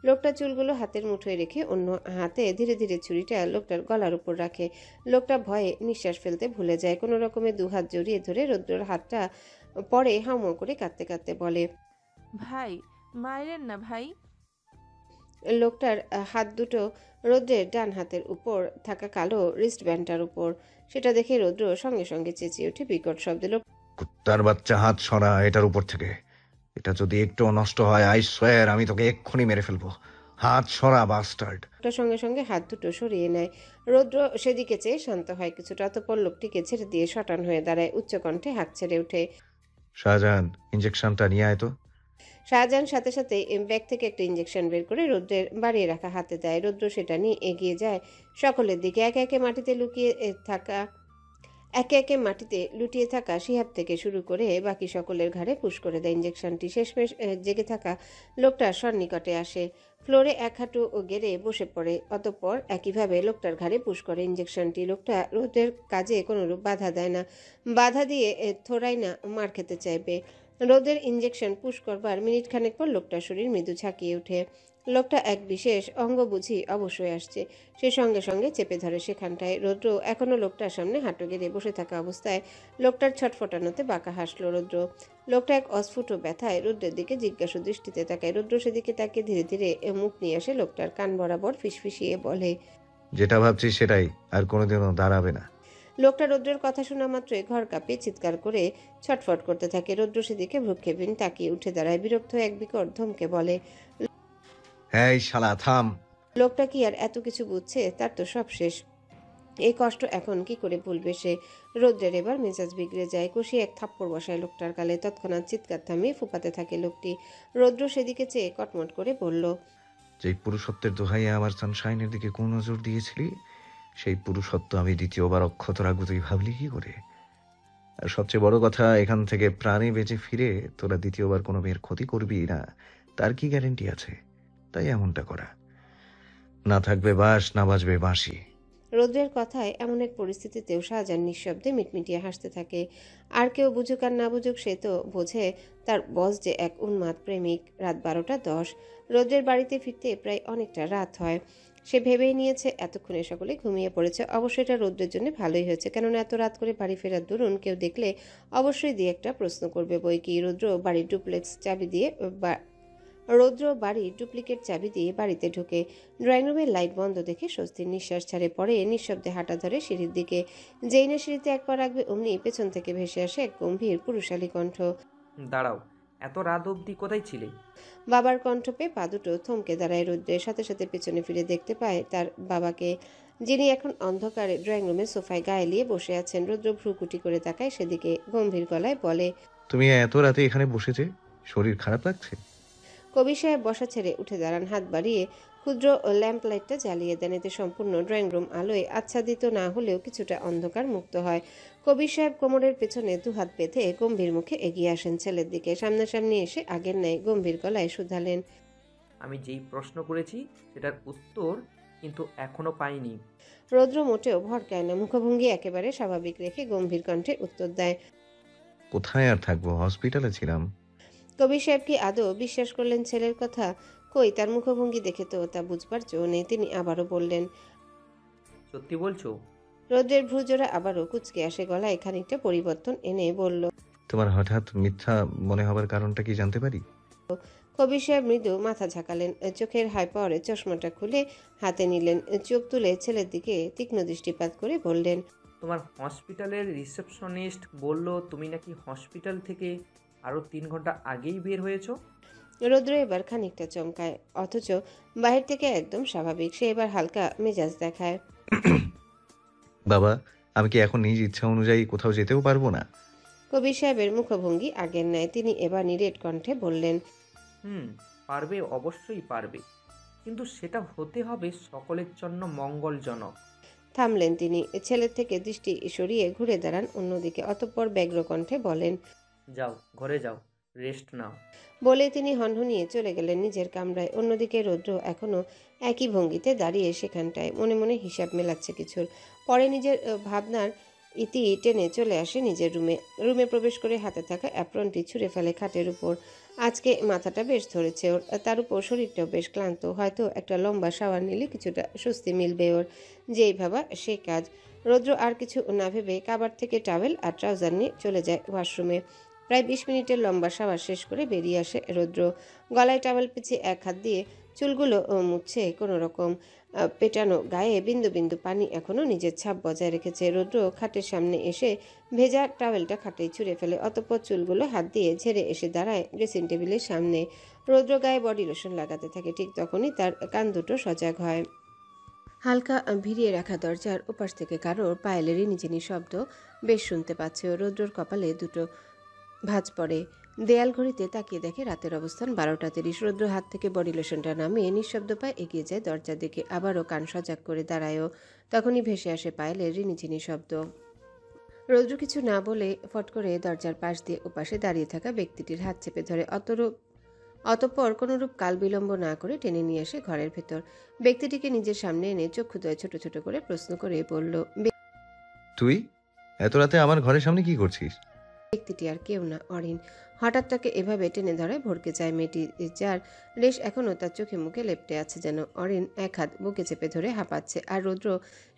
Speaker 2: লোকটার চুলগুলো হাতের মুঠোয় রেখে অন্য হাতে ধীরে ধীরে ছুরিটা লোকটার গলার উপর রাখে। লোকটা ভয়ে নিঃশ্বাস ফেলতে ভুলে যায়। কোনো রকমে দুহাত জড়িয়ে ধরে রৌদ্রর হাতটা পরে হাউমাউ করে কাঁদতে কাঁদতে বলে।
Speaker 12: ভাই মাইরেন না ভাই।
Speaker 2: লোকটার হাত দুটো রৌদ্রের ডান হাতের উপর থাকা কালো রিস্টব্যান্ডটার উপর। সেটা দেখে রৌদ্র সঙ্গে সঙ্গে চেঁচিয়ে ওঠে বিকট শব্দে।
Speaker 8: কুত্তার বাচ্চা, হাত সরা এটার উপর থেকে। এটা যদি একটু নষ্ট হয়, আই সোয়ার আমি তোকে এক্ষুনি মেরে ফেলবো। হাত সরা বাস্টার্ড।
Speaker 2: সঙ্গে সঙ্গে হাত দুটো সরিয়ে নেয়। রৌদ্র সেদিকে চেয়ে শান্ত হয় কিছুটা। অতঃপর লোকটিকে ছেড়ে দিয়ে শটান হয়ে দাঁড়ায়, উচ্চকণ্ঠে হাঁক ছেড়ে ওঠে।
Speaker 8: শাহজাহান, ইঞ্জেকশনটা নিয়ে আয় তো।
Speaker 2: শাহজাহান সাথে সাথে ব্যাগ থেকে একটা ইঞ্জেকশন বের করে রৌদ্রের বাড়িয়ে রাখা হাতে দেয়। রৌদ্র সেটা নিয়ে এগিয়ে যায় সকলের দিকে। একে একে মাটিতে লুটিয়ে থাকা শিহাব থেকে শুরু করে বাকি সকলের ঘাড়ে পুশ করে দেয় ইঞ্জেকশনটি। শেষমেশ জেগে থাকা লোকটার সন্নিকটে আসে, ফ্লোরে এক হাঁটু গেড়ে বসে পড়ে, অতঃপর একইভাবে লোকটার ঘাড়ে পুশ করে ইঞ্জেকশনটি। লোকটা রোদের কাজে কোনোরূপ বাধা দেয় না, বাধা দিয়ে থোড়াই না মার খেতে চাইবে। রোদের ইঞ্জেকশন পুশ করবার মিনিট খানেক পর লোকটার শরীর মৃদু ঝাঁকিয়ে ওঠে। লোকটা এক বিশেষ অঙ্গ বুঝি অবশ্যই আসছে, সে সঙ্গে সঙ্গে চেপে ধরে সেখানটায়। রৌদ্র এখনো লোকটার সামনে হাঁটু গেড়ে বসে থাকা অবস্থায় লোকটার ছটফটানোতে বাঁকা হাসল রৌদ্র। লোকটা এক অস্ফুট ব্যথায় রৌদ্রের দিকে জিজ্ঞাসু দৃষ্টিতে তাকায়। রৌদ্র সেদিকে তাকে ধীরে ধীরে মুখ নিয়ে আসে লোকটার কান বরাবর ফিসফিসিয়ে বলে,
Speaker 8: যেটা ভাবছি সেটাই, আর কোনোদিনও দাঁড়াবে না।
Speaker 2: লোকটা রৌদ্রের কথা শোনা মাত্রই ঘর কাঁপিয়ে চিৎকার করে ছটফট করতে থাকে। রৌদ্র সেদিকে ভ্রুক্ষেপহীন তাকিয়ে উঠে দাঁড়ায়, বিরক্ত এক বিকট ধমকে বলে,
Speaker 8: এই শালা থাম।
Speaker 2: লোকটা কি আর এত কিছু বুঝছে? তার তো সব শেষ। এই কষ্ট এখন কি করে ভুলবে সে? রৌদ্রের এবার মেজাজ বিগড়ে যায়, কষিয়ে এক থাপ্পড় বসায় লোকটার গালে। তৎক্ষণাৎ চিৎকার থামিয়ে ফুপাতে থাকে লোকটি। রৌদ্র সেদিকে চেয়ে কটমট করে বলল,
Speaker 8: যেই পুরুষত্বের দোহাইয়ে আমার সানশাইনের দিকে কোন নজর দিয়েছিলি, সেই পুরুষত্ব আমি দ্বিতীয়বার অক্ষত রাখবো তুই ভাবলি কি করে? আর সবচেয়ে বড় কথা, এখান থেকে প্রাণে বেঁচে ফিরে তোরা দ্বিতীয়বার কোনো মেয়ের ক্ষতি করবি না, তার কি গ্যারেন্টি আছে? তাই এমনটা করা। না থাকবে বাঁশ, না বাজবে বাঁশি।
Speaker 2: রৌদ্রের কথায় এমন এক পরিস্থিতিতেও শাহজাহান নিঃশব্দে মিটমিটিয়ে হাসতে থাকে। আর কেউ বুঝুক আর না বুঝুক, সে তো বোঝে তার বস যে এক উন্মাদ প্রেমিক। রাত 12:10। রৌদ্রের বাড়িতে ফিরতে প্রায় অনেকটা রাত হয়। সে ভেবেই নিয়েছে এতক্ষণে সকলে ঘুমিয়ে পড়েছে। অবশ্যই এটা রৌদ্রের জন্য ভালোই হয়েছে, কেননা এত রাত করে বাড়ি ফেরার দরুন কেউ দেখলে অবশ্যই দিয়ে একটা প্রশ্ন করবে বই কি। রৌদ্র বাড়ির ডুপ্লিকেট চাবি দিয়ে বাড়িতে ঢোকে। ড্রয়িং রুমের লাইট বন্ধ দেখে স্বস্তির নিঃশ্বাস ছাড়ে। পরে নিঃশব্দে হাঁটা ধরে সিঁড়ির দিকে। যেই না সিঁড়িতে এক পা রাখবে অমনি পেছন থেকে ভেসে আসে এক গম্ভীর পুরুষালী কণ্ঠ।
Speaker 18: দাঁড়াও, এত রাত অবধি কোথায় ছিলে?
Speaker 2: বাবার কণ্ঠ পেয়ে পা দুটো থমকে দাঁড়ায় রৌদ্রের। সাথে সাথে পেছনে ফিরে দেখতে পায় তার বাবাকে, যিনি এখন অন্ধকারে ড্রয়িং রুমের সোফায় গায়ে লিয়ে বসে আছেন। রৌদ্র ভ্রুকুটি করে তাকায় সেদিকে, গম্ভীর গলায় বলে,
Speaker 8: তুমি এত রাতে এখানে বসেছে, শরীর খারাপ লাগছে?
Speaker 2: কবির সাহেব বসা ছেড়ে উঠে দাঁড়ান, হাত বাড়িয়ে ক্ষুদ্র ল্যাম্প লাইটটা জ্বালিয়ে দেন। এতে সম্পূর্ণ ড্রয়িং রুম আলোয় আচ্ছাদিত না হলেও কিছুটা অন্ধকার মুক্ত হয়। কবির সাহেব কোমরের পেছনে দুহাত বেঁধে গম্ভীর মুখে এগিয়ে আসেন ছেলের দিকে। সামনাসামনি এসে আগের ন্যায় গম্ভীর গলায় শুধালেন,
Speaker 18: আমি যেই প্রশ্ন করেছি সেটার উত্তর কিন্তু এখনো পাইনি।
Speaker 2: রৌদ্র মোটেও ভরকায় না, মুখভঙ্গি একেবারে স্বাভাবিক রেখে গম্ভীর কণ্ঠে উত্তর দেয়,
Speaker 8: কোথায় আর থাকবো, হসপিটালে ছিলাম।
Speaker 2: কবির সাহেব কি আদৌ বিশ্বাস করলেন ছেলের কথা? কই, তার মুখভঙ্গি দেখে তো তা বুঝবার জো নেই। তিনি আবারও বললেন,
Speaker 18: সত্যি বলছো?
Speaker 2: রৌদ্রের ভ্রুজোড়া আবারও কুঁচকে আসে, গলায় খানিকটা পরিবর্তন এনে বলল,
Speaker 8: তোমার হঠাৎ মিথ্যা মনে হবার কারণটা কি জানতে পারি?
Speaker 2: কবির সাহেব মৃদু মাথা ঝাঁকালেন, চোখের হাই পাওয়ারে চশমাটা খুলে হাতে নিলেন, চোখ তুলে ছেলের দিকে তীক্ষ্ণ দৃষ্টিপাত করে বললেন,
Speaker 18: তোমার হসপিটালের রিসেপশনিস্ট বলল তুমি নাকি হসপিটাল থেকে আরো 3 ঘন্টা আগেই বের হয়েছো।
Speaker 2: রৌদ্র এবার খানিকটা চমকায়, অথচ বাহির থেকে একদম স্বাভাবিক। সে এবার হালকা মেজাজ দেখায়।
Speaker 8: বাবা, আমি কি এখন নিজ ইচ্ছা অনুযায়ী কোথাও যেতেও পারবো না?
Speaker 2: কবির সাহেবের মুখভঙ্গি আগের ন্যায়। তিনি এবার নিরেট কণ্ঠে বললেন,
Speaker 18: পারবে, অবশ্যই পারবে, কিন্তু সেটা হতে হবে সকলের জন্য মঙ্গলজনক।
Speaker 2: থামলেন তিনি, ছেলের থেকে দৃষ্টি সরিয়ে ঘুরে দাঁড়ান অন্যদিকে, অতঃপর ব্যগ্র কণ্ঠে বলেন,
Speaker 18: যাও ঘরে যাও, রেস্ট নাও।
Speaker 2: বলে তিনি হনহনিয়ে চলে গেলেন নিজের কামরায়। অন্যদিকে রৌদ্র এখনো একই ভঙ্গিতে দাঁড়িয়ে সেখানটায়, মনে মনে হিসাব মেলাচ্ছে কিছুর। পরে নিজের ভাবনার ইতি টেনে চলে আসে নিজের রুমে প্রবেশ করে হাতে থাকা অ্যাপ্রনটি ছুঁড়ে ফেলে খাটের উপর। আজকে মাথাটা বেশ ধরেছে ওর, তার উপর শরীরটাও বেশ ক্লান্ত। হয়তো একটা লম্বা শাওয়ার নিলে কিছুটা স্বস্তি মিলবে ওর। যেই ভাবা সেই কাজ। রৌদ্র আর কিছু না ভেবে কাবার থেকে টাওয়েল আর ট্রাউজার নিয়ে চলে যায় ওয়াশরুমে। প্রায় 20 মিনিটের লম্বা শাওয়ার শেষ করে বেরিয়ে আসে রৌদ্র। গলায় টাওয়েল পেঁচিয়ে এক হাত দিয়ে চুলগুলো মুছছে কোনো রকম। পেটানো গায়ে বিন্দু বিন্দু পানি এখনও নিজের ছাপ বজায় রেখেছে। রৌদ্র খাটের সামনে এসে ভেজা টাওয়েলটা খাটেই ছুঁড়ে ফেলে, অতঃপর চুলগুলো হাত দিয়ে ঝেড়ে এসে দাঁড়ায় ড্রেসিং টেবিলের সামনে। রৌদ্র গায়ে বডি লোশন লাগাতে থাকে, ঠিক তখনই তার কান দুটো সজাগ হয়। হালকা ভিড়িয়ে রাখা দরজার ওপাশ থেকে কারোর পায়েলেরই নিচেনি শব্দ বেশ শুনতে পাচ্ছে। রৌদ্রর কপালে দুটো ভাঁজ পড়ে। দেয়াল ঘড়িতে তাকিয়ে দেখে রাতের অবস্থান 12টা 30। রৌদ্র হাত থেকে বডি লোশনটা নামিয়ে নিঃশব্দ পায়ে এগিয়ে যায় দরজার দিকে। আবারও কান সজাগ করে দাঁড়ায়ও। তখনই ভেসে আসে পায়েলের রিনিঝিনি শব্দ। রৌদ্র কিছু না বলে ফট করে দরজার পাশ দিয়ে ওপাশে দাঁড়িয়ে থাকা ব্যক্তিটির হাত চেপে ধরে অতঃপর কোনরূপ কাল বিলম্ব না করে টেনে নিয়ে আসে ঘরের ভেতর। ব্যক্তিটিকে নিজের সামনে এনে চক্ষুদয় ছোট ছোট করে প্রশ্ন করে বলল,
Speaker 8: তুই এত রাতে আমার ঘরের সামনে কি করছিস?
Speaker 2: ব্যক্তিটি আর কেউ না, অরিন। হঠাৎ তাকে এভাবে টেনে ধরায় ভড়কে যায় মেয়েটি, যার রেশ এখনও তার চোখে মুখে লেপ্টে আছে যেন। অরিন এক হাত বুকে চেপে ধরে হাঁপাচ্ছে, আর রৌদ্র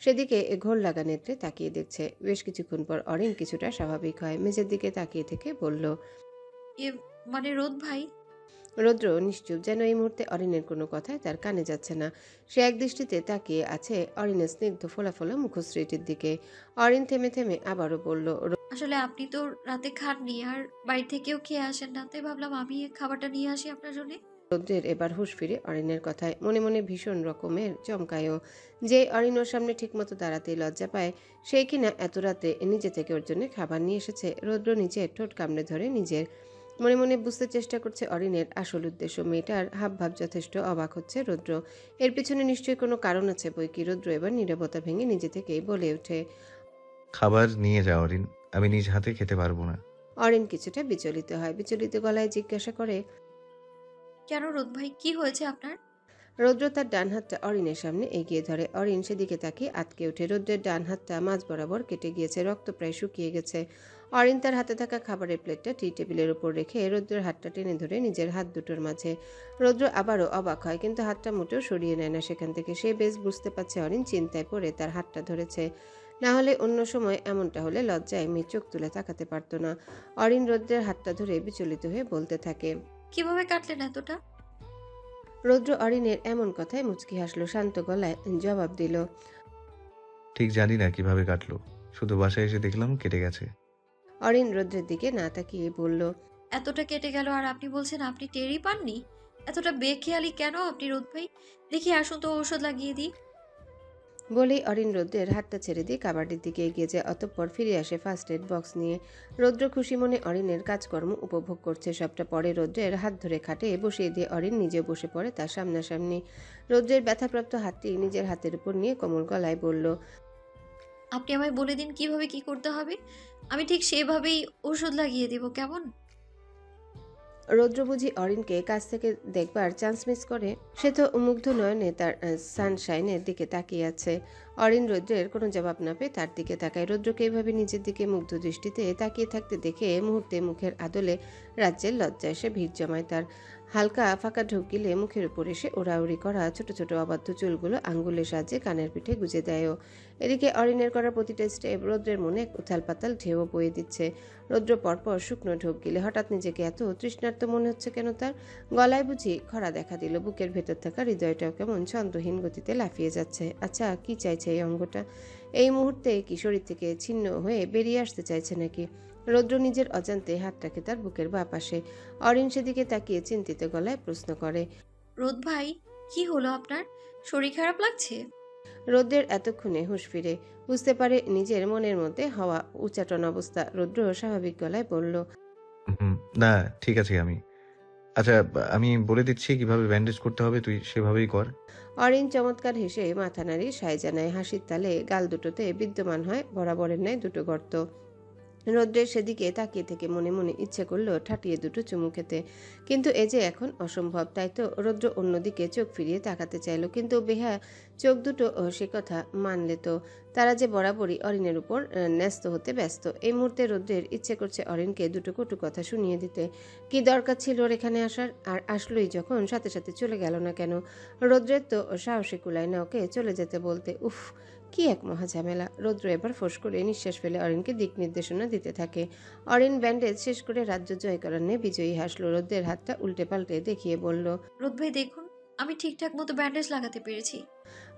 Speaker 2: সেদিকে ঘোর লাগা নেত্রে তাকিয়ে দেখছে। বেশ কিছুক্ষণ পর অরিন কিছুটা স্বাভাবিক হয়, মেঝের দিকে তাকিয়ে থেকে বলল,
Speaker 5: মানে রোদ ভাই?
Speaker 2: রৌদ্র নিশ্চুপ, যেন এই মুহূর্তে অরিনের কোনো কথাই তার কানে যাচ্ছে না। সে এক দৃষ্টিতে তাকিয়ে আছে অরিনের স্নিগ্ধ ফোলা ফোলা মুখশ্রীটির দিকে। অরিন থেমে থেমে আবারও বলল,
Speaker 5: আসলে আপনি তো রাতে খাননি, আর বাড়ি থেকেও খেয়ে আসেন না, তাই ভাবলাম আমি খাবারটা নিয়ে আসি আপনার জন্য।
Speaker 2: রৌদ্রের এবার হুঁশ ফিরে অরিনের কথায়। মনে মনে ভীষণ রকমের চমকায়ও। যে অরিন ওর সামনে ঠিকমতো দাঁড়াতেই লজ্জা পায়, সেই কিনা এত রাতে নিজে থেকে ওর জন্য খাবার নিয়ে এসেছে। রৌদ্র নিজের ঠোঁট কামড়ে ধরে নিজের মনে মনে বুঝতে চেষ্টা করছে অরিনের আসল উদ্দেশ্য। মেয়েটার হাবভাব যথেষ্ট অবাক হচ্ছে রৌদ্র। এর পিছনে নিশ্চয়ই কোনো কারণ আছে বই কি। রৌদ্র এবার নীরবতা ভেঙে নিজে থেকেই বলে ওঠে,
Speaker 8: খাবার নিয়ে যা অরিন, আমি নিজ হাতে খেতে পারবো না।
Speaker 2: অরিন কিছুটা বিচলিত হয়, বিচলিত গলায় জিজ্ঞাসা করে,
Speaker 5: কেন রোদ ভাই, কি হয়েছে আপনার?
Speaker 2: রৌদ্র তার ডান হাতটা অরিনের সামনে এগিয়ে ধরে। অরিন সেদিকে তাকিয়ে আটকে ওঠে। রৌদ্রের ডান হাতটা মাঝ বরাবর কেটে গিয়েছে, রক্ত প্রায় শুকিয়ে গেছে। অরিন তার হাতে থাকা খাবারের প্লেটটা টি টেবিলের উপর রেখে রৌদ্রের হাতটা টেনে ধরে নিজের হাত দুটোর মাঝে। রৌদ্র আবারও অবাক হয়, কিন্তু হাতটা মোটেও সরিয়ে নেয় না সেখান থেকে। সে বেশ বুঝতে পারছে অরিন চিন্তায় পড়ে তার হাতটা ধরেছে। না হলে অন্য সময় এমনটা হলে লজ্জায় মেয়ে চোখ তুলে তাকাতে পারতো না। অরিন রৌদ্রের হাতটা ধরে বিচলিত হয়ে বলতে থাকে,
Speaker 5: কিভাবে কাটলেন এতটা?
Speaker 2: রৌদ্র অরিনের এমন কথায় মুচকি হাসলো, শান্ত গলায় জবাব দিল,
Speaker 8: ঠিক জানি না কিভাবে কাটলো, শুধু বাসায় এসে দেখলাম কেটে গেছে।
Speaker 2: অরিন রৌদ্রের দিকে না তাকিয়ে বলল,
Speaker 5: এতটা কেটে গেল আর আপনি বলছেন আপনি টেরই পাননি? এতটা বেখেয়ালি কেন আপনি রোদ ভাই? দেখি আসুন তো ঔষধ লাগিয়ে দিই।
Speaker 2: বলেই অরিন রৌদ্রের হাতটা ছেড়ে দিয়ে কাবাডির দিকে এগিয়ে যায়। অতঃপর ফিরে আসে ফার্স্ট এড বক্স নিয়ে। রৌদ্র খুশি মনে অরিনের কাজকর্ম উপভোগ করছে সবটা। পরে রৌদ্রের হাত ধরে খাটে বসিয়ে দিয়ে অরিন নিজেও বসে পড়ে তার সামনাসামনি। রৌদ্রের ব্যথাপ্রাপ্ত হাতটি নিজের হাতের উপর নিয়ে কোমল গলায় বলল,
Speaker 5: আপনি আমায় বলে দিন কিভাবে কি করতে হবে, আমি ঠিক সেভাবেই ওষুধ লাগিয়ে দেব, কেমন?
Speaker 2: রৌদ্র বুঝি অরিনকে কাছ থেকে দেখবার চান্স মিস করে। সে তো মুগ্ধ নয়নে তার সানশাইনের দিকে তাকিয়ে আছে। অরিন রৌদ্রের কোনো জবাব না পেয়ে তার দিকে তাকায়। রৌদ্রকে এইভাবে নিজের দিকে মুগ্ধ দৃষ্টিতে তাকিয়ে থাকতে দেখে মুহূর্তে মুখের আদলে রাজ্যের লজ্জা এসে ভিড় জমায় তার। হালকা ফাঁকা ঢোক গিলে মুখের উপর এসে ওড়াউড়ি করা ছোট ছোট অবাধ্য চুলগুলো আঙ্গুলের সাহায্যে কানের পিঠে গুজে দেয়ও। এদিকে অরিনের করা প্রতিটা স্টেপ রৌদ্রের মনে এক উথাল পাতাল ঢেউ বয়ে দিচ্ছে। রৌদ্র পরপর শুকনো ঢোক গিলে হঠাৎ নিজেকে এত তৃষ্ণার্ত মনে হচ্ছে কেন তার। গলায় বুঝি খরা দেখা দিল, বুকের ভেতর থাকা হৃদয়টাও কেমন ছন্দহীন গতিতে লাফিয়ে যাচ্ছে। আচ্ছা, কি চাইছে এই অঙ্গটা? এই মুহূর্তে কি শরীর থেকে ছিন্ন হয়ে বেরিয়ে আসতে চাইছে নাকি? রৌদ্র নিজের অজান্তে হাত রাখে তার বুকের বাঁ পাশে। অরিন সেদিকে তাকিয়ে চিন্তিত গলায় প্রশ্ন করে,
Speaker 5: রোদ ভাই, কি হলো আপনার? শরীর খারাপ লাগছে?
Speaker 2: রৌদ্রের এতক্ষণে হুঁশ ফিরে, বুঝতে পারে নিজের মনের মধ্যে হওয়া উচ্চাটন অবস্থা। রৌদ্র স্বাভাবিক গলায় বলল,
Speaker 8: না ঠিক আছে আমি। আচ্ছা, আমি বলে দিচ্ছি কিভাবে ব্যান্ডেজ করতে হবে, তুই সেভাবেই কর।
Speaker 2: অরিন চমৎকার হেসে মাথা নাড়ি সায় জানায়। হাসির তালে গাল দুটোতে বিদ্যমান হয় বরাবরের ন্যায় দুটো গর্ত। রৌদ্রের সেদিকে তাকিয়ে থেকে মনে মনে ইচ্ছে করলো ঠাটিয়ে দুটো চুমু খেতে, কিন্তু এ যে এখন অসম্ভব। তাই তো রৌদ্র অন্যদিকে চোখ ফিরিয়ে তাকাতে চাইল, কিন্তু বেহা চোখ দুটো সে কথা মানলে তো তারা যে বরাবরই অরিনের উপর ন্যস্ত হতে ব্যস্ত। এই মুহূর্তে রৌদ্রের ইচ্ছে করছে অরিনকে দুটো কটু কথা শুনিয়ে দিতে। কি দরকার ছিল ওর এখানে আসার? আর আসলোই যখন সাথে সাথে চলে গেল না কেন? রৌদ্রের তো সাহসী কুলায় না ওকে চলে যেতে বলতে। উফ, কি এক মহা ঝামেলা। রৌদ্র এবার ফোঁস করে নিঃশ্বাস ফেলে অরিনকে দিক নির্দেশনা দিতে থাকে। অরিন ব্যান্ডেজ শেষ করে রাজ্য জয় করার নিয়ে বিজয়ী হাসলো। রৌদ্রের হাতটা উল্টে পাল্টে দেখিয়ে বলল,
Speaker 5: রোদ ভাই দেখুন, আমি ঠিকঠাক মতো ব্যান্ডেজ লাগাতে পেরেছি।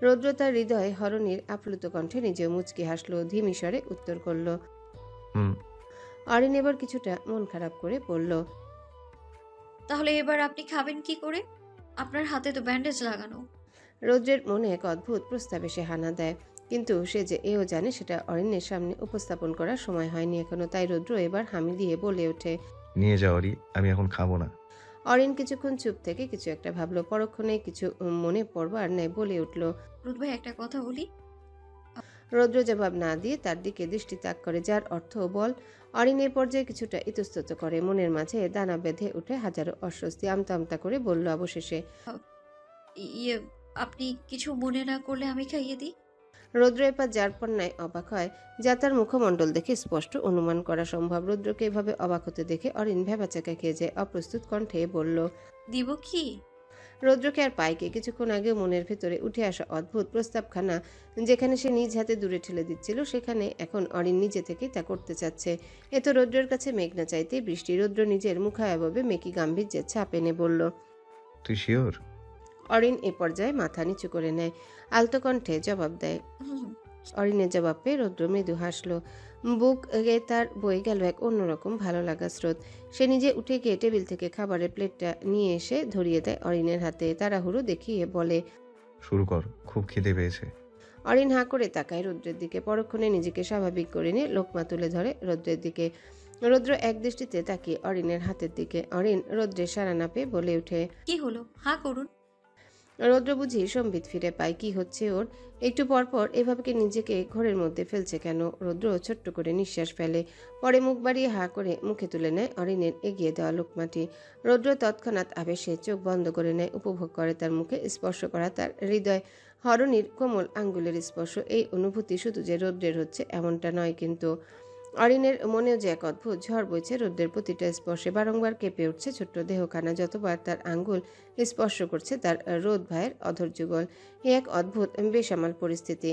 Speaker 2: রৌদ্র তার হৃদয় হরণীর আপ্লুত কণ্ঠে নিজেও মুচকি হাসলো, ধীমি স্বরে উত্তর করল। অরিন এবার কিছুটা মন খারাপ করে বলল,
Speaker 5: তাহলে এবার আপনি খাবেন কি করে? আপনার হাতে তো ব্যান্ডেজ লাগানো।
Speaker 2: রৌদ্রের মনে এক অদ্ভুত প্রস্তাব এসে হানা দেয়, কিন্তু সে যে এও জানে সেটা অরিনের সামনে উপস্থাপন করার সময় হয়নি এখনো। তাই রৌদ্র এবার হামি দিয়ে বলে ওঠে,
Speaker 8: নিয়ে যাও অরি, আমি এখন খাবো না।
Speaker 2: অরিন কিছুক্ষণ চুপ থেকে কিছু একটা ভাবলো, পরক্ষণে কিছু মনে পড়বার নেই বলে উঠল,
Speaker 5: রোদ ভাই একটা কথা বলি।
Speaker 2: রৌদ্র জবাব না দিয়ে তার দিকে দৃষ্টি তাক করে, যার অর্থ বল। অরিন এই পর্যায়ে কিছুটা ইতস্তত করে, মনের মাঝে দানা বেঁধে উঠে হাজারো অস্বস্তি। আমতা আমতা করে বলল অবশেষে,
Speaker 5: ইয়ে, আপনি কিছু মনে না করলে আমি খাইয়ে দিই।
Speaker 2: রৌদ্র এবার যার পণ্যায় অবাক হয়, যা তার মুখমণ্ডল দেখে স্পষ্ট অনুমান করা সম্ভব। রৌদ্রকে এভাবে অবাক হতে দেখে অরিন ভ্যাবাচাকা খেয়ে যায়, অপ্রস্তুত কণ্ঠে বলল,
Speaker 5: দিব কি?
Speaker 2: রৌদ্রকে আর পাইকে কিছুক্ষণ আগেও মনের ভেতরে উঠে আসা অদ্ভুত প্রস্তাবখানা, যেখানে সে নিজ হাতে দূরে ঠেলে দিচ্ছিল, সেখানে এখন অরিন নিজে থেকেই তা করতে চাচ্ছে। এ তো রৌদ্রের কাছে মেঘ না চাইতেই বৃষ্টি। রৌদ্র নিজের মুখায়ভাবে মেকি গাম্ভীর্যের ছাপ এনে বলল, তুই শিওর? অরিন এ পর্যায়ে মাথা নিচু করে নেয়, আলতো কণ্ঠে জবাব দেয়। অরিনের জবাব পেয়ে রৌদ্র মৃদু হাসলো, বুক তার বয়ে গেল এক অন্যরকম ভালো লাগা স্রোত। সে নিজে উঠে গিয়ে টেবিল থেকে খাবারের প্লেটটা নিয়ে এসে ধরিয়ে দেয় অরিনের হাতে। তাড়াহুড়ো দেখিয়ে বলে,
Speaker 8: শুরু কর, খুব খিদে পেয়েছে।
Speaker 2: অরিন হাঁ করে তাকায় রৌদ্রের দিকে, পরক্ষণে নিজেকে স্বাভাবিক করে নিয়ে লোকমা তুলে ধরে রৌদ্রের দিকে। রৌদ্র এক দৃষ্টিতে তাকিয়ে অরিনের হাতের দিকে। অরিন রৌদ্রের সাড়া না পেয়ে বলে উঠে,
Speaker 5: কি হলো, হাঁ করুন।
Speaker 2: রৌদ্র বুঝি সম্বিত ফিরে পায়, কি হচ্ছে ওর। একটু পরপর এভাবে নিজেকে ঘোরের মধ্যে ফেলছে কেন। রৌদ্র ছোট্ট করে নিঃশ্বাস ফেলে, পরে মুখ বাড়িয়ে হাঁ করে মুখে তুলে নেয় অরিনের এগিয়ে দেওয়া লোকমাটি। রৌদ্র তৎক্ষণাৎ আবেশে চোখ বন্ধ করে নেয়, উপভোগ করে তার মুখে স্পর্শ করা তার হৃদয় হরণীর কোমল আঙ্গুলের স্পর্শ। এই অনুভূতি শুধু যে রৌদ্রের হচ্ছে এমনটা নয়, কিন্তু অরিনের মনেও যে এক অদ্ভুত ঝড় বইছে রৌদ্রের প্রতিটা স্পর্শে। বারংবার কেঁপে উঠছে ছোট্ট দেহখানা, যতবার তার আঙ্গুল স্পর্শ করছে তার রোদ ভাইয়ের অধৈর্যগল। এ এক অদ্ভুত বেসামাল পরিস্থিতি।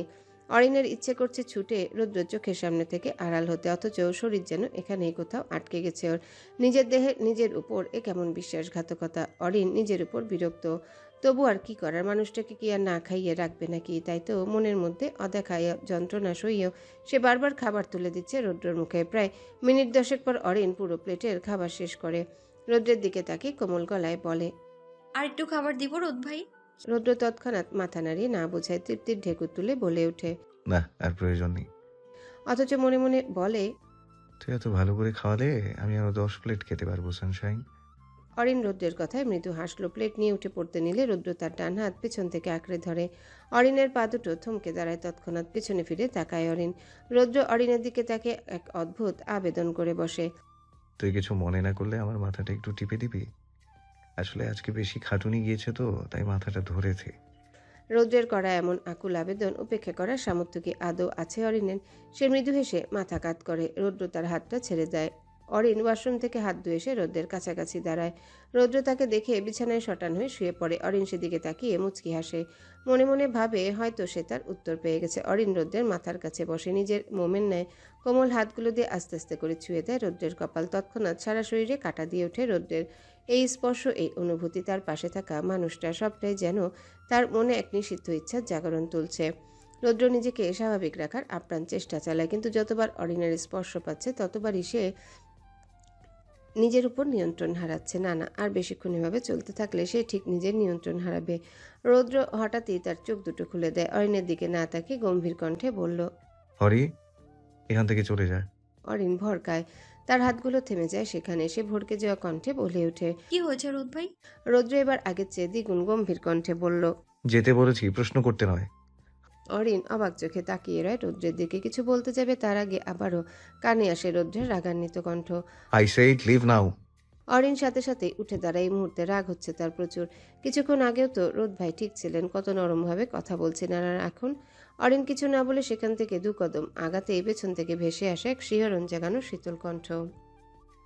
Speaker 2: অরিনের ইচ্ছে করছে ছুটে রৌদ্রের চোখের সামনে থেকে আড়াল হতে, অথচ শরীর যেন এখানেই কোথাও আটকে গেছে ওর। নিজের দেহে নিজের উপর এ কেমন বিশ্বাসঘাতকতা। অরিন নিজের উপর বিরক্ত, তবু আর কি করার, মানুষটাকে কি আর না খাইয়ে রাখবে নাকি? তাই তো মনের মধ্যে অদেখায় যন্ত্রণা সইয়েও সে বারবার খাবার তুলে দিচ্ছে রৌদ্রের মুখে। প্রায় মিনিট 10 পর অরিন পুরো প্লেটের খাবার শেষ করে রৌদ্রের দিকে তাকিয়ে কোমল গলায় বলে,
Speaker 5: আর একটু খাবার দিব রোদ ভাই?
Speaker 2: রৌদ্র তৎক্ষণাৎ মাথা নাড়িয়ে না বোঝায় তৃপ্তির ঢেকুর তুলে বলে ওঠে,
Speaker 8: না, আর প্রয়োজন নেই।
Speaker 2: অথচ মনে মনে বলে,
Speaker 8: তুই এত ভালো করে খাওয়ালে আমি আরো 10 প্লেট খেতে পারবো সানশাইন।
Speaker 2: অরিন রৌদ্রের কথায় মৃদু হাসলো। প্লেট নিয়ে উঠে পড়তে নিলে রৌদ্র তার ডান হাত পেছন থেকে আঁকড়ে ধরে। অরিনের পা দুটো থমকে দাঁড়ায়, তৎক্ষণাৎ পেছনে ফিরে তাকায় অরিন। রৌদ্র অরিনের দিকে তাকে এক অদ্ভুত আবেদন করে বসে,
Speaker 8: তুই কিছু মনে না করলে আমার মাথাটা একটু টিপে দিবি? আসলে আজকে বেশি খাটুনি গিয়েছে তো, তাই মাথাটা ধরেছে।
Speaker 2: রৌদ্রের করা এমন আকুল আবেদন উপেক্ষা করার সামর্থ্য কি আদৌ আছে অরিনের? সে মৃদু হেসে মাথা কাত করে। রৌদ্র তার হাতটা ছেড়ে দেয়। অরিন ওয়াশরুম থেকে হাত ধুয়ে এসে রৌদ্রের কাছাকাছি দাঁড়ায়। রৌদ্র তাকে দেখে বিছানায় শটান হয়ে শুয়ে পড়ে। অরিন সেদিকে তাকিয়ে মুচকি হাসে, মনে মনে ভাবে হয়তো সে তার উত্তর পেয়ে গেছে। অরিন রৌদ্রের মাথার কাছে বসে নিজের মোমের ন্যায় কোমল হাতগুলো দিয়ে আস্তে আস্তে করে ছুঁয়ে দেয় রৌদ্রের কপাল। তৎক্ষণাৎ সারা শরীরে কাঁটা দিয়ে ওঠে রৌদ্রের। এই স্পর্শ, এই অনুভূতি, তার পাশে থাকা মানুষটা, সবটাই যেন তার মনে এক নিষিদ্ধ ইচ্ছার জাগরণ তুলছে। রৌদ্র নিজেকে স্বাভাবিক রাখার আপ্রাণ চেষ্টা চালায়, কিন্তু যতবার অরিনের স্পর্শ পাচ্ছে ততবারই সে নিজের উপর নিয়ন্ত্রণ হারাচ্ছে। না, আর বেশিক্ষণ এভাবে চলতে থাকলে সে ঠিক নিজের নিয়ন্ত্রণ হারাবে। রৌদ্র হঠাৎই তার চোখ দুটো খুলে দেয়। অরিনের দিকে না তাকিয়ে গম্ভীর কণ্ঠে বলল,
Speaker 8: হরি, এখান থেকে চলে যায়।
Speaker 2: অরিন ভরকায়, তার হাতগুলো থেমে যায় সেখানে। সে ভরকে যাওয়া কণ্ঠে বলে ওঠে,
Speaker 5: কি হয়েছে রোদ ভাই?
Speaker 2: রৌদ্র এবার আগের চেয়ে দ্বিগুণ গম্ভীর কণ্ঠে বলল,
Speaker 8: যেতে বলেছি, প্রশ্ন করতে নয়।
Speaker 2: অরিন অবাক চোখে তাকিয়ে রয় রৌদ্রের দিকে। কিছু বলতে যাবে তার আগে আবারও কানে আসে রৌদ্রের রাগান্বিত কণ্ঠ,
Speaker 8: আই সেড লিভ নাও।
Speaker 2: অরিন সাথে সাথে উঠে দাঁড়ায়। এই মুহূর্তে রাগ হচ্ছে তার প্রচুর। কিছুক্ষণ আগেও তো রোদ ভাই ঠিক ছিলেন, কত নরমভাবে কথা বলছেন, আর এখন অরিন কিছু না বলে সেখান থেকে 2 কদম আগাতেই পেছন থেকে ভেসে আসে এক শিহরণ জাগানো শীতল কণ্ঠ,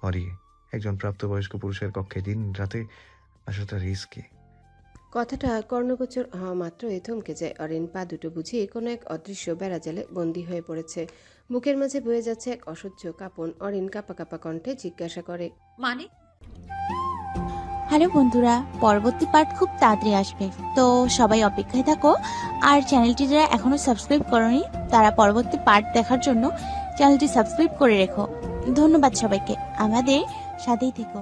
Speaker 8: হরি, একজন প্রাপ্তবয়স্ক পুরুষের কক্ষে দিন রাতে আসাটা রিস্কি।
Speaker 2: কথাটা কর্ণগোচর হওয়া মাত্রই থমকে যায় অরিন। পা দুটো বুঝিয়ে কোনো এক অদৃশ্য বেড়াজালে বন্দী হয়ে পড়েছে। বুকের মাঝে বয়ে যাচ্ছে এক অসহ্য কাঁপন। অরিন কাঁপা কাঁপা কণ্ঠে জিজ্ঞাসা করে,
Speaker 5: মানে?
Speaker 20: হ্যালো বন্ধুরা, পরবর্তী পার্ট খুব তাড়াতাড়ি আসবে, তো সবাই অপেক্ষায় থাকো। আর চ্যানেলটি যারা এখনো সাবস্ক্রাইব করোনি তারা পরবর্তী পার্ট দেখার জন্য চ্যানেলটি সাবস্ক্রাইব করে রেখো। ধন্যবাদ সবাইকে, আমাদের সাথেই থেকো।